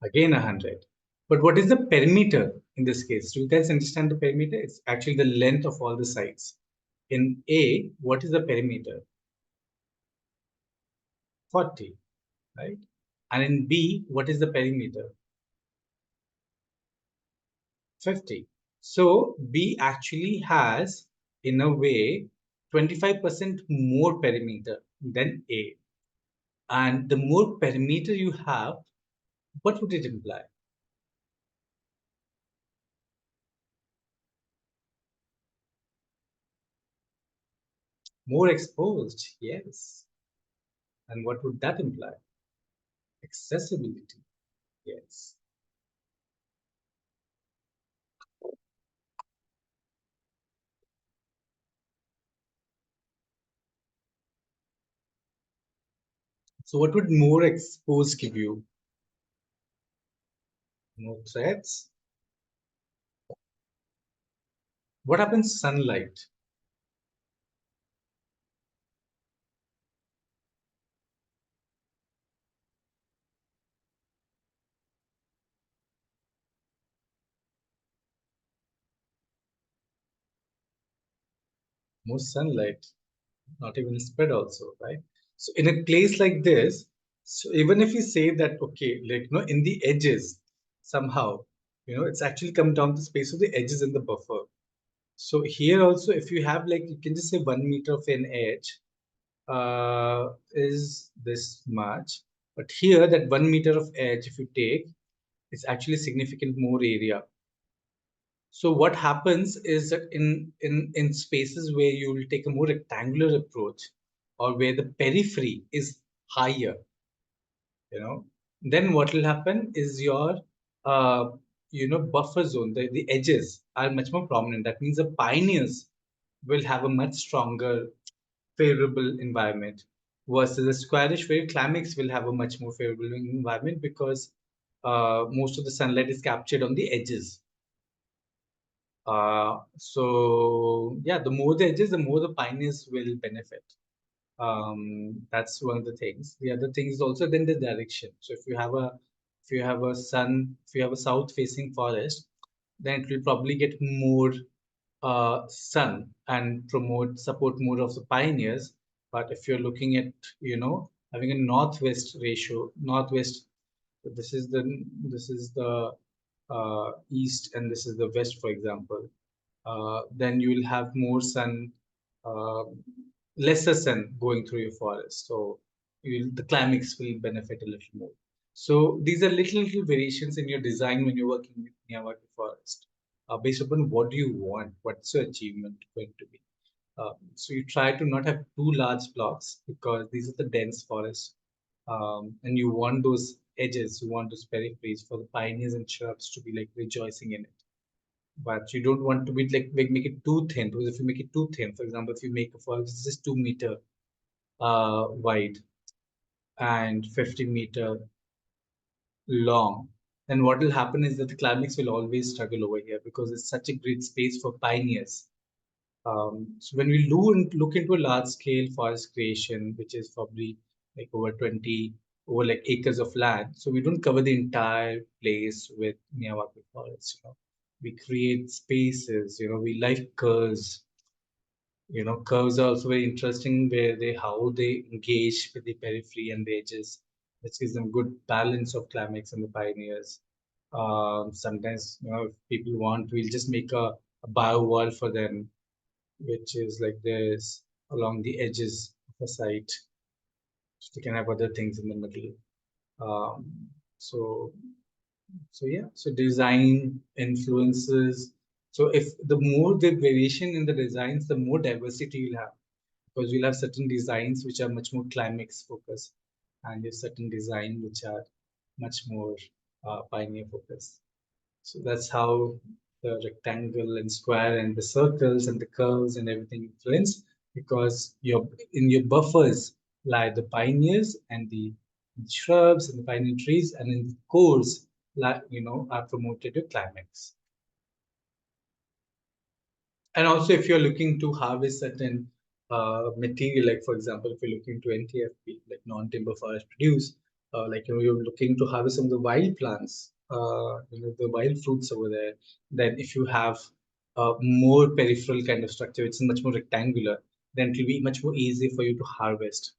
S1: Again 100. But what is the perimeter in this case? Do you guys understand the perimeter? It's actually the length of all the sides. In A, what is the perimeter? 40, right? And in B, what is the perimeter? 50. So B actually has, in a way, 25% more perimeter than A. And the more perimeter you have, what would it imply? More exposed, yes. And what would that imply? Accessibility, yes. So what would more exposed give you? More threats? What happens to sunlight? More sunlight, not even spread also, right? So in a place like this, so even if you say that, okay, like, in the edges, somehow, it's actually come down to space of the edges in the buffer. So here also, if you have like, you can just say 1 meter of an edge is this much. But here, that 1 meter of edge, if you take, it's actually significant more area. So what happens is that in spaces where you will take a more rectangular approach, or where the periphery is higher, then what will happen is your buffer zone, the edges are much more prominent. That means the pioneers will have a much stronger favorable environment, versus a squarish where climax will have a much more favorable environment, because most of the sunlight is captured on the edges. So yeah, the more the edges, the more the pioneers will benefit. That's one of the things. The other thing is also then the direction. So if you have a south facing forest, then it will probably get more sun and support more of the pioneers. But if you're looking at having a northwest ratio, northwest, this is the east and this is the west, for example, then you will have more sun, uh, lesser sun going through your forest. So the climax will benefit a little more. So these are little variations in your design when you're working with Miyawaki forest, based upon what do you want, what's your achievement going to be. So you try to not have too large blocks, because these are the dense forests, and you want those edges, you want those peripheries for the pioneers and shrubs to be like rejoicing in it. But you don't want to be like make it too thin, because if you make it too thin, for example, if you make a forest this is 2 meter wide and 50 meter long, then what will happen is that the climax will always struggle over here, because it's such a great space for pioneers. So when we look into a large scale forest creation, which is probably like over like acres of land, so we don't cover the entire place with Miyawaki forests. We create spaces. We like curves. Curves are also very interesting, where how they engage with the periphery and the edges, which gives them good balance of climax and the pioneers. Sometimes, if people want, we'll just make a bio wall for them, which is like this along the edges of a site. So they can have other things in the middle. Um, so yeah, so design influences. So if the more the variation in the designs, the more diversity you'll have, because you'll have certain designs which are much more climax focused, and there's certain design which are much more pioneer focused. So that's how the rectangle and square and the circles and the curves and everything influence, because in your buffers lie the pioneers and the shrubs and the pioneer trees, and in the cores, are promoted to climax. And also, if you're looking to harvest certain material, like for example, if you're looking to NTFP, like non-timber forest produce, like you're looking to harvest some of the wild plants, the wild fruits over there, then if you have more peripheral kind of structure, it's much more rectangular, then it will be much more easy for you to harvest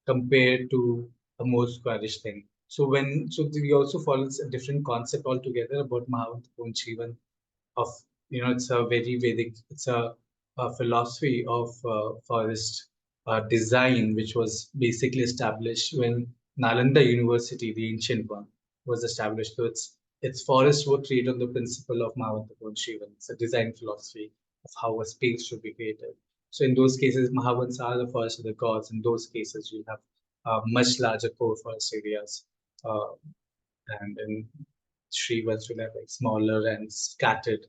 S1: compared to a more squarish thing. So we also follow a different concept altogether about Mahavant of it's a very Vedic, it's a philosophy of forest design, which was basically established when Nalanda University, the ancient one, was established. So its forests were created on the principle of Mahavantapon Shivan. It's a design philosophy of how a space should be created. So in those cases, Mahavans are the forest of the gods. In those cases, you have much larger core forest areas, and in Shrivas will have like smaller and scattered.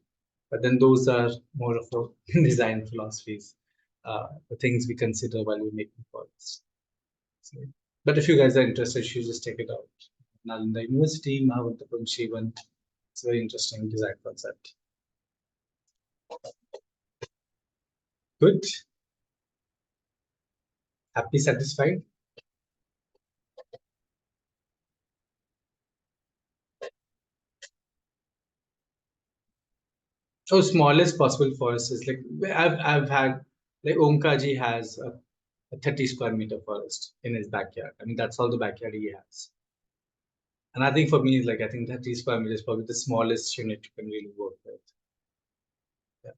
S1: But then those are more of a design philosophies, the things we consider while we're making forests. So, but if you guys are interested, you should just check it out. Nalanda University, Mahavantapuram Shivan. It's a very interesting design concept. Good. Happy, satisfied? So smallest possible forest is like I've had like Omkarji has a 30 square meter forest in his backyard. I mean that's all the backyard he has. And I think for me, like I think 30 square meters is probably the smallest unit you can really work with. Yeah.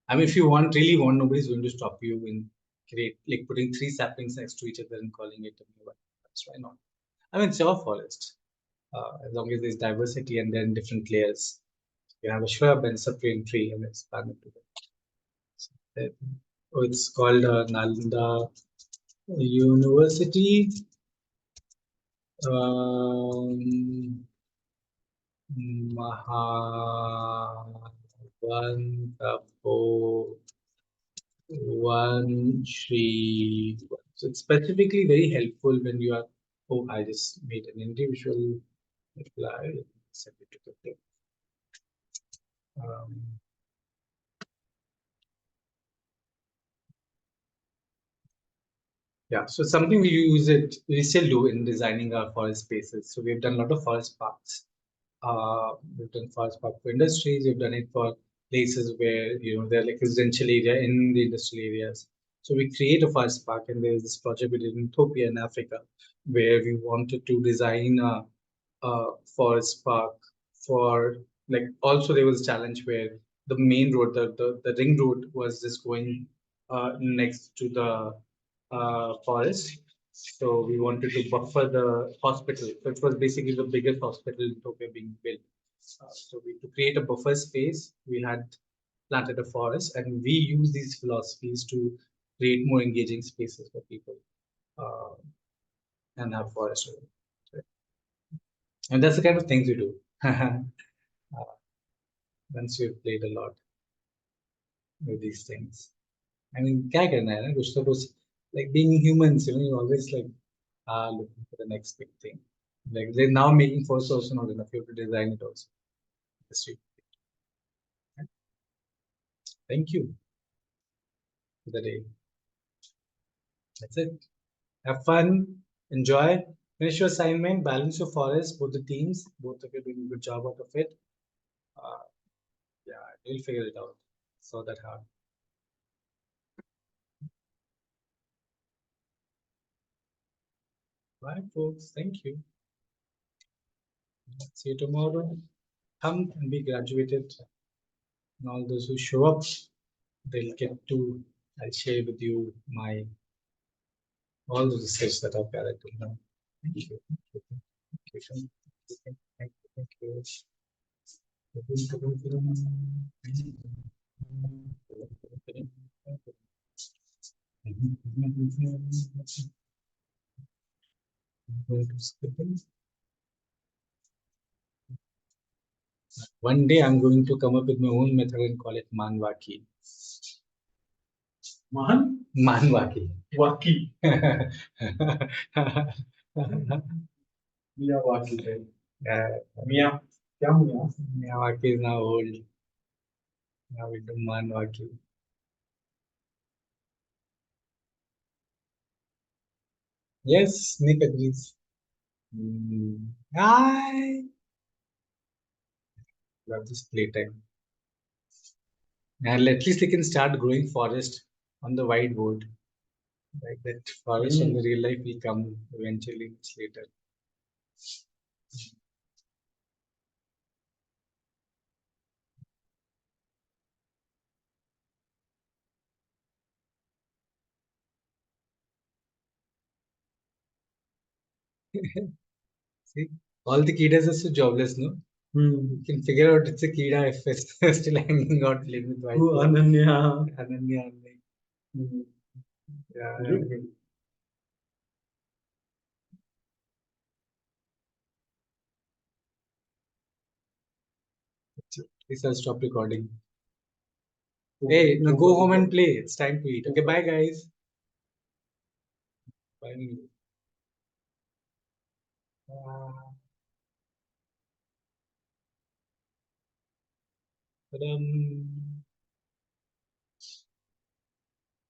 S1: I mean, if you really want, nobody's going to stop you in like putting 3 saplings next to each other and calling it a Miyawaki. That's why not. I mean, it's your forest. As long as there's diversity and then different layers. You have a shrub and supreme tree and it's planted together. So, it's called Nalanda University. One Shri. So it's specifically very helpful when you are. Oh, I just made an individual reply. Send it to the group. Yeah, so something we still do in designing our forest spaces. So we've done a lot of forest parks. We've done forest park for industries. We've done it for places where they're like residential area in the industrial areas. So we create a forest park, and there's this project we did in Ethiopia in Africa, where we wanted to design a forest park for like. Also, there was a challenge where the main road, the ring road, was just going next to the forest. So we wanted to buffer the hospital, which was basically the biggest hospital in Ethiopia being built. So to create a buffer space, we had planted a forest, and we use these philosophies to create more engaging spaces for people and have forest. And that's the kind of things we do. Once we've played a lot with these things. I mean, क्या करना है ना कुछ तो कुछ like being humans, you always like looking for the next big thing. Like they're now making force also not enough. You have to design it also. Thank you for the day. That's it. Have fun, enjoy, finish your assignment, balance your forest, both the teams, both of you doing a good job out of it. Yeah, you'll figure it out. It's not that hard. Bye, folks. Thank you. See you tomorrow. Come and be graduated. And all those who show up, they'll get to. I'll share with you all the research that I've gathered till now. Thank you. Thank you. Thank you. One day I'm going to come up with my own method and call it Manwaki. Manwaki. Waki. Miyawaki. Miyawaki is now old. Now we do Manwaki. Yes, Nick agrees. Hi. Love this playtime. And at least they can start growing forest on the whiteboard. Like that forest on the real life will come eventually later. See, all the Kidas are so jobless, no? You can figure out it's a Kida if it's still hanging out playing with white. Ananya. Ananya. Yeah, I agree. Please I'll stop recording. Hey, now go home and play. It's time to eat. Okay, bye guys. Bye. Ta-dam.